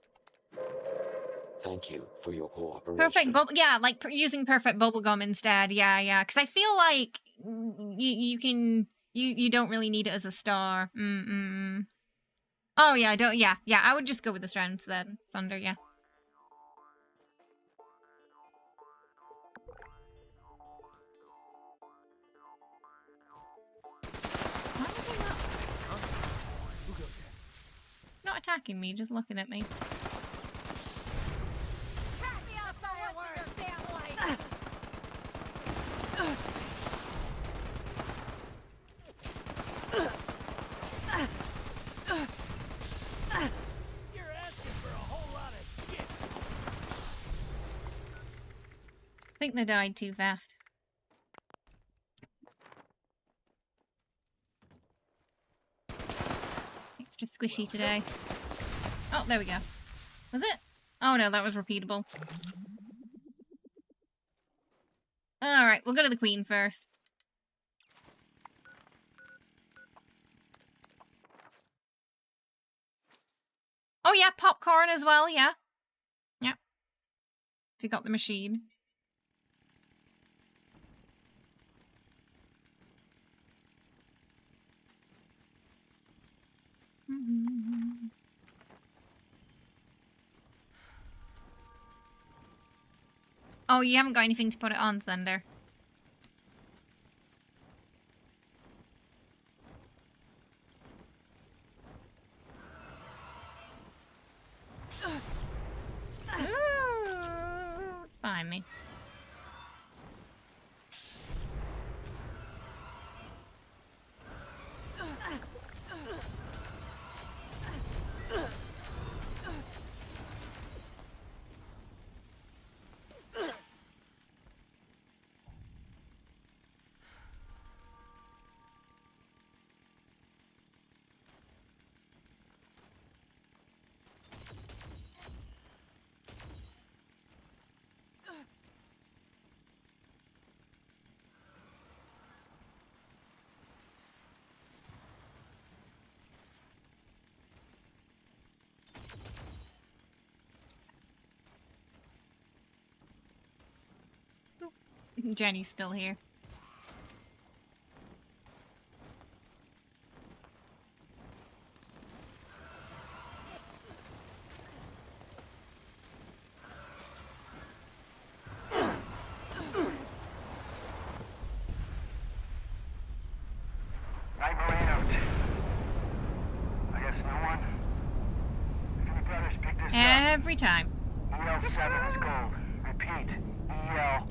I: Thank you for your cooperation.
A: Perfect bubble. Yeah, like using perfect bubblegum instead. Yeah. Because I feel like you can. You don't really need it as a star. Oh yeah, I don't. Yeah. I would just go with the strength then, Thunder. Yeah. Not attacking me, just looking at me.
C: You're asking for a whole lot of shit.
A: I think they died too fast. Extra squishy today. Oh, there we go. Was it? Oh no, that was repeatable. Alright, we'll go to the queen first. Oh yeah, popcorn as well, yeah. Yep. If you got the machine. Oh, you haven't got anything to put it on, Thunder. Ooh, it's behind me. Jenny's still here.
H: Night Marine out. I guess no one. If any brothers pick this up,
A: Every time.
H: EL7 is gold. Repeat, EL7.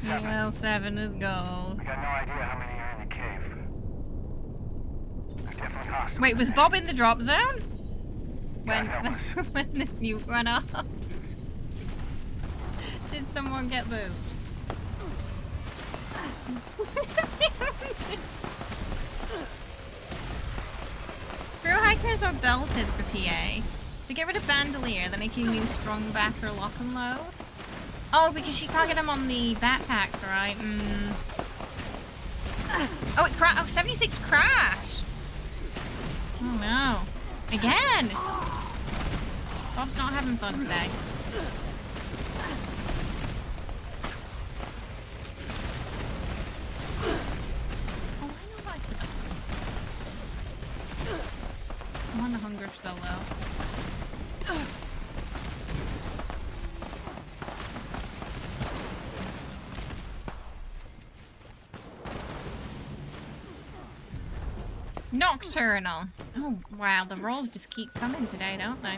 A: EL7 is gold.
H: I got no idea how many are in the cave. They're definitely hostile.
A: Wait, was Bob in the drop zone? When,
H: God help us.
A: when the nuke went off? Did someone get moved? Thrill hikers are belted for PA. To get rid of bandolier, then you can use strong back or lock and load. Oh, because you can't get them on the backpacks, right? Oh, it crashed. Oh, 76 crashed. Oh no. Again! Bob's not having fun today. Oh, I know what I could have done. I'm on the hunger still though. Nocturnal. Oh, wow, the rolls just keep coming today, don't they?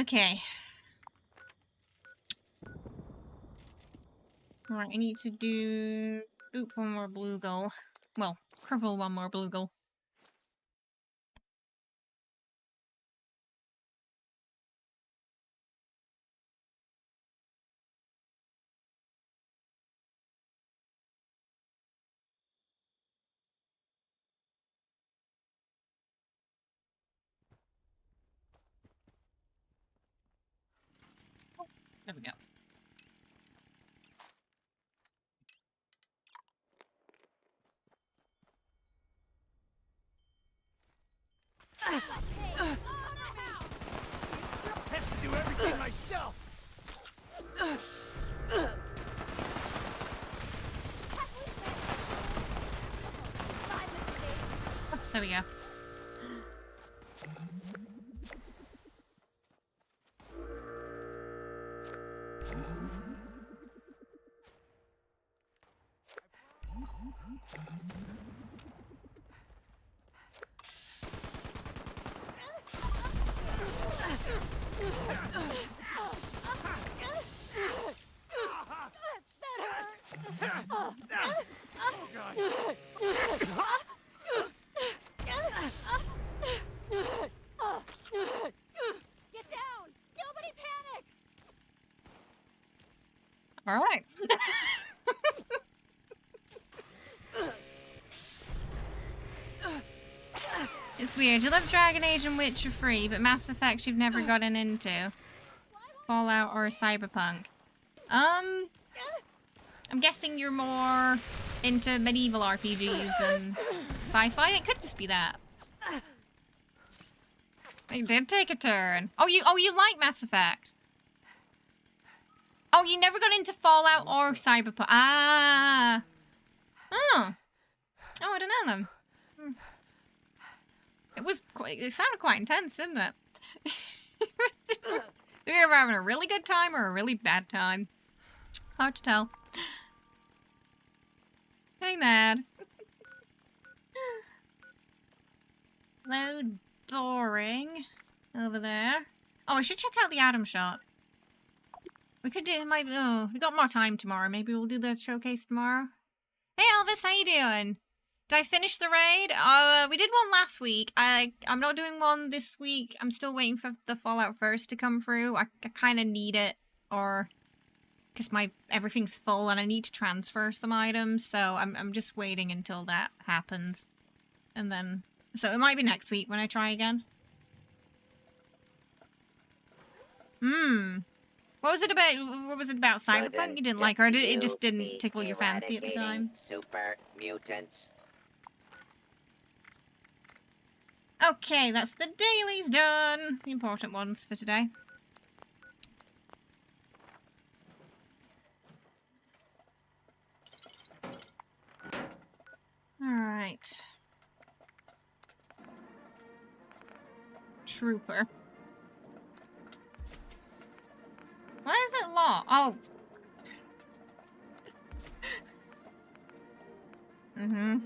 A: Okay. Alright, I need to do... Oop, one more blue gull. Well, cripple one more blue gull. There we go.
C: Have to do everything myself.
A: There we go.
F: Get down! Nobody panic!
A: Alright. It's weird. You love Dragon Age and Witcher 3, but Mass Effect you've never gotten into. Fallout or Cyberpunk. I'm guessing you're more into medieval RPGs and sci-fi. It could just be that. They did take a turn. Oh, you like Mass Effect? Oh, you never got into Fallout or Cyberpunk. Ah. Oh. Oh, I don't know them. It sounded quite intense, didn't it? Maybe we're having a really good time or a really bad time. Hard to tell. Hey, Mad. Load boring. Over there. Oh, I should check out the Atom Shop. We could do, we got more time tomorrow. Maybe we'll do the showcase tomorrow. Hey, Elvis, how you doing? Did I finish the raid? We did one last week. I'm not doing one this week. I'm still waiting for the Fallout First to come through. I kind of need it, or because everything's full and I need to transfer some items. So I'm just waiting until that happens, and then so it might be next week when I try again. What was it about? What was it about Cyberpunk you didn't like, or it just didn't tickle your fancy at the time?
E: Super mutants.
A: Okay, that's the dailies done. The important ones for today. Alright. Trooper. Why is it locked? Oh. Mm-hmm.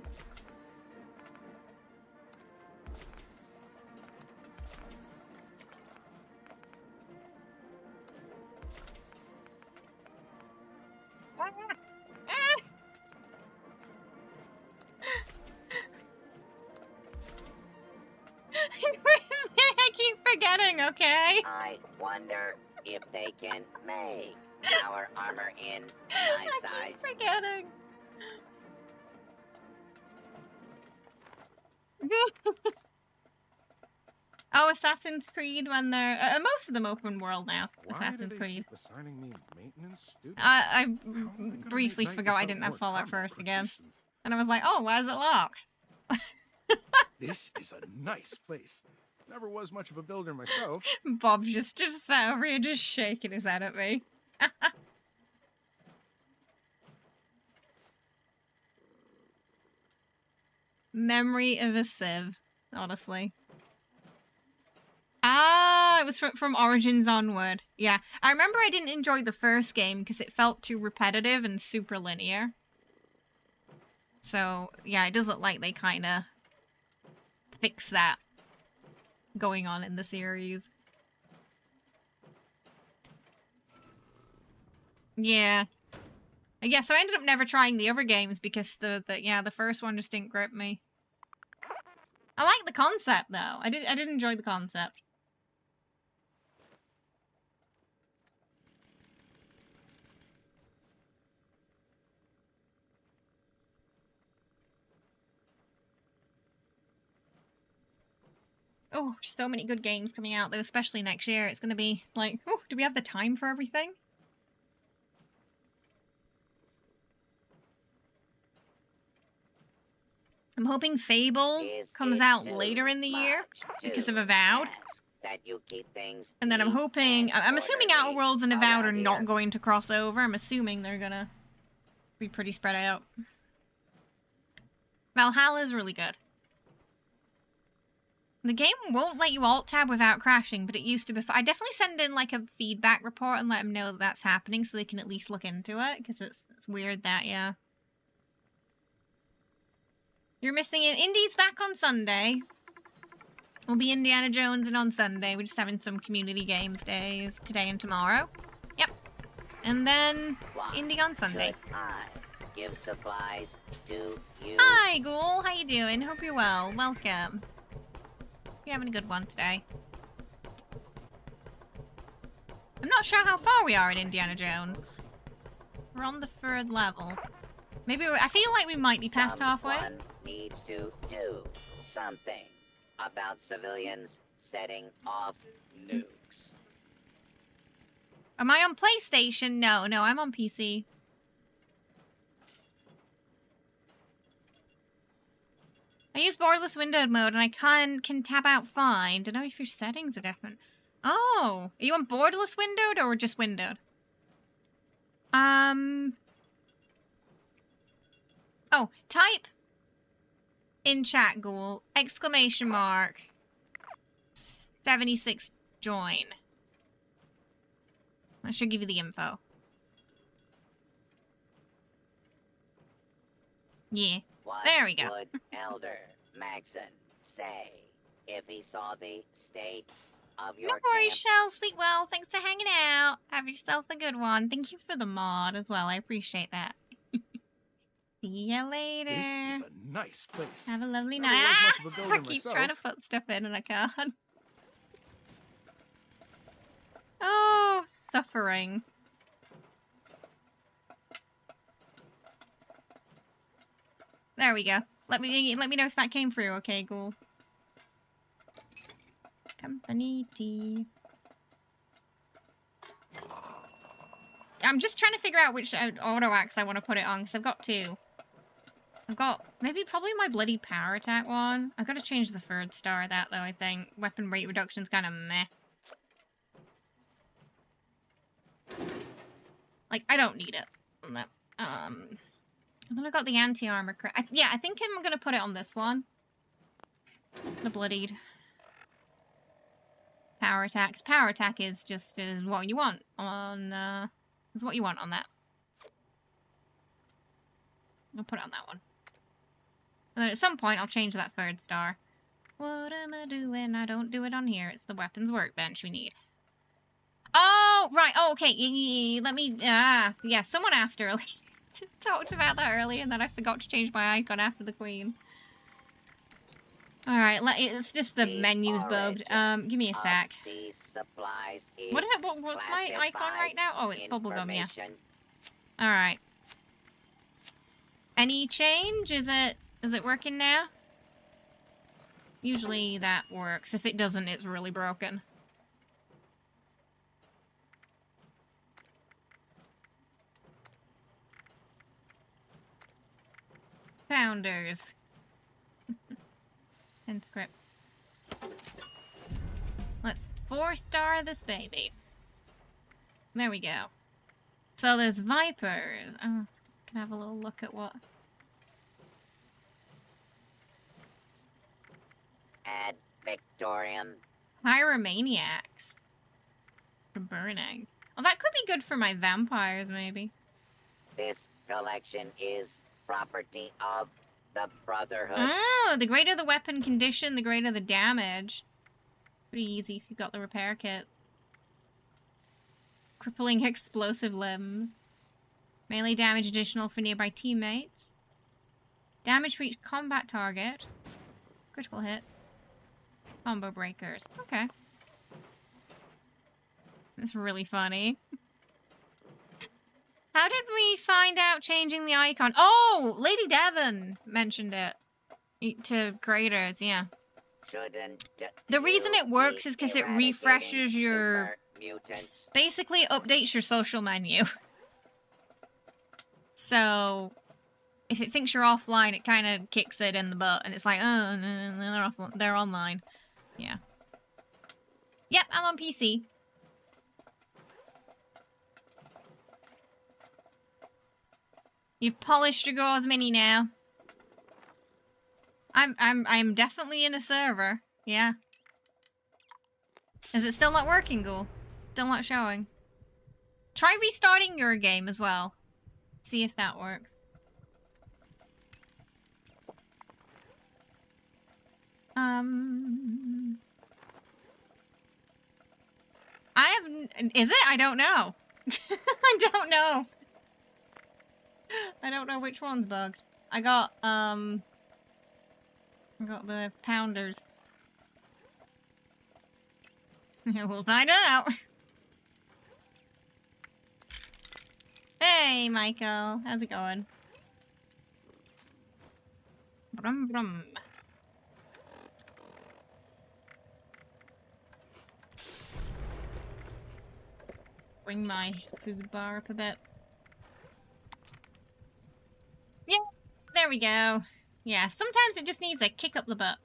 A: I keep forgetting, okay?
E: I wonder if they can make our armor in my size.
A: I keep forgetting. Oh, Assassin's Creed when they're... most of them open world now, Assassin's Creed.
B: Keep assigning me maintenance students?
A: I briefly forgot I didn't have Fallout First again. And I was like, oh, why is it locked?
B: This is a nice place. Never was much of a builder myself.
A: Bob's just sat over here just shaking his head at me. Memory of a Civ, honestly. Ah, it was from Origins onward. Yeah, I remember I didn't enjoy the first game because it felt too repetitive and super linear. So, yeah, it does look like they kind of fix that going on in the series. Yeah. Yeah, so I ended up never trying the other games because the first one just didn't grip me. I like the concept though. I did enjoy the concept. Oh, so many good games coming out though, especially next year. It's gonna be like, oh, do we have the time for everything? I'm hoping Fable comes out later in the year because of Avowed. And then I'm hoping, I'm assuming Outer Worlds and Avowed are not going to cross over. I'm assuming they're gonna be pretty spread out. Valhalla is really good. The game won't let you alt-tab without crashing, but it used to before. I definitely send in like a feedback report and let them know that that's happening so they can at least look into it, because it's weird that, yeah. You're missing it. Indy's back on Sunday. We'll be Indiana Jones and on Sunday. We're just having some community games days today and tomorrow. Yep. And then Indy on Sunday.
E: Give supplies to you.
A: Hi, Ghoul. How you doing? Hope you're well. Welcome. You're having a good one today. I'm not sure how far we are in Indiana Jones. We're on the 3rd level. Maybe I feel like we might be past halfway.
E: Someone needs to do something about civilians setting off nukes.
A: Am I on PlayStation? No, I'm on PC. I use borderless windowed mode and I can tab out fine. Don't know if your settings are different. Oh, are you on borderless windowed or just windowed? Oh, type in chat, Ghoul, !76 join. I should give you the info. Yeah.
E: What
A: There we go.
E: would Elder Maxon say if he saw the state of your
A: No worries,
E: camp?
A: Shell. Sleep well. Thanks for hanging out. Have yourself a good one. Thank you for the mod as well. I appreciate that. See ya later.
B: This is a nice place.
A: Have a lovely
B: Never
A: night.
B: was much of a
A: I
B: builder
A: keep
B: myself.
A: trying to put stuff in and I can't. Oh, suffering. There we go. Let me know if that came through, okay, Ghoul. Company tea. I'm just trying to figure out which auto axe I want to put it on, because I've got two. I've got probably my bloody power attack one. I've got to change the third star of that though, I think. Weapon rate reduction's kind of meh. Like, I don't need it. And then I got the anti-armor yeah, I think I'm gonna put it on this one. The bloodied power attacks. Power attack is just what you want on is what you want on that. I'll put it on that one. And then at some point I'll change that third star. What am I doing? I don't do it on here. It's the weapons workbench we need. Oh, right. Oh, okay. Let me... yeah, someone asked earlier. Talked about that earlier, and then I forgot to change my icon after the queen. Alright, it's just the menu's bugged. Give me a sec. What's my icon right now? Oh, it's bubblegum, yeah. Alright. Any change? Is it working now? Usually that works. If it doesn't, it's really broken. Founders. And script. Let's 4-star this baby. There we go. So there's Vipers. Oh, can I have a little look at what?
E: Ad Victorium.
A: Pyromaniacs. For burning. Oh, that could be good for my vampires, maybe.
E: This collection is property of the Brotherhood.
A: Oh, the greater the weapon condition, the greater the damage. Pretty easy if you've got the repair kit. Crippling explosive limbs. Melee damage additional for nearby teammates. Damage for each combat target. Critical hit. Combo breakers. Okay. That's really funny. How did we find out changing the icon? Oh, Lady Devon mentioned it to graders, yeah. The reason it works is because it refreshes your... Basically updates your social menu. So, if it thinks you're offline, it kind of kicks it in the butt, and it's like, oh, no, they're online. Yeah. Yep, I'm on PC. You've polished your Gauze Mini now. I'm definitely in a server. Yeah. Is it still not working, Ghoul? Still not showing. Try restarting your game as well. See if that works. Is it? I don't know. I don't know. I don't know which one's bugged. I got the pounders. We'll find out. Hey, Michael. How's it going? Brum brum. Bring my food bar up a bit. Yeah, there we go. Yeah, sometimes it just needs a kick up the butt.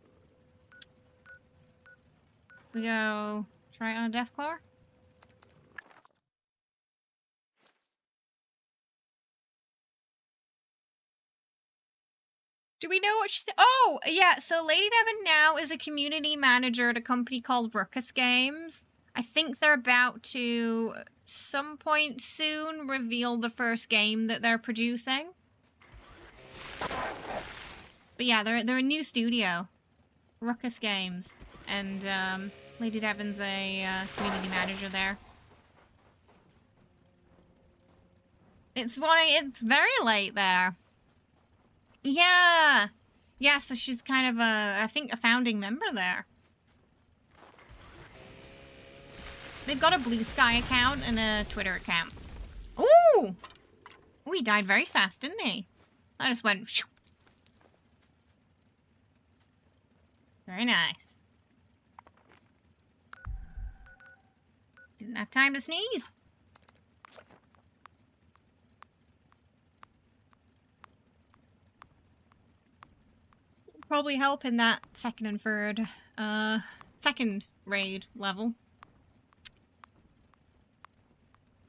A: We go try it on a Deathclaw. Do we know what she said? Oh, yeah, so Lady Devon now is a community manager at a company called Ruckus Games. I think they're about to, some point soon, reveal the first game that they're producing. But yeah, they're a new studio. Ruckus Games. And Lady Devon's a community manager there. It's very late there. Yeah. Yeah, so she's kind of I think a founding member there. They've got a Blue Sky account and a Twitter account. Ooh! Oh, he died very fast, didn't he? I just went... Shoo. Very nice. Didn't have time to sneeze. Probably help in that second and third, second raid level.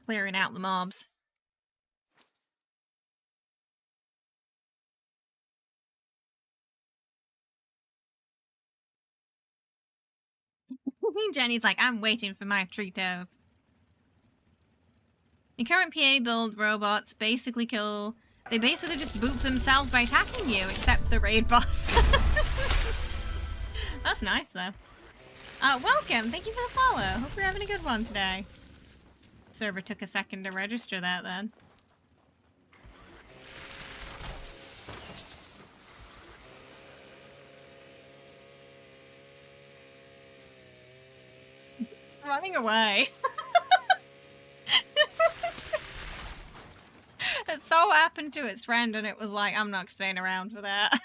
A: Clearing out the mobs. Jenny's like, I'm waiting for my Tritos. Your current PA build robots basically kill... They basically just boop themselves by attacking you, except the raid boss. That's nice, though. Welcome! Thank you for the follow. Hope you're having a good one today. Server took a second to register that, then. Running away. It so happened to its friend and it was like, I'm not staying around for that.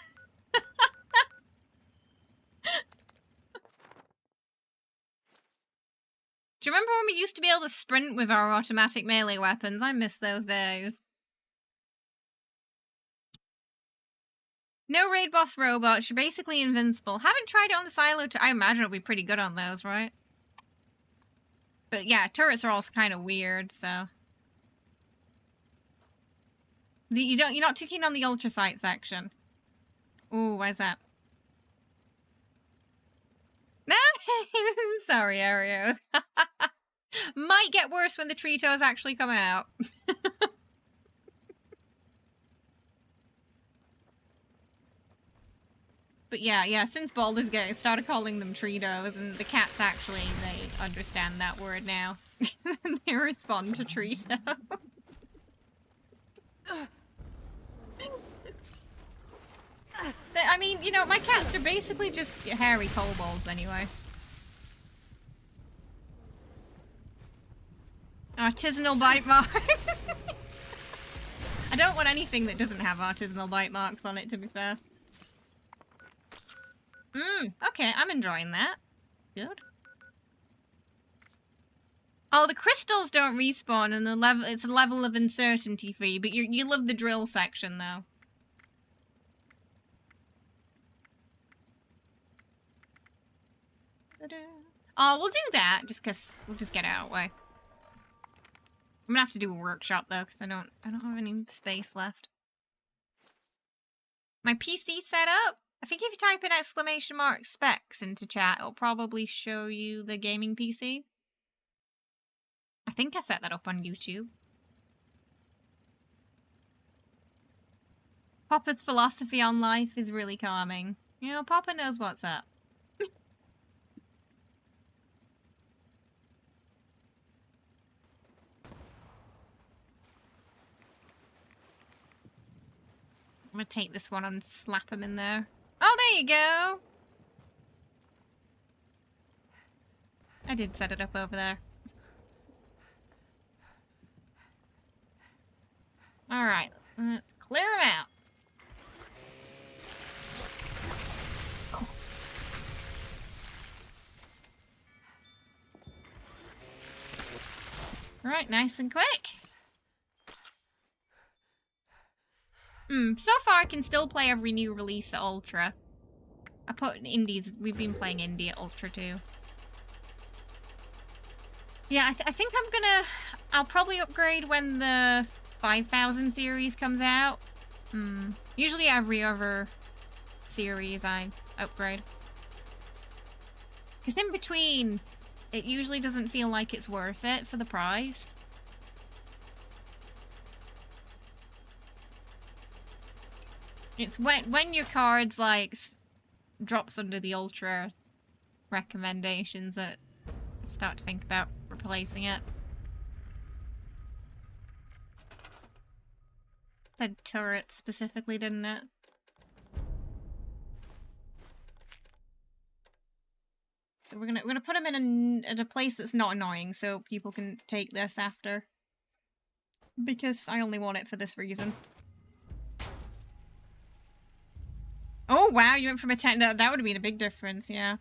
A: Do you remember when we used to be able to sprint with our automatic melee weapons? I miss those days. No raid boss robots, you're basically invincible. Haven't tried it on the silo. I imagine it'll be pretty good on those, right? But yeah, turrets are also kind of weird, so... You're not too keen on the ultra sight section. Ooh, why's that? Sorry, Arios. Might get worse when the Tritos actually come out. But yeah, since Baldur's Gate, I started calling them Tritos, and the cats actually, they understand that word now. They respond to Trito. I mean, you know, my cats are basically just hairy kobolds anyway. Artisanal bite marks. I don't want anything that doesn't have artisanal bite marks on it, to be fair. Okay, I'm enjoying that. Good. Oh, the crystals don't respawn, and the level it's a level of uncertainty for you, but you love the drill section though. Oh, we'll do that just because we'll just get it out of the way. I'm gonna have to do a workshop though, because I don't have any space left. My PC setup. I think if you type in ! Specs into chat, it'll probably show you the gaming PC. I think I set that up on YouTube. Papa's philosophy on life is really calming. You know, Papa knows what's up. I'm gonna take this one and slap him in there. Oh, there you go! I did set it up over there. Alright, let's clear him out. Alright, nice and quick. So far I can still play every new release at Ultra. I put Indies, we've been playing Indie at Ultra too. Yeah, I think I'll probably upgrade when the 5000 series comes out. Usually every other series I upgrade. Because in between, it usually doesn't feel like it's worth it for the price. It's when your cards like drops under the ultra recommendations that I start to think about replacing it. Said turret specifically, didn't it? So we're gonna put him in a place that's not annoying, so people can take this after. Because I only want it for this reason. Oh wow, you went from a 10. That would have been a big difference, yeah.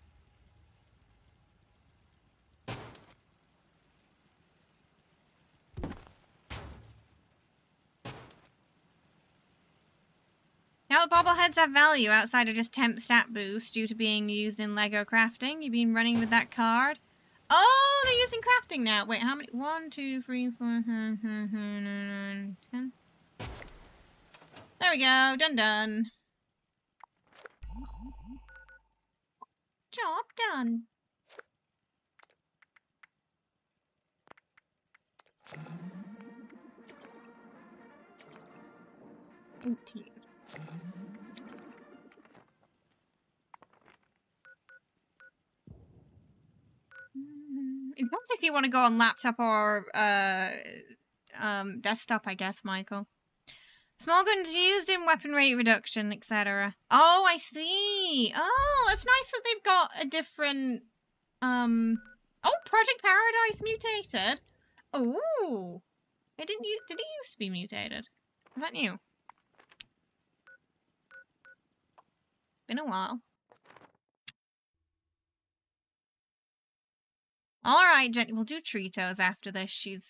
A: Now the bobbleheads have value outside of just temp stat boost due to being used in Lego crafting. You've been running with that card. Oh, they're using crafting now. Wait, how many? 1, 2, 3, 4, 5, 6, 7, 8, 9, 10. There we go. Done. Job done. Empty. It depends if you want to go on laptop or desktop, I guess, Michael. Small guns used in weapon rate reduction, etc. Oh, I see. Oh, it's nice that they've got a different... Oh, Project Paradise mutated. Oh, it didn't. Did it used to be mutated? Is that new? Been a while. Alright, Jenny, we'll do Tritos after this. She's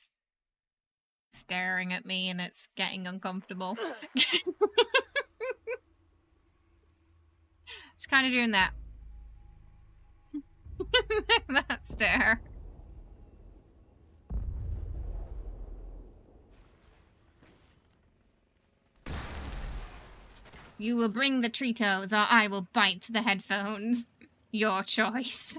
A: staring at me and it's getting uncomfortable. Just kind of doing that. That stare. You will bring the Tritos or I will bite the headphones. Your choice.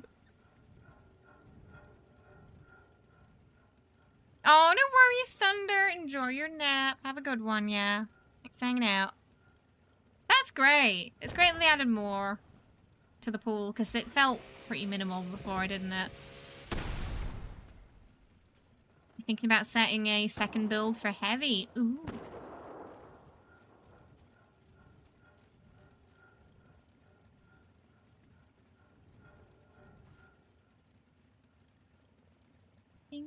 A: Oh, no worries, Thunder. Enjoy your nap. Have a good one, yeah. Thanks for hanging out. That's great. It's great that they added more to the pool, because it felt pretty minimal before, didn't it? You thinking about setting a second build for heavy? Ooh. Ding.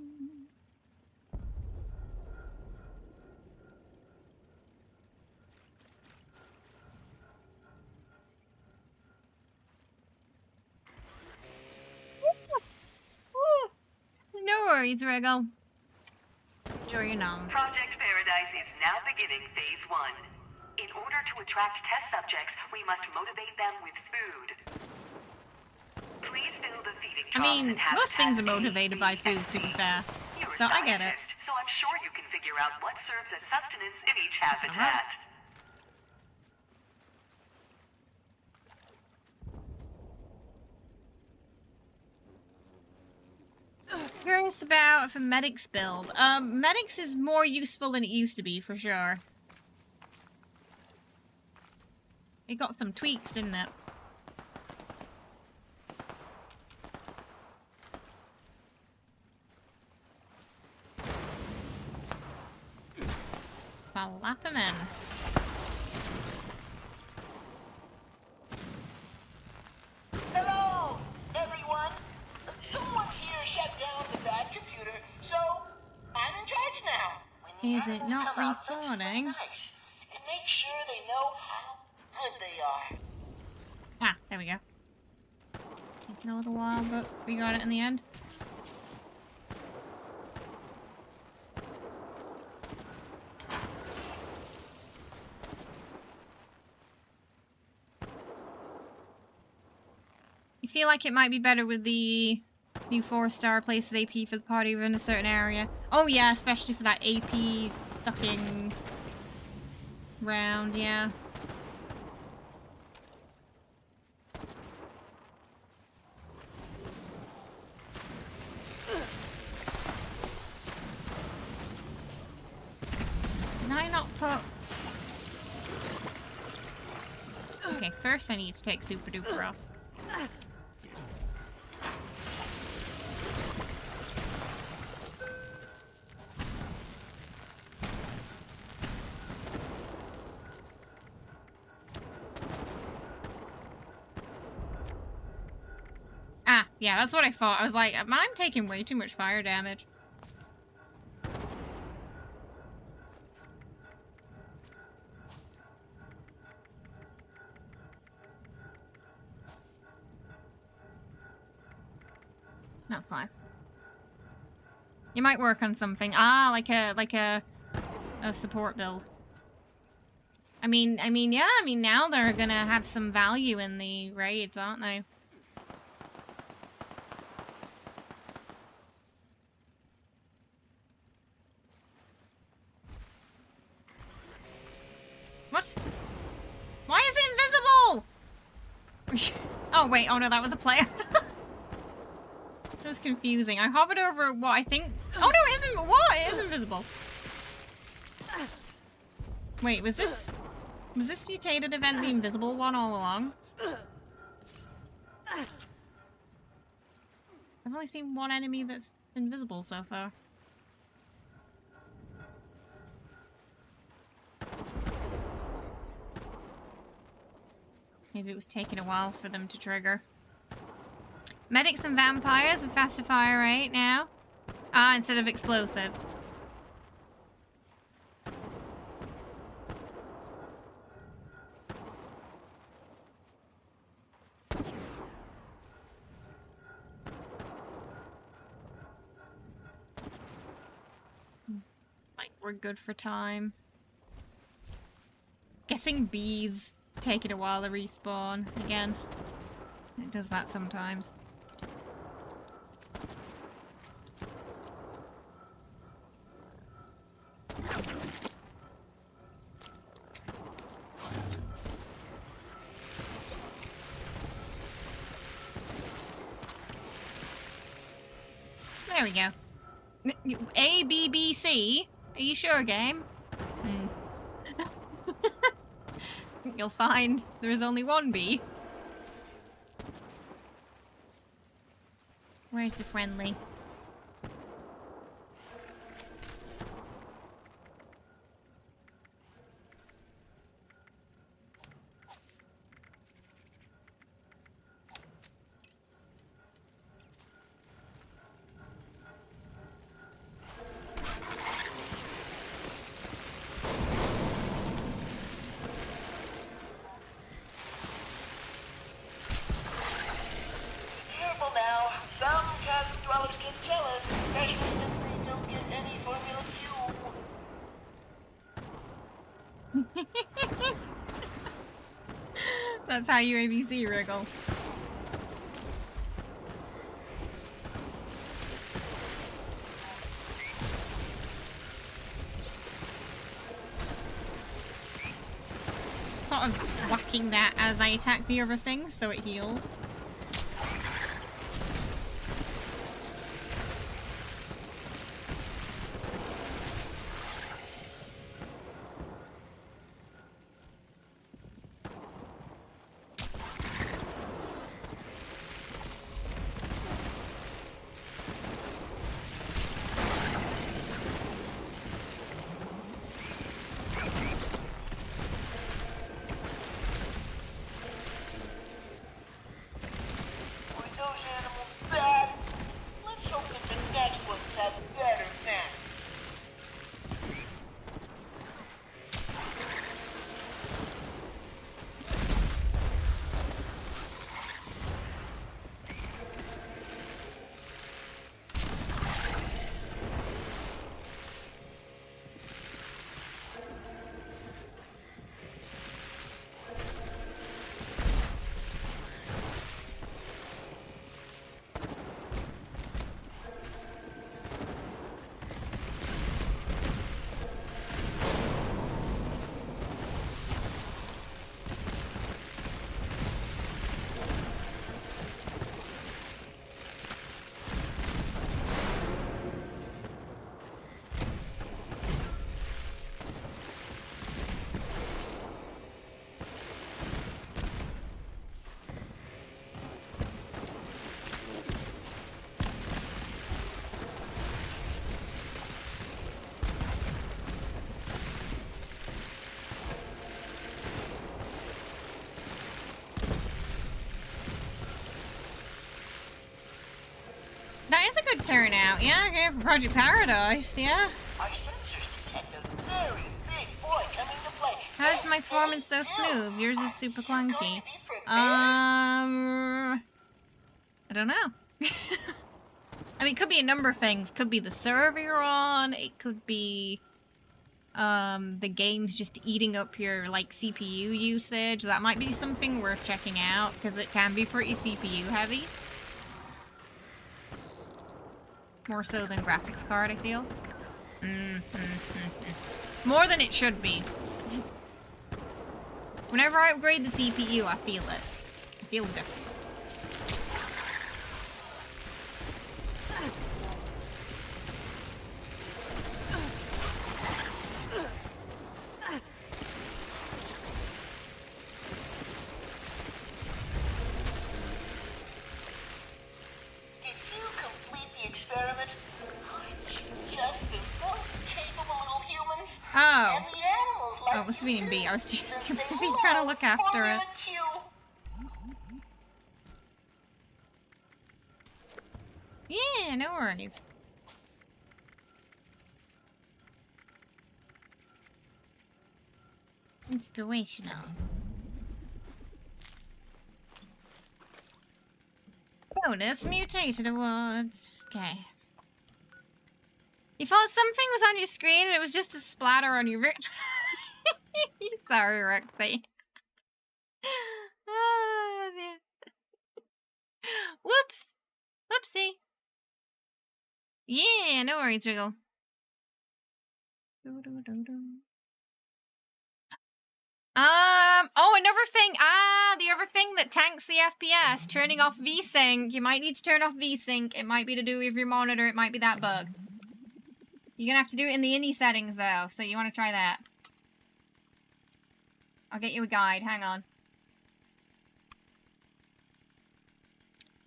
A: No worries, Wriggle. Enjoy your noms.
J: Project Paradise is now beginning phase 1. In order to attract test subjects, we must motivate them with food. Please fill the feeding troughs and have
A: most things are
J: test
A: motivated by food, to be fair.
J: You're a
A: So I get it.
J: scientist, so I'm sure you can figure out what serves as sustenance in each habitat.
A: Curious about if a medics build. Medics is more useful than it used to be, for sure. It got some tweaks, didn't it? Slap him in.
K: Hello, everyone. Someone here shut down the bad computer, so I'm in charge now. When the
A: Is it
K: animals
A: not
K: come out, don't you be
A: respawning?
K: nice and make sure they know how good they are.
A: Ah, there we go. Taking a little while, but we got it in the end. I feel like it might be better with the new 4-star places AP for the party within a certain area. Oh yeah, especially for that AP sucking round, yeah. Can I not put... Okay, first I need to take Super Duper off. Ah, yeah, that's what I thought. I was like, I'm taking way too much fire damage. That's fine. You might work on something. Ah, like a support build. I mean, yeah. I mean, now they're gonna have some value in the raids, aren't they? What? Why is it invisible? Oh wait. Oh no, that was a player. It was confusing. I hovered over what I think... Oh no, it isn't... What? It is invisible. Wait, was this mutated event the invisible one all along? I've only seen one enemy that's invisible so far. Maybe it was taking a while for them to trigger. Medics and vampires with faster fire rate now. Ah, instead of explosive. Like, we're good for time. Guessing bees take it a while to respawn again. It does that sometimes. There we go. A, B, B, C? Are you sure, game? You'll find there is only one B. Where's the friendly? That's how you ABC wriggle. Sort of whacking that as I attack the other thing so it heals. is a good turnout. Yeah, okay, for Project Paradise, yeah.
K: My sensors detect a very big boy coming to play.
A: How's my performance so smooth? Yours is super clunky. I don't know. I mean, it could be a number of things. Could be the server you're on. It could be the game's just eating up your like CPU usage. That might be something worth checking out because it can be pretty CPU heavy. More so than graphics card, I feel. More than it should be. Whenever I upgrade the CPU, I feel it. I feel different.
K: Did you complete the experiment? Aren't you just the most capable little humans?
A: Oh.
K: And the animals like
A: Oh, it was being B. I was just too
K: they
A: busy
K: move
A: trying to look after it.
K: Formula Q.
A: Yeah, no worries. Inspirational. Bonus mutated awards. Okay. You thought something was on your screen and it was just a splatter on your Sorry, Roxy. Oh, man. Whoops. Whoopsie. Yeah, no worries, Wiggle. Oh, another thing. The other thing that tanks the FPS, turning off VSync. You might need to turn off VSync. It might be to do with your monitor. It might be that bug. You're gonna have to do it in the INI settings, though, so you want to try that. I'll get you a guide. Hang on.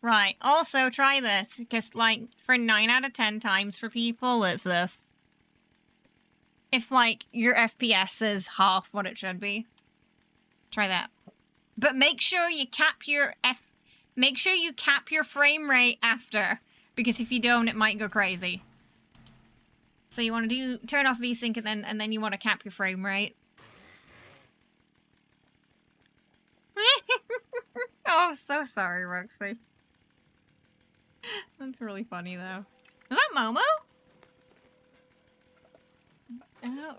A: Right. Also, try this, because, like, for 9 out of 10 times for people, it's this. If, like, your FPS is half what it should be. Try that. But make sure you cap your frame rate after, because if you don't, it might go crazy. So you want to turn off VSync and then you want to cap your frame rate. Oh, so sorry, Roxy. That's really funny, though. Was that Momo? Oh.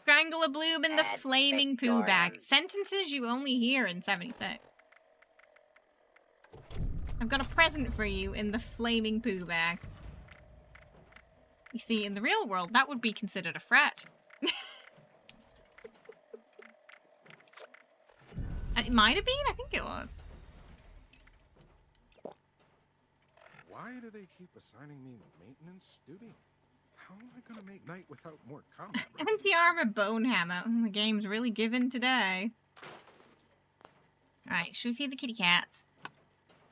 A: Strangle a bloob in the flaming poo bag. Sentences you only hear in 76. I've got a present for you in the flaming poo bag. You see, in the real world, that would be considered a threat. It might have been, I think it was.
B: Why do they keep assigning me maintenance duty? How am I gonna make night without more combat?
A: Anti-armor bone hammer. The game's really given today. Alright, should we feed the kitty cats?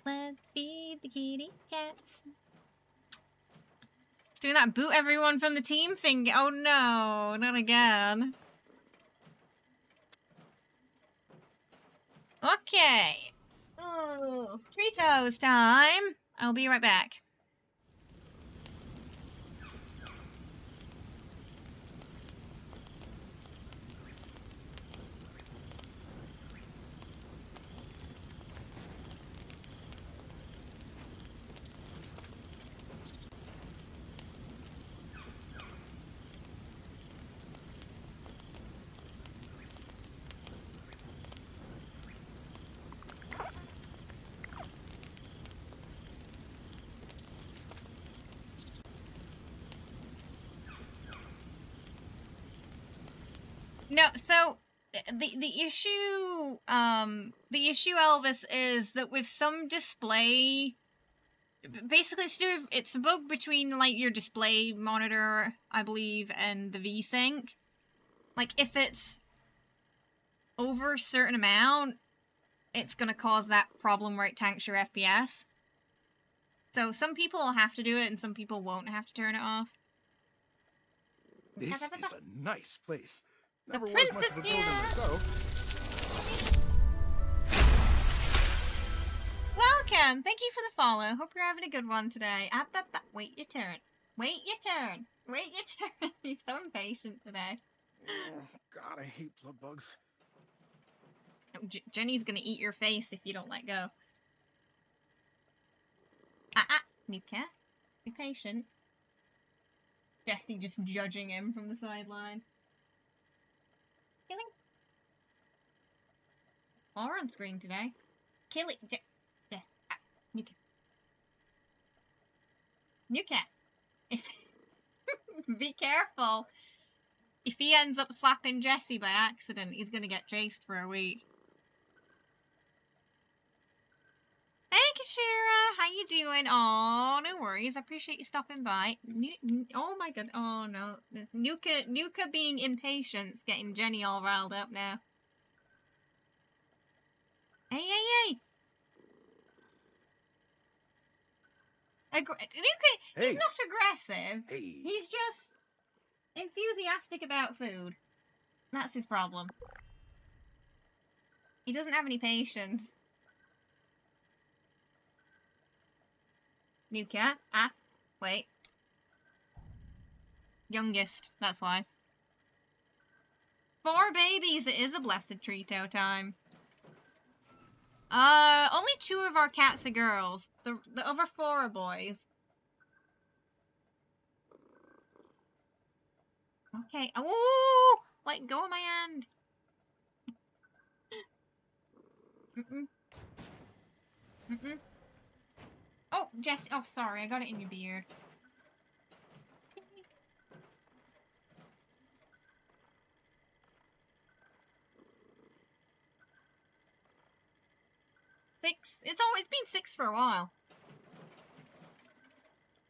A: Let's feed the kitty cats. It's doing that boot everyone from the team thing. Oh no, not again. Okay. Ooh, Tritos time. I'll be right back. No, so the issue Elvis is that with some display, basically it's a bug between like your display monitor, I believe, and the VSync. Like if it's over a certain amount, it's gonna cause that problem where it tanks your FPS. So some people will have to do it and some people won't have to turn it off.
B: This is a nice place.
A: The
B: Never was
A: princess
B: much of a builder myself.
A: Wasteland, thank you for the follow. Hope you're having a good one today. Wait your turn. Wait your turn. Wait your turn. He's so impatient today.
B: Oh, God, I hate blood bugs.
A: Oh, Jenny's gonna eat your face if you don't let go. New cat. Be patient. Jesse just judging him from the sideline. Killing. All on screen today. Killing. Yes. New cat. New cat. If be careful. If he ends up slapping Jesse by accident, he's gonna get chased for a week. Hey, Kashira, how you doing? Oh, no worries. I appreciate you stopping by. Oh my god. Oh no. Nuka being impatient, getting Jenny all riled up now. Hey. Nuka,
B: Hey.
A: he's not aggressive.
B: Hey.
A: He's just enthusiastic about food. That's his problem. He doesn't have any patience. Nuka. Wait. Youngest, that's why. 4 babies, it is a blessed treato time. Only 2 of our cats are girls. The other 4 are boys. Okay. Oh! Let go of my hand. Oh, Jesse. Oh, sorry. I got it in your beard. Six. It's been 6 for a while.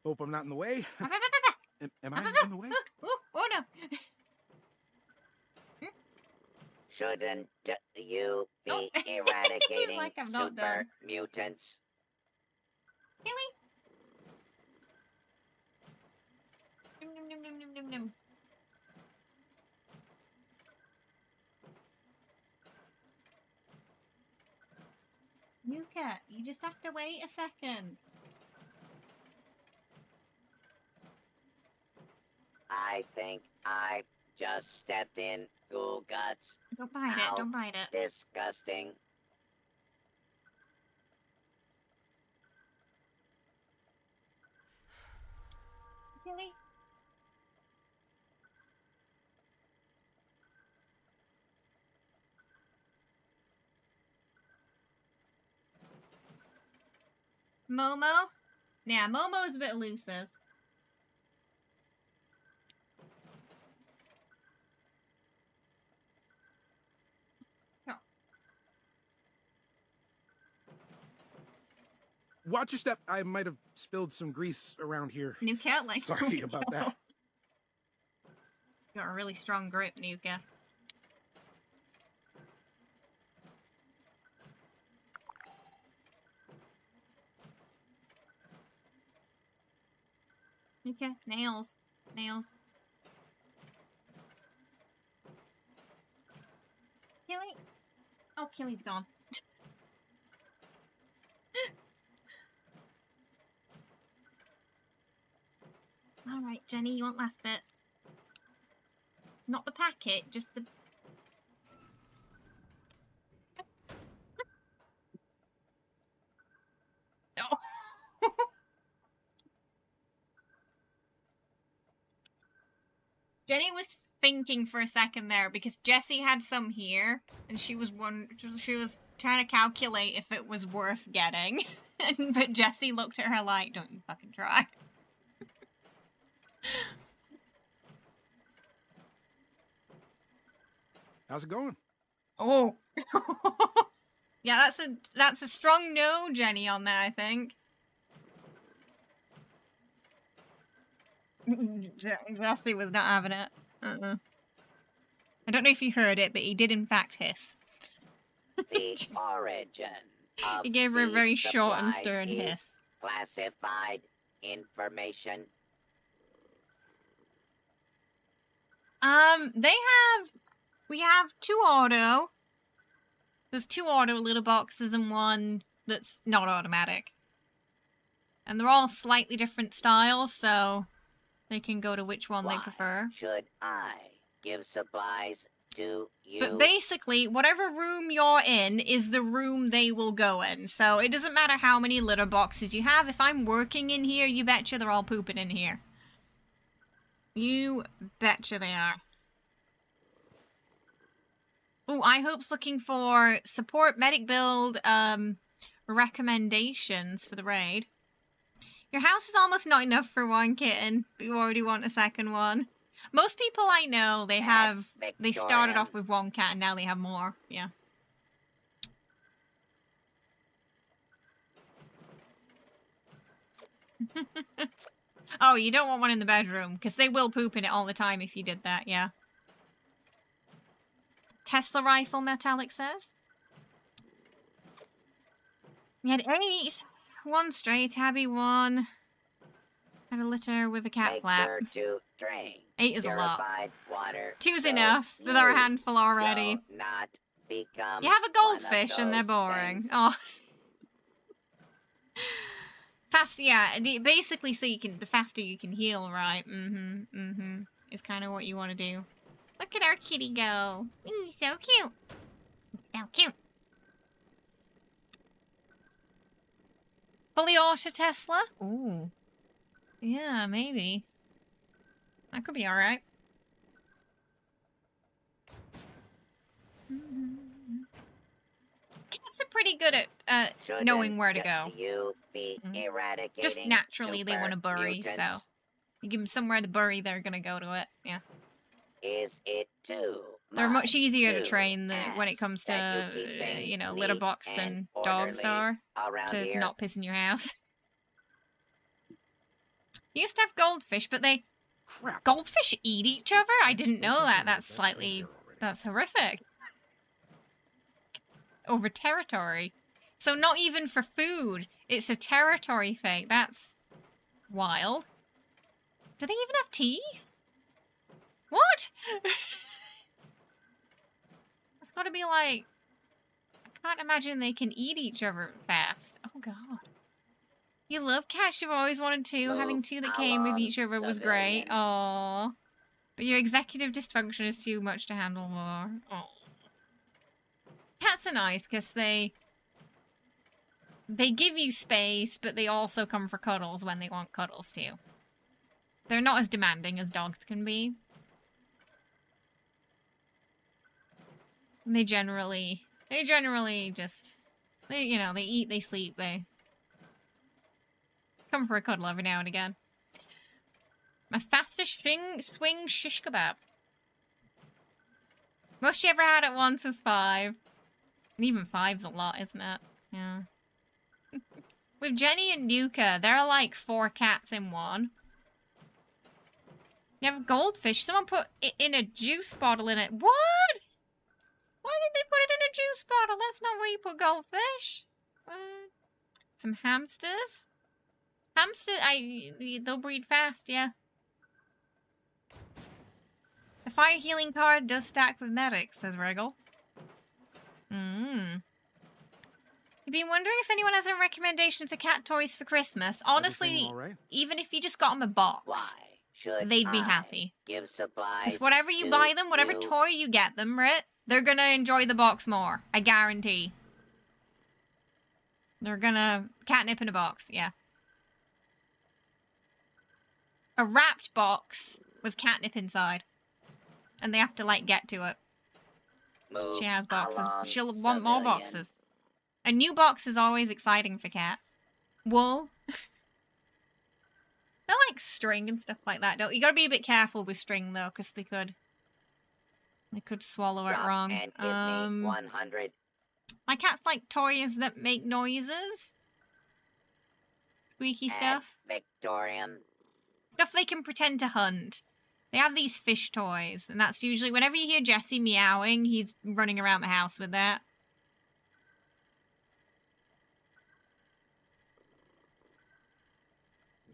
B: Hope I'm not in the way. Am I in the way?
A: Oh no.
E: Shouldn't you be eradicating
A: like I'm not
E: super
A: done.
E: mutants?
A: Really? Nom. Nuka, you just have to wait a second.
E: I think I just stepped in ghoul guts.
A: Don't bite
E: How
A: it, don't bite it.
E: Disgusting.
A: Really? Momo? Yeah, Momo's a bit elusive.
B: Watch your step. I might have spilled some grease around here.
A: Nuka, like,
B: Sorry about that.
A: You got a really strong grip, Nuka. Nuka, nails. Nails. Killy? Oh, Killy's gone. Alright, Jenny, you want last bit? Not the packet, just the... Oh. Jenny was thinking for a second there because Jessie had some here and she was trying to calculate if it was worth getting. But Jessie looked at her like, don't you fucking try.
B: How's it going?
A: Oh. Yeah, that's a strong no, Jenny, on that, I think. Jesse was not having it. I don't know if you heard it, but he did in fact hiss.
E: The origin of
A: He gave her a very
E: these
A: short and
E: supplies
A: stern
E: is
A: hiss.
E: classified information.
A: We have 2 auto. There's 2 auto little boxes and 1 that's not automatic. And they're all slightly different styles, so they can go to which one they prefer.
E: Should I give supplies to you?
A: But basically, whatever room you're in is the room they will go in. So it doesn't matter how many litter boxes you have. If I'm working in here, you betcha they're all pooping in here. You betcha they are. Oh, iHope's looking for support medic build recommendations for the raid. Your house is almost not enough for one kitten, but you already want a second one. Most people I know, they started off with one cat and now they have more. Yeah. Oh, you don't want one in the bedroom, because they will poop in it all the time if you did that, yeah. Tesla rifle, Metallic says. We had 8. 1 stray tabby, 1. Had a litter with a cat flap.
E: Sure to drink
A: 8 is a lot.
E: Water
A: 2's
E: so
A: enough. There are a handful already.
E: Not become
A: You have a goldfish and they're boring.
E: things.
A: Oh. Fast, yeah. Basically, so you can, the faster you can heal, right? Is kind of what you want to do. Look at our kitty go. Ooh, so cute. So cute. Fully auto Tesla? Ooh. Yeah, maybe. That could be alright. Cats are pretty good at knowing where to go.
E: You be eradicating
A: Just naturally, they
E: super
A: want to bury,
E: mutants?
A: so... You give them somewhere to bury, they're gonna go to it. Yeah.
E: Is it too
A: They're much easier to
E: to
A: train when it comes to,
E: that you keep things
A: you know, litter
E: neat
A: box
E: and
A: than dogs
E: orderly
A: are
E: around
A: to
E: here?
A: not piss in your house. You used to have goldfish, but they...
B: Crap.
A: Goldfish eat each other? I didn't know that. That's slightly... That's horrific. Over territory. So not even for food. It's a territory thing. That's wild. Do they even have teeth? What? It's gotta be like... I can't imagine they can eat each other fast. Oh god. You love cats, you've always wanted two. Having two that came with each other was great. Aww. But your executive dysfunction is too much to handle more. Aww. Cats are nice because they give you space, but they also come for cuddles when they want cuddles too. They're not as demanding as dogs can be. They generally just, you know, they eat, they sleep, they come for a cuddle every now and again. My fastest swing shish kebab. Most you ever had at once was 5. And even 5's a lot, isn't it? Yeah. With Jenny and Nuka, there are like 4 cats in one. You have a goldfish. Someone put it in a juice bottle in it. What? Why did they put it in a juice bottle? That's not where you put goldfish. Some hamsters. They'll breed fast, yeah. The fire healing card does stack with medics, says Regal. You've been wondering if anyone has a recommendation to cat toys for Christmas. Honestly, even if you just got them a box, they'd be happy.
E: Give supplies.
A: Because whatever you buy them, whatever toy you get them, right, they're gonna enjoy the box more. I guarantee. They're gonna catnip in a box, yeah. A wrapped box with catnip inside. And they have to, like, get to it. She has boxes. She'll want more boxes. A new box is always exciting for cats. Wool. They like string and stuff like that, don't you? Gotta be a bit careful with string, though, because they could swallow it wrong.
E: And give me 100.
A: My cats like toys that make noises. Squeaky stuff.
E: Victorian.
A: Stuff they can pretend to hunt. They have these fish toys, and that's usually... Whenever you hear Jesse meowing, he's running around the house with that.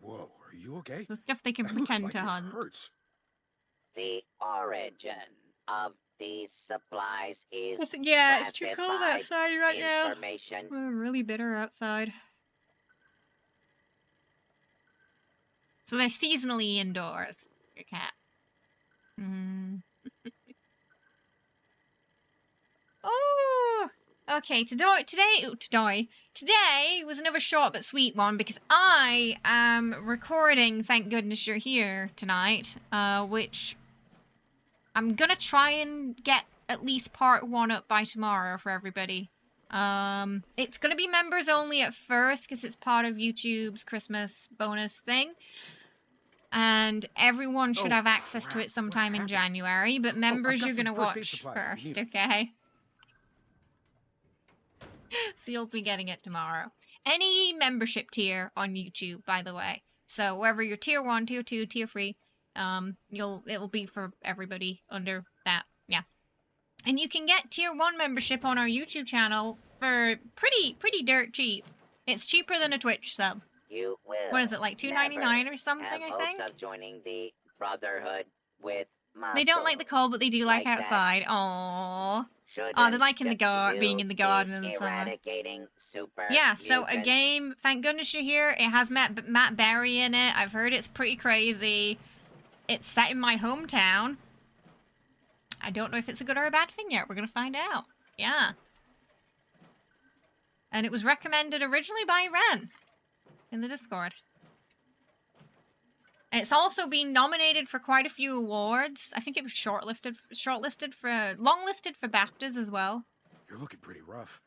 B: Whoa, are you okay?
A: The stuff they can
B: That
A: pretend
B: looks
A: to
B: like it
A: hunt.
B: hurts.
E: The origin of these supplies is
A: Yeah, it's too cold
E: classified
A: outside right now.
E: information.
A: I'm really bitter outside. So they're seasonally indoors. Your cat. Oh, okay. Today was another short but sweet one because I am recording. Thank goodness you're here tonight. Which I'm gonna try and get at least part 1 up by tomorrow for everybody. It's gonna be members only at first because it's part of YouTube's Christmas bonus thing. And everyone should have access to it sometime in January, but members you're gonna watch first, okay? So you'll be getting it tomorrow. Any membership tier on YouTube, by the way. So whether you're tier 1, tier 2, tier 3, it'll be for everybody under that. Yeah. And you can get tier 1 membership on our YouTube channel for pretty dirt cheap. It's cheaper than a Twitch sub.
E: You will.
A: What is it, like $2.99 or something,
E: have
A: I
E: hopes
A: think?
E: of joining the Brotherhood with
A: They don't like the cold, but they do like
E: that.
A: outside. Aww.
E: Shouldn't
A: Oh, they like in the
E: you
A: being in the garden in
E: be
A: the summer.
E: eradicating super
A: Yeah, so a
E: mutants?
A: game, thank goodness you're here. It has Matt Berry in it. I've heard it's pretty crazy. It's set in my hometown. I don't know if it's a good or a bad thing yet. We're going to find out. Yeah. And it was recommended originally by Ren in the Discord. It's also been nominated for quite a few awards. I think it was longlisted for BAFTAs as well.
B: You're looking pretty rough.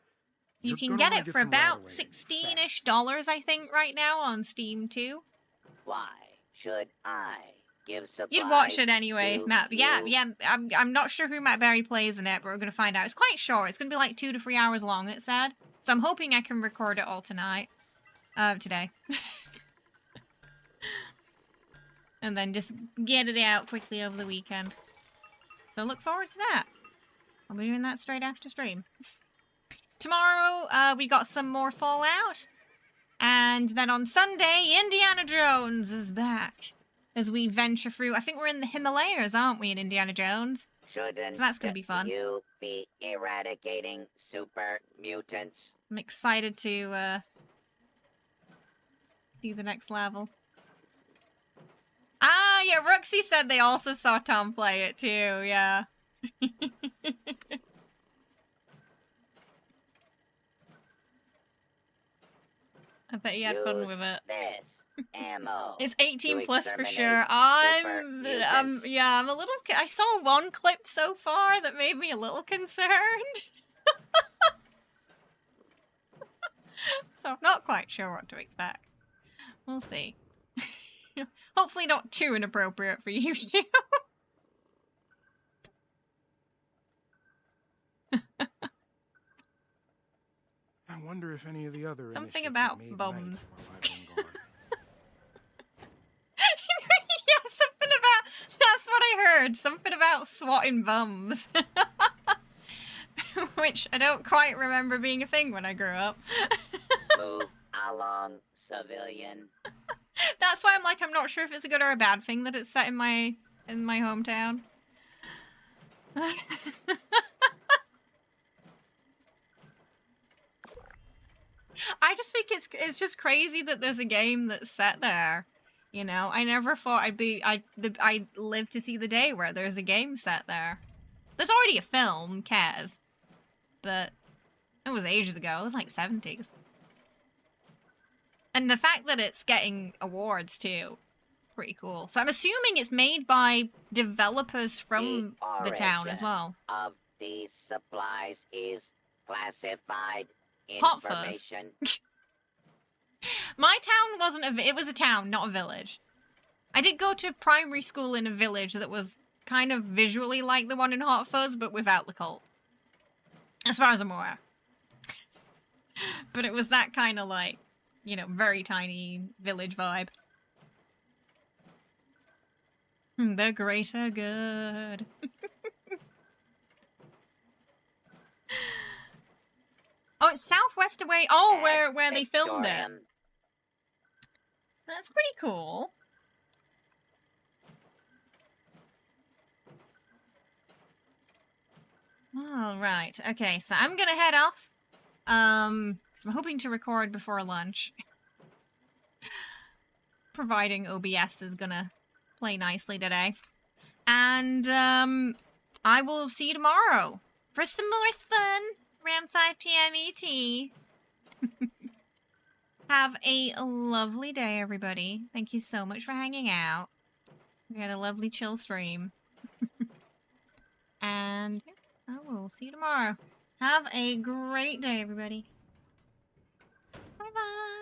A: You
B: You're
A: can
B: gonna
A: get
B: wanna
A: it
B: get
A: for
B: some
A: about
B: right away.
A: $16-ish, I think, right now on Steam too.
E: Why should I give supplies?
A: You'd watch it anyway,
E: to
A: if Matt. Yeah,
E: you?
A: yeah. I'm not sure who Matt Berry plays in it, but we're gonna find out. It's quite short. It's gonna be like 2 to 3 hours long. It said. So I'm hoping I can record it all tonight. Today. And then just get it out quickly over the weekend. So look forward to that. I'll be doing that straight after stream. Tomorrow, we got some more Fallout. And then on Sunday, Indiana Jones is back. As we venture through, I think we're in the Himalayas, aren't we, in Indiana Jones?
E: Shouldn't
A: So that's gonna be fun.
E: you be eradicating super mutants?
A: I'm excited to, see the next level. Ah, yeah, Rooksy said they also saw Tom play it too, yeah. I bet he had fun
E: Use
A: with it.
E: This ammo.
A: It's 18
E: to
A: plus for
E: exterminate
A: sure.
E: super
A: I'm
E: mutants.
A: yeah, I'm a little, I saw one clip so far that made me a little concerned. So I'm not quite sure what to expect. We'll see. Hopefully not too inappropriate for YouTube.
B: I wonder if any of the other
A: Something
B: initiates
A: about
B: have made
A: bums.
B: night while I've been gone.
A: Yeah, something about, that's what I heard. Something about swatting bums. Which I don't quite remember being a thing when I grew up.
E: Move along, civilian.
A: That's why I'm like, I'm not sure if it's a good or a bad thing that it's set in my hometown. I just think it's just crazy that there's a game that's set there. You know, I never thought I'd live to see the day where there's a game set there. There's already a film, Kaz, but it was ages ago. It was like 70s. And the fact that it's getting awards too, pretty cool. So I'm assuming it's made by developers from the town as well.
E: Of these supplies is classified
A: Hot Fuzz.
E: information.
A: My town wasn't it was a town, not a village. I did go to primary school in a village that was kind of visually like the one in Hot Fuzz, but without the cult. As far as I'm aware. But it was that kind of like, you know, very tiny village vibe. The greater good. Oh, it's southwest away. Oh, where they filmed it.
E: Victorium.
A: That's pretty cool. All right. Okay, so I'm gonna head off. 'Cause I'm hoping to record before lunch. Providing OBS is gonna play nicely today. And, I will see you tomorrow for some more fun around 5 p.m. ET. Have a lovely day, everybody. Thank you so much for hanging out. We had a lovely chill stream. And yeah, I will see you tomorrow. Have a great day, everybody. Bye-bye.